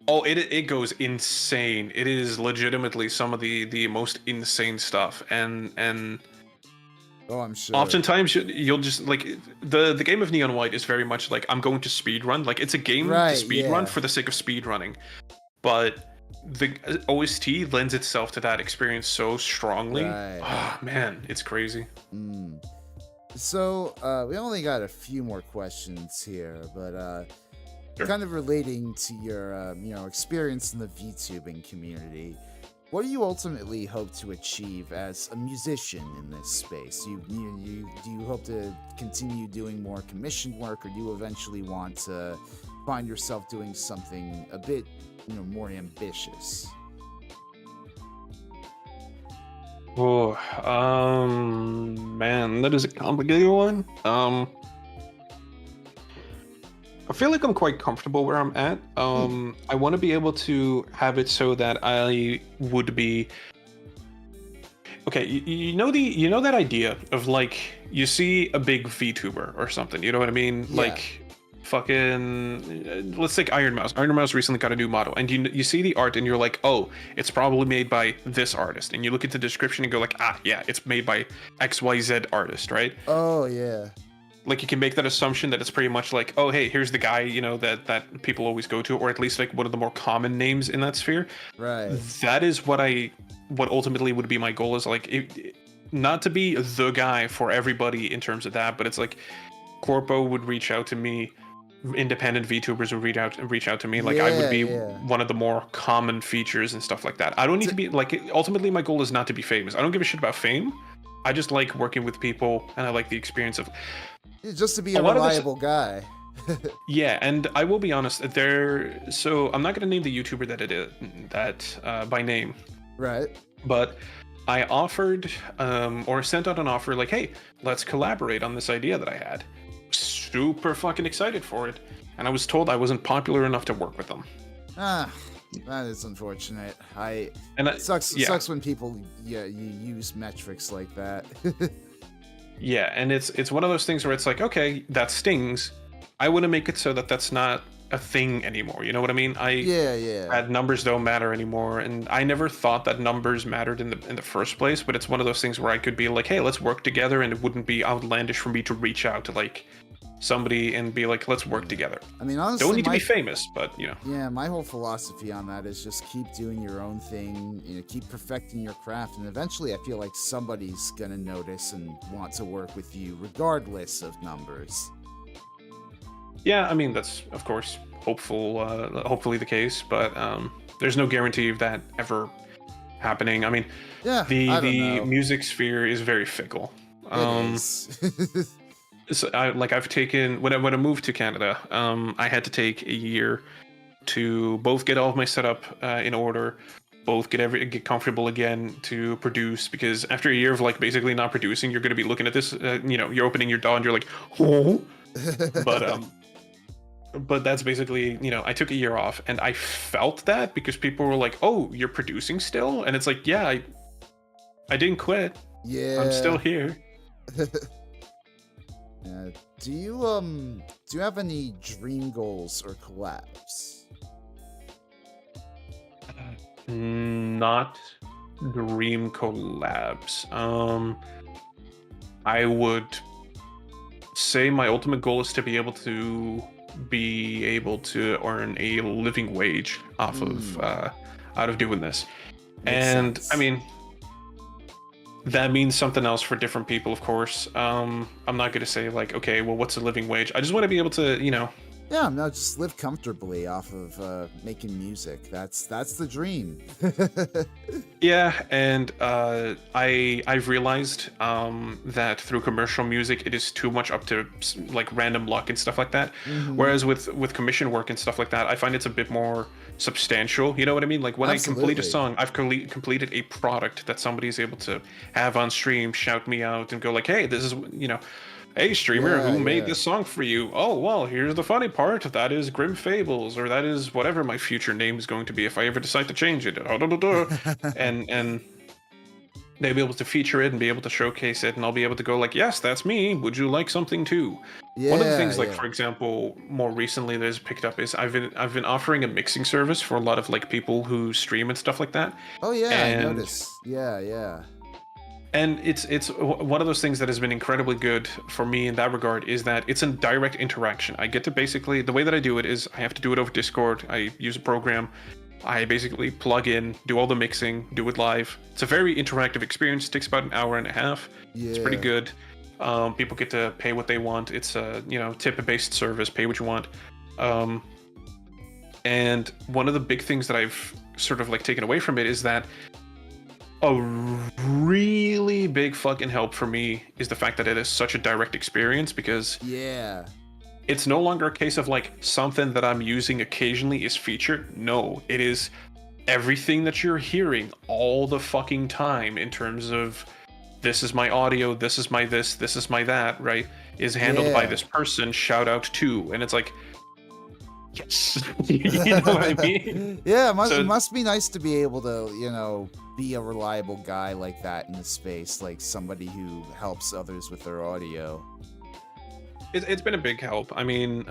Oh, it goes insane. It is legitimately some of the most insane stuff, and Oh, I'm sure. oftentimes you'll just like the game of Neon White is very much like I'm going to speed run. Like it's a game to Right, speed yeah. run for the sake of speed running, but the OST lends itself to that experience so strongly. Right. Oh man, it's crazy. Mm. So, we only got a few more questions here, but Sure. kind of relating to your, experience in the VTubing community. What do you ultimately hope to achieve as a musician in this space? Do you hope to continue doing more commissioned work, or do you eventually want to find yourself doing something a bit, more ambitious? Oh, man, that is a complicated one. I feel like I'm quite comfortable where I'm at. I want to be able to have it so that I would be okay. You know that idea of like you see a big VTuber or something. You know what I mean? Yeah. Like fucking let's take Iron Mouse. Iron Mouse recently got a new model, and you see the art, and you're like, oh, it's probably made by this artist. And you look at the description and go like, ah, yeah, it's made by XYZ artist, right? Oh, yeah. Like you can make that assumption that it's pretty much like, oh, hey, here's the guy, that people always go to, or at least like one of the more common names in that sphere. Right. That is what ultimately would be my goal, is like not to be the guy for everybody in terms of that, but it's like Corpo would reach out to me, independent VTubers would reach out to me, like I would be one of the more common features and stuff like that. I don't need to be like, ultimately my goal is not to be famous. I don't give a shit about fame. I just like working with people, and I like the experience of Just to be a reliable guy. yeah, and I will be honest, so I'm not going to name the YouTuber by name, Right. but I offered or sent out an offer like, hey, let's collaborate on this idea that I had. Super fucking excited for it, and I was told I wasn't popular enough to work with them. That is unfortunate. It sucks when people you use metrics like that. Yeah, and it's one of those things where it's like, okay, that stings. I want to make it so that that's not a thing anymore. You know what I mean? That numbers don't matter anymore, and I never thought that numbers mattered in the first place. But it's one of those things where I could be like, hey, let's work together, and it wouldn't be outlandish for me to reach out to like somebody and be like, let's work together. I mean, honestly, don't need to be famous, but Yeah, my whole philosophy on that is just keep doing your own thing, keep perfecting your craft, and eventually I feel like somebody's gonna notice and want to work with you regardless of numbers. Yeah, I mean, that's of course hopefully the case, but there's no guarantee of that ever happening. I mean, the music sphere is very fickle. It is. So I've taken when I moved to Canada, I had to take a year to both get all of my setup in order, both get comfortable again to produce, because after a year of like basically not producing, you're going to be looking at this, you're opening your DAW and you're like, oh, but that's basically, I took a year off, and I felt that because people were like, oh, you're producing still, and it's like, yeah, I didn't quit. Yeah, I'm still here. Do you have any dream goals or collabs? Not dream collabs. I would say my ultimate goal is to be able to earn a living wage off of out of doing this. Makes and sense. I mean, that means something else for different people, of course. I'm not going to say like, okay, well, what's a living wage? I just want to be able to, Yeah, no, just live comfortably off of making music. That's the dream. yeah. And I've realized that through commercial music, it is too much up to like random luck and stuff like that. Mhm. Whereas with commission work and stuff like that, I find it's a bit more substantial. You know what I mean? Like when I complete a Absolutely. song, I've completed a product that somebody is able to have on stream, shout me out, and go like, "Hey, this is hey streamer, Yeah, who made yeah. this song for you? Oh well, here's the funny part. That is Grim Fables, or that is whatever my future name is going to be if I ever decide to change it." And they'll be able to feature it and be able to showcase it, and I'll be able to go like, "Yes, that's me. Would you like something too?" One of the Yeah, things, like yeah. for example, more recently that has picked up is I've been offering a mixing service for a lot of like people who stream and stuff like that, Oh yeah, I and noticed. Yeah, yeah. one of those things that has been incredibly good for me in that regard is that it's a direct interaction. I get to basically, the way that I do it is I have to do it over Discord. I use a program. I basically plug in, do all the mixing, do it live. It's a very interactive experience. It takes about an hour and a half. Yeah. It's pretty good. People get to pay what they want. It's a tip-based service. Pay what you want. And one of the big things that I've sort of like taken away from it is that a really big fucking help for me is the fact that it is such a direct experience, because Yeah. it's no longer a case of like something that I'm using occasionally is featured. No, it is everything that you're hearing all the fucking time in terms of this is my audio, this is my this is my that, right? Is handled by Yeah. this person, shout out to. And it's like, yes. You know what I mean? Yeah, it So must be nice to be able to, be a reliable guy like that in the space, like somebody who helps others with their audio. it's been a big help. I mean,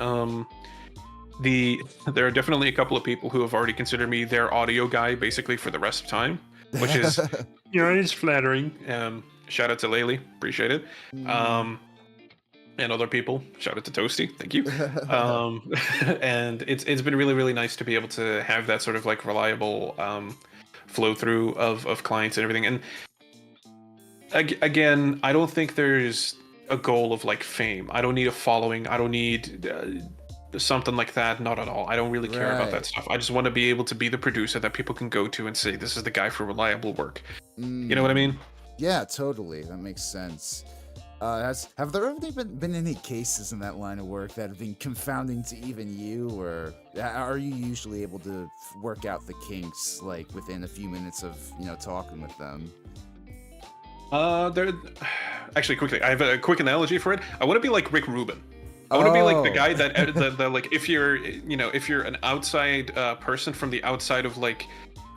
there are definitely a couple of people who have already considered me their audio guy basically for the rest of time, which is it's flattering. Shout out to Laylee, appreciate it. And other people, shout out to Toasty, thank you. And it's been really, really nice to be able to have that sort of like reliable flow through of clients and everything. And again, I don't think there's a goal of like fame. I don't need a following. I don't need something like that. Not at all. I don't really care about that Right. stuff. I just want to be able to be the producer that people can go to and say, this is the guy for reliable work. Mm. You know what I mean? Yeah, totally. That makes sense. Have there ever been any cases in that line of work that have been confounding to even you, or are you usually able to work out the kinks like within a few minutes of talking with them? There. Actually, quickly, I have a quick analogy for it. I want to be like Rick Rubin. I want to be like the guy that the like if you're an outside person from the outside of like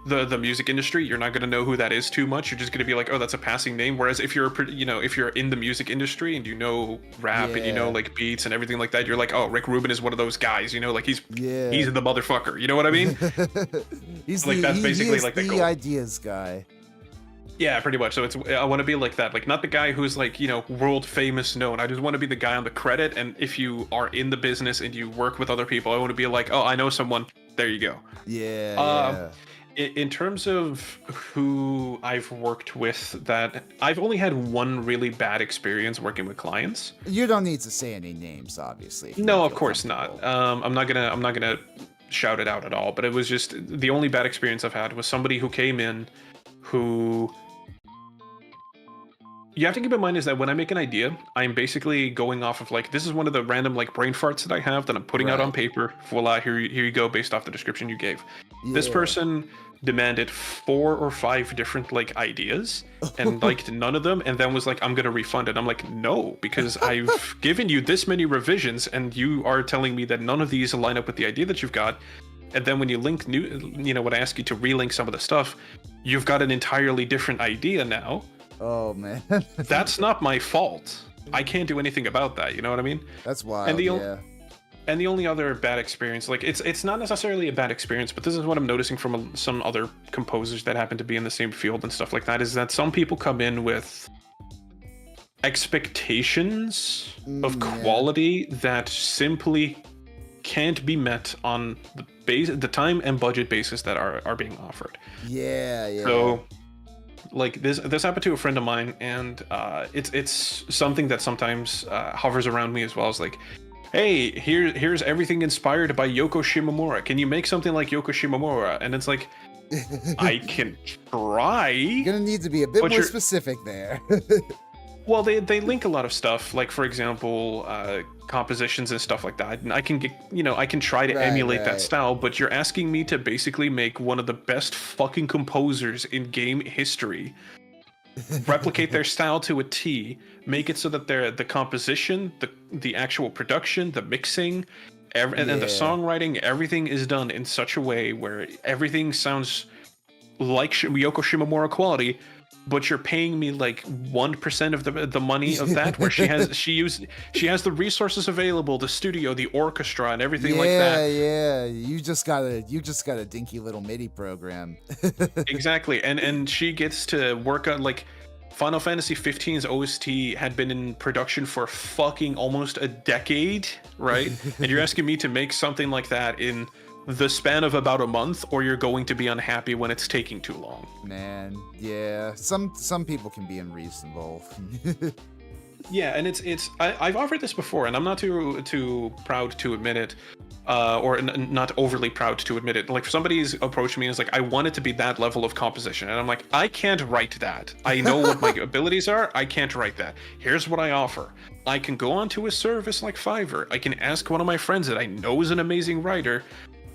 the music industry, you're not going to know who that is too much. You're just going to be like, oh, that's a passing name. Whereas if you're if you're in the music industry and rap and Yeah. like beats and everything like that, you're like, oh, Rick Rubin is one of those guys. Like he's Yeah. the motherfucker. You know what I mean? He's Like, that's he basically is like the the goal. ideas guy. Yeah, pretty much. So I want to be like that, like not the guy who's like world famous known. I just want to be the guy on the credit. And if you are in the business and you work with other people, I want to be like, oh, I know someone. There you go. Yeah. Yeah. In terms of who I've worked with, that I've only had one really bad experience working with clients. You don't need to say any names, obviously. if you No, don't of feel course not. comfortable. I'm not gonna shout it out at all. But it was just the only bad experience I've had was somebody who came in, who you have to keep in mind is that when I make an idea, I'm basically going off of like, this is one of the random like brain farts that I have that I'm putting out on Right. paper. Voila, here you go, based off the description you gave. This Yeah. person demanded 4 or 5 different like ideas and liked none of them, and then was like, I'm gonna refund it. I'm like, no, because I've given you this many revisions and you are telling me that none of these line up with the idea that you've got. And then when you link when I ask you to relink some of the stuff, you've got an entirely different idea now. Oh man. That's not my fault. I can't do anything about that. You know what I mean? That's wild. And yeah. and the only other bad experience, like it's not necessarily a bad experience, but this is what I'm noticing from some other composers that happen to be in the same field and stuff like that, is that some people come in with expectations of Yeah. quality that simply can't be met on the time and budget basis that are being offered. Yeah. Yeah. So like this happened to a friend of mine, and it's something that sometimes hovers around me as well. It's like, hey, here's everything inspired by Yoko Shimomura. Can you make something like Yoko Shimomura? And it's like, I can try. You're gonna need to be a bit But more you're- specific there. Well, they link a lot of stuff, like for example, compositions and stuff like that. And I can get, I can try to Right, emulate right. that style, but you're asking me to basically make one of the best fucking composers in game history, replicate their style to a T, make it so that the composition, the actual production, the mixing, and the Yeah. songwriting, everything is done in such a way where everything sounds like Yoko Shimomura quality, but you're paying me like 1% of the money of that, where she has the resources available, the studio, the orchestra, and everything like that. Yeah. You just got a dinky little MIDI program. Exactly, and she gets to work on, like, Final Fantasy 15's OST had been in production for fucking almost a decade, right? And you're asking me to make something like that in the span of about a month, or you're going to be unhappy when it's taking too long. Man, yeah. Some people can be unreasonable. Yeah, and I've offered this before, and I'm not too proud to admit it, or not overly proud to admit it. Like, if somebody's approached me and is like, I want it to be that level of composition, and I'm like, I can't write that. I know what my abilities are. I can't write that. Here's what I offer. I can go onto a service like Fiverr. I can ask one of my friends that I know is an amazing writer,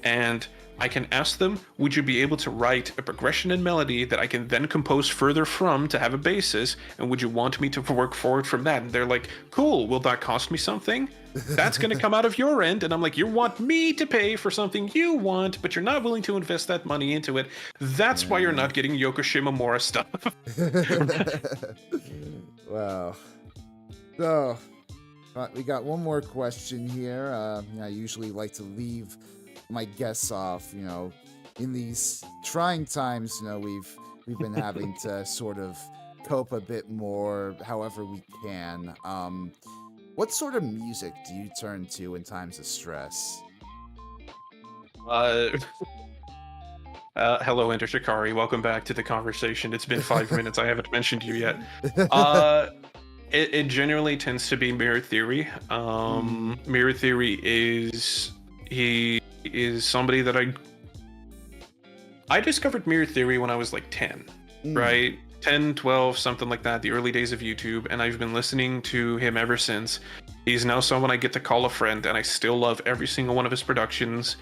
and I can ask them, would you be able to write a progression and melody that I can then compose further from to have a basis? And would you want me to work forward from that? And they're like, cool, will that cost me something? That's going to come out of your end. And I'm like, you want me to pay for something you want, but you're not willing to invest that money into it. That's why you're not getting Yoko Shimomura stuff. Wow. So, we got one more question here. I usually like to leave my guests off, in these trying times. We've been having to sort of cope a bit more however we can. What sort of music do you turn to in times of stress? Hello, Enter Shikari. Welcome back to the conversation. It's been 5 minutes. I haven't mentioned you yet. It generally tends to be Mirror Theory. Mirror Theory is somebody that I discovered Mirror Theory when I was like 10, right? 10, 12, something like that, the early days of YouTube, and I've been listening to him ever since. He's now someone I get to call a friend, and I still love every single one of his productions.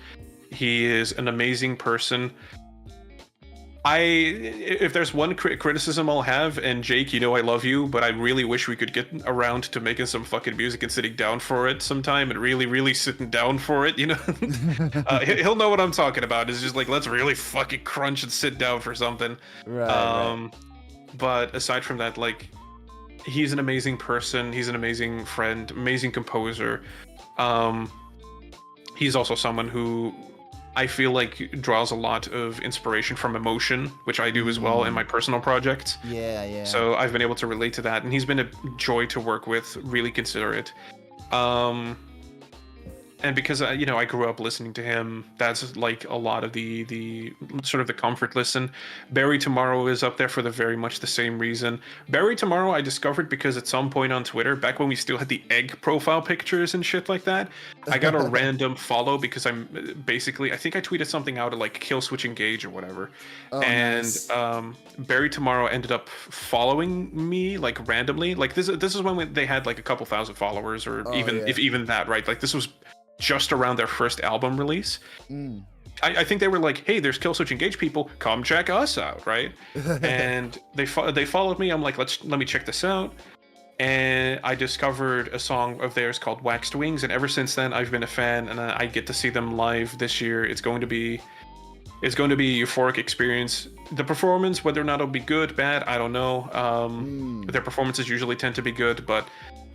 He is an amazing person. If there's one criticism I'll have, and Jake, I love you, but I really wish we could get around to making some fucking music and sitting down for it sometime, and really, really sitting down for it, he'll know what I'm talking about. It's just like, let's really fucking crunch and sit down for something. Right. But aside from that, like, he's an amazing person, he's an amazing friend, amazing composer. He's also someone who I feel like draws a lot of inspiration from emotion, which I do as well in my personal projects. Yeah. So I've been able to relate to that, and he's been a joy to work with, really considerate. And because I grew up listening to him, that's like a lot of the sort of the comfort listen. Bury Tomorrow is up there for very much the same reason. Bury Tomorrow I discovered because at some point on Twitter, back when we still had the egg profile pictures and shit like that, I got a random follow because I think I tweeted something out at like Kill Switch Engage or whatever. Oh, and nice. Bury Tomorrow ended up following me like randomly. Like this is when they had like a couple thousand followers, or if even that, right? Like this was just around their first album release. I think they were like, hey, there's Kill Switch Engage people, come check us out, right? And they followed me. I'm like, let me check this out. And I discovered a song of theirs called Waxed Wings, and ever since then I've been a fan, and I get to see them live this year. It's going to be a euphoric experience. The performance, whether or not it'll be good, bad, I don't know. Their performances usually tend to be good, but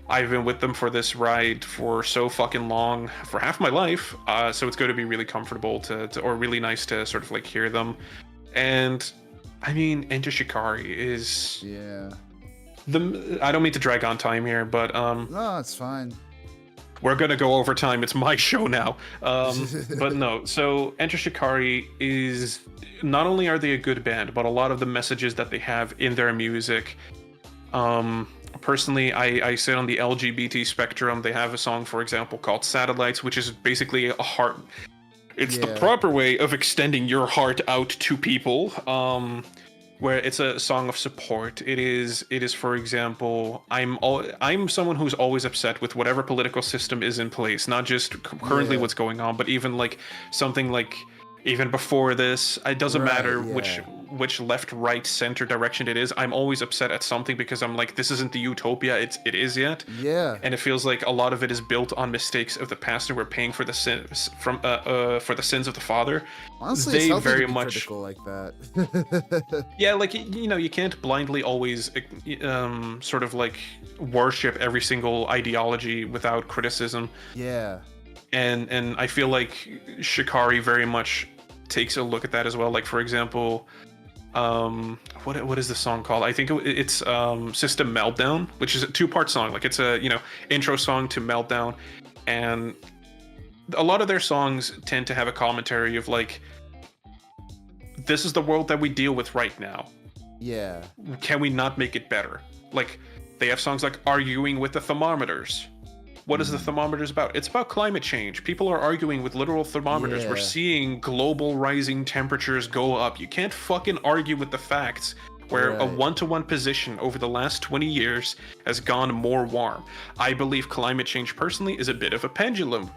I've been with them for this ride for so fucking long, for half my life. So it's going to be really comfortable or really nice to sort of like hear them. And I mean, Enter Shikari is... Yeah. I don't mean to drag on time here, but No, it's fine. we're gonna go over time. It's my show now. But no. So Enter Shikari is not only are they a good band, but a lot of the messages that they have in their music. Personally, I sit on the LGBT spectrum. They have a song, for example, called "Satellites," which is basically a heart. It's the proper way of extending your heart out to people. Where it's a song of support. It is, for example, I'm someone who's always upset with whatever political system is in place, not just currently what's going on, but even like something like even before this. It doesn't matter which left, right, center direction it is. I'm always upset at something because I'm like, this isn't the utopia it is yet. Yeah. And it feels like a lot of it is built on mistakes of the past, and we're paying for the sins for the sins of the father. Honestly, it's healthy to be critical like that. Yeah, like, you know, you can't blindly always sort of like worship every single ideology without criticism. Yeah. And I feel like Shikari very much takes a look at that as well. Like, for example, what is the song called? I think it's System Meltdown, which is a 2-part song. Like, it's a, you know, intro song to Meltdown, and a lot of their songs tend to have a commentary of like, this is the world that we deal with right now. Yeah. Can we not make it better? Like, they have songs like Arguing with the Thermometers. What is the thermometers about? It's about climate change. People are arguing with literal thermometers. Yeah. We're seeing global rising temperatures go up. You can't fucking argue with the facts where a 1-to-1 position over the last 20 years has gone more warm. I believe climate change personally is a bit of a pendulum.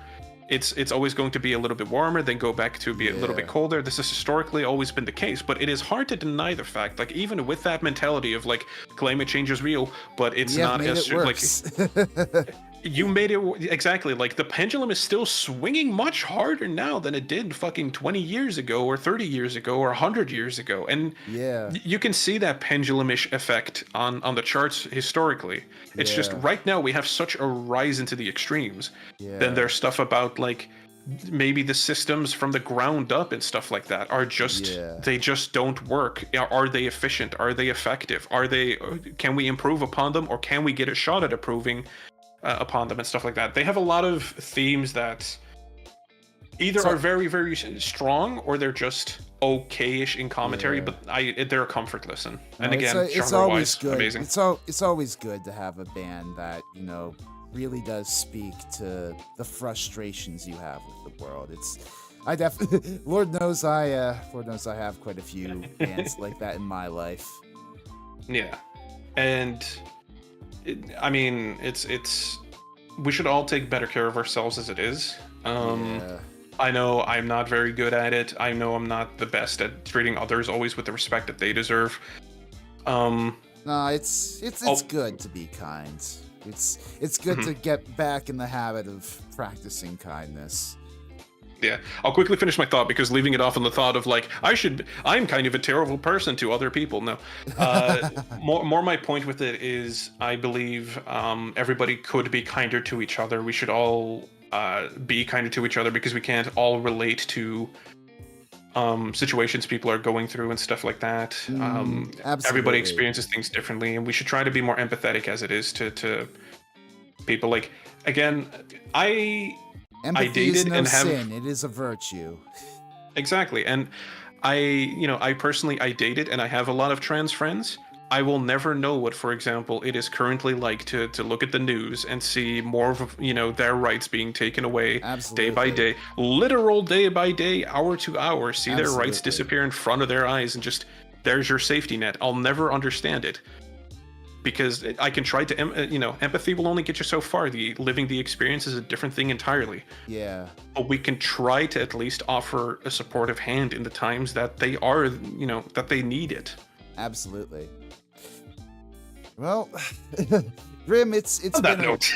It's always going to be a little bit warmer, then go back to be a little bit colder. This has historically always been the case, but it is hard to deny the fact, like, even with that mentality of like climate change is real, but it's not as like you made it exactly. Like, the pendulum is still swinging much harder now than it did fucking 20 years ago or 30 years ago or 100 years ago. And you can see that pendulumish effect on the charts historically. It's just right now we have such a rise into the extremes. Then there's stuff about like maybe the systems from the ground up and stuff like that are just they just don't work. Are they efficient? Are they effective? Can we improve upon them, or can we get a shot at improving upon them and stuff like that? They have a lot of themes that either are very, very strong, or they're just okay-ish in commentary, but they're a comfort listen. And again, it's always good. Amazing. It's always good to have a band that, you know, really does speak to the frustrations you have with the world. I definitely Lord knows I have quite a few bands like that in my life. Yeah, and I mean, it's we should all take better care of ourselves as it is. I know I'm not very good at it. I know I'm not the best at treating others always with the respect that they deserve. No, it's good to be kind. It's good to get back in the habit of practicing kindness. Yeah, I'll quickly finish my thought, because leaving it off on the thought of like, I'm kind of a terrible person to other people. No, more my point with it is, I believe everybody could be kinder to each other. We should all be kinder to each other, because we can't all relate to situations people are going through and stuff like that. Everybody experiences things differently, and we should try to be more empathetic as it is to people. Like, again, Empathy I dated is no and have sin. It is a virtue. Exactly. And I personally dated, and I have a lot of trans friends. I will never know what, for example, it is currently like to look at the news and see more of, their rights being taken away day by day, literal day by day, hour to hour, see their rights disappear in front of their eyes, and just, there's your safety net. I'll never understand it, because I can try to, empathy will only get you so far. Living the experience is a different thing entirely. Yeah. But we can try to at least offer a supportive hand in the times that they are, that they need it. Absolutely. Well, Grim, it's on that note.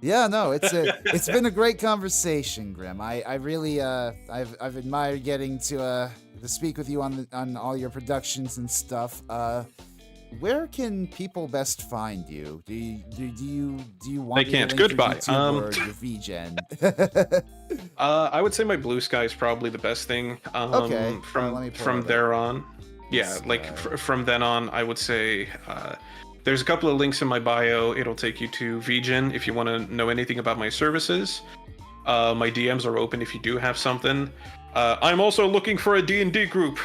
It's been a great conversation, Grim. I really I've admired getting to speak with you on all your productions and stuff. Where can people best find you? Do you want? They can't. Goodbye. Or your VGen? I would say my Blue Sky is probably the best thing. Okay. From there on, from then on, I would say There's a couple of links in my bio. It'll take you to VGen if you want to know anything about my services. My DMs are open if you do have something. I'm also looking for a D&D group.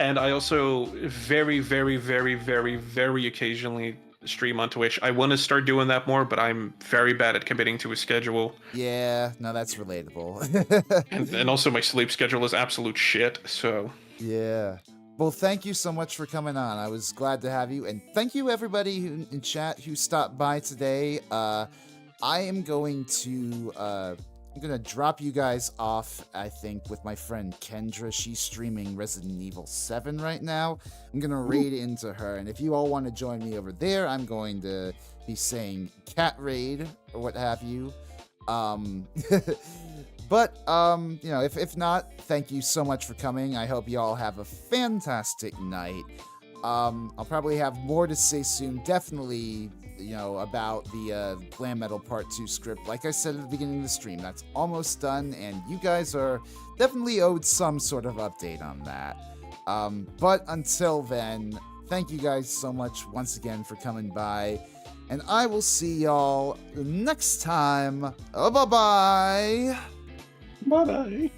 And I also very, very, very, very, very occasionally stream on Twitch. I want to start doing that more, but I'm very bad at committing to a schedule. Yeah, no, that's relatable. And also my sleep schedule is absolute shit, so... Yeah. Well, thank you so much for coming on. I was glad to have you. And thank you, everybody in chat who stopped by today. I am going to... I'm gonna drop you guys off, I think, with my friend Kendra. She's streaming Resident Evil 7 right now. I'm gonna raid into her, and if you all want to join me over there, I'm going to be saying cat raid or what have you. But you know, if not, thank you so much for coming. I hope you all have a fantastic night. I'll probably have more to say soon. Definitely, you know, about the Glam Metal Part 2 script. Like I said at the beginning of the stream, that's almost done, and you guys are definitely owed some sort of update on that. But until then, thank you guys so much once again for coming by, and I will see y'all next time. Bye-bye! Bye-bye!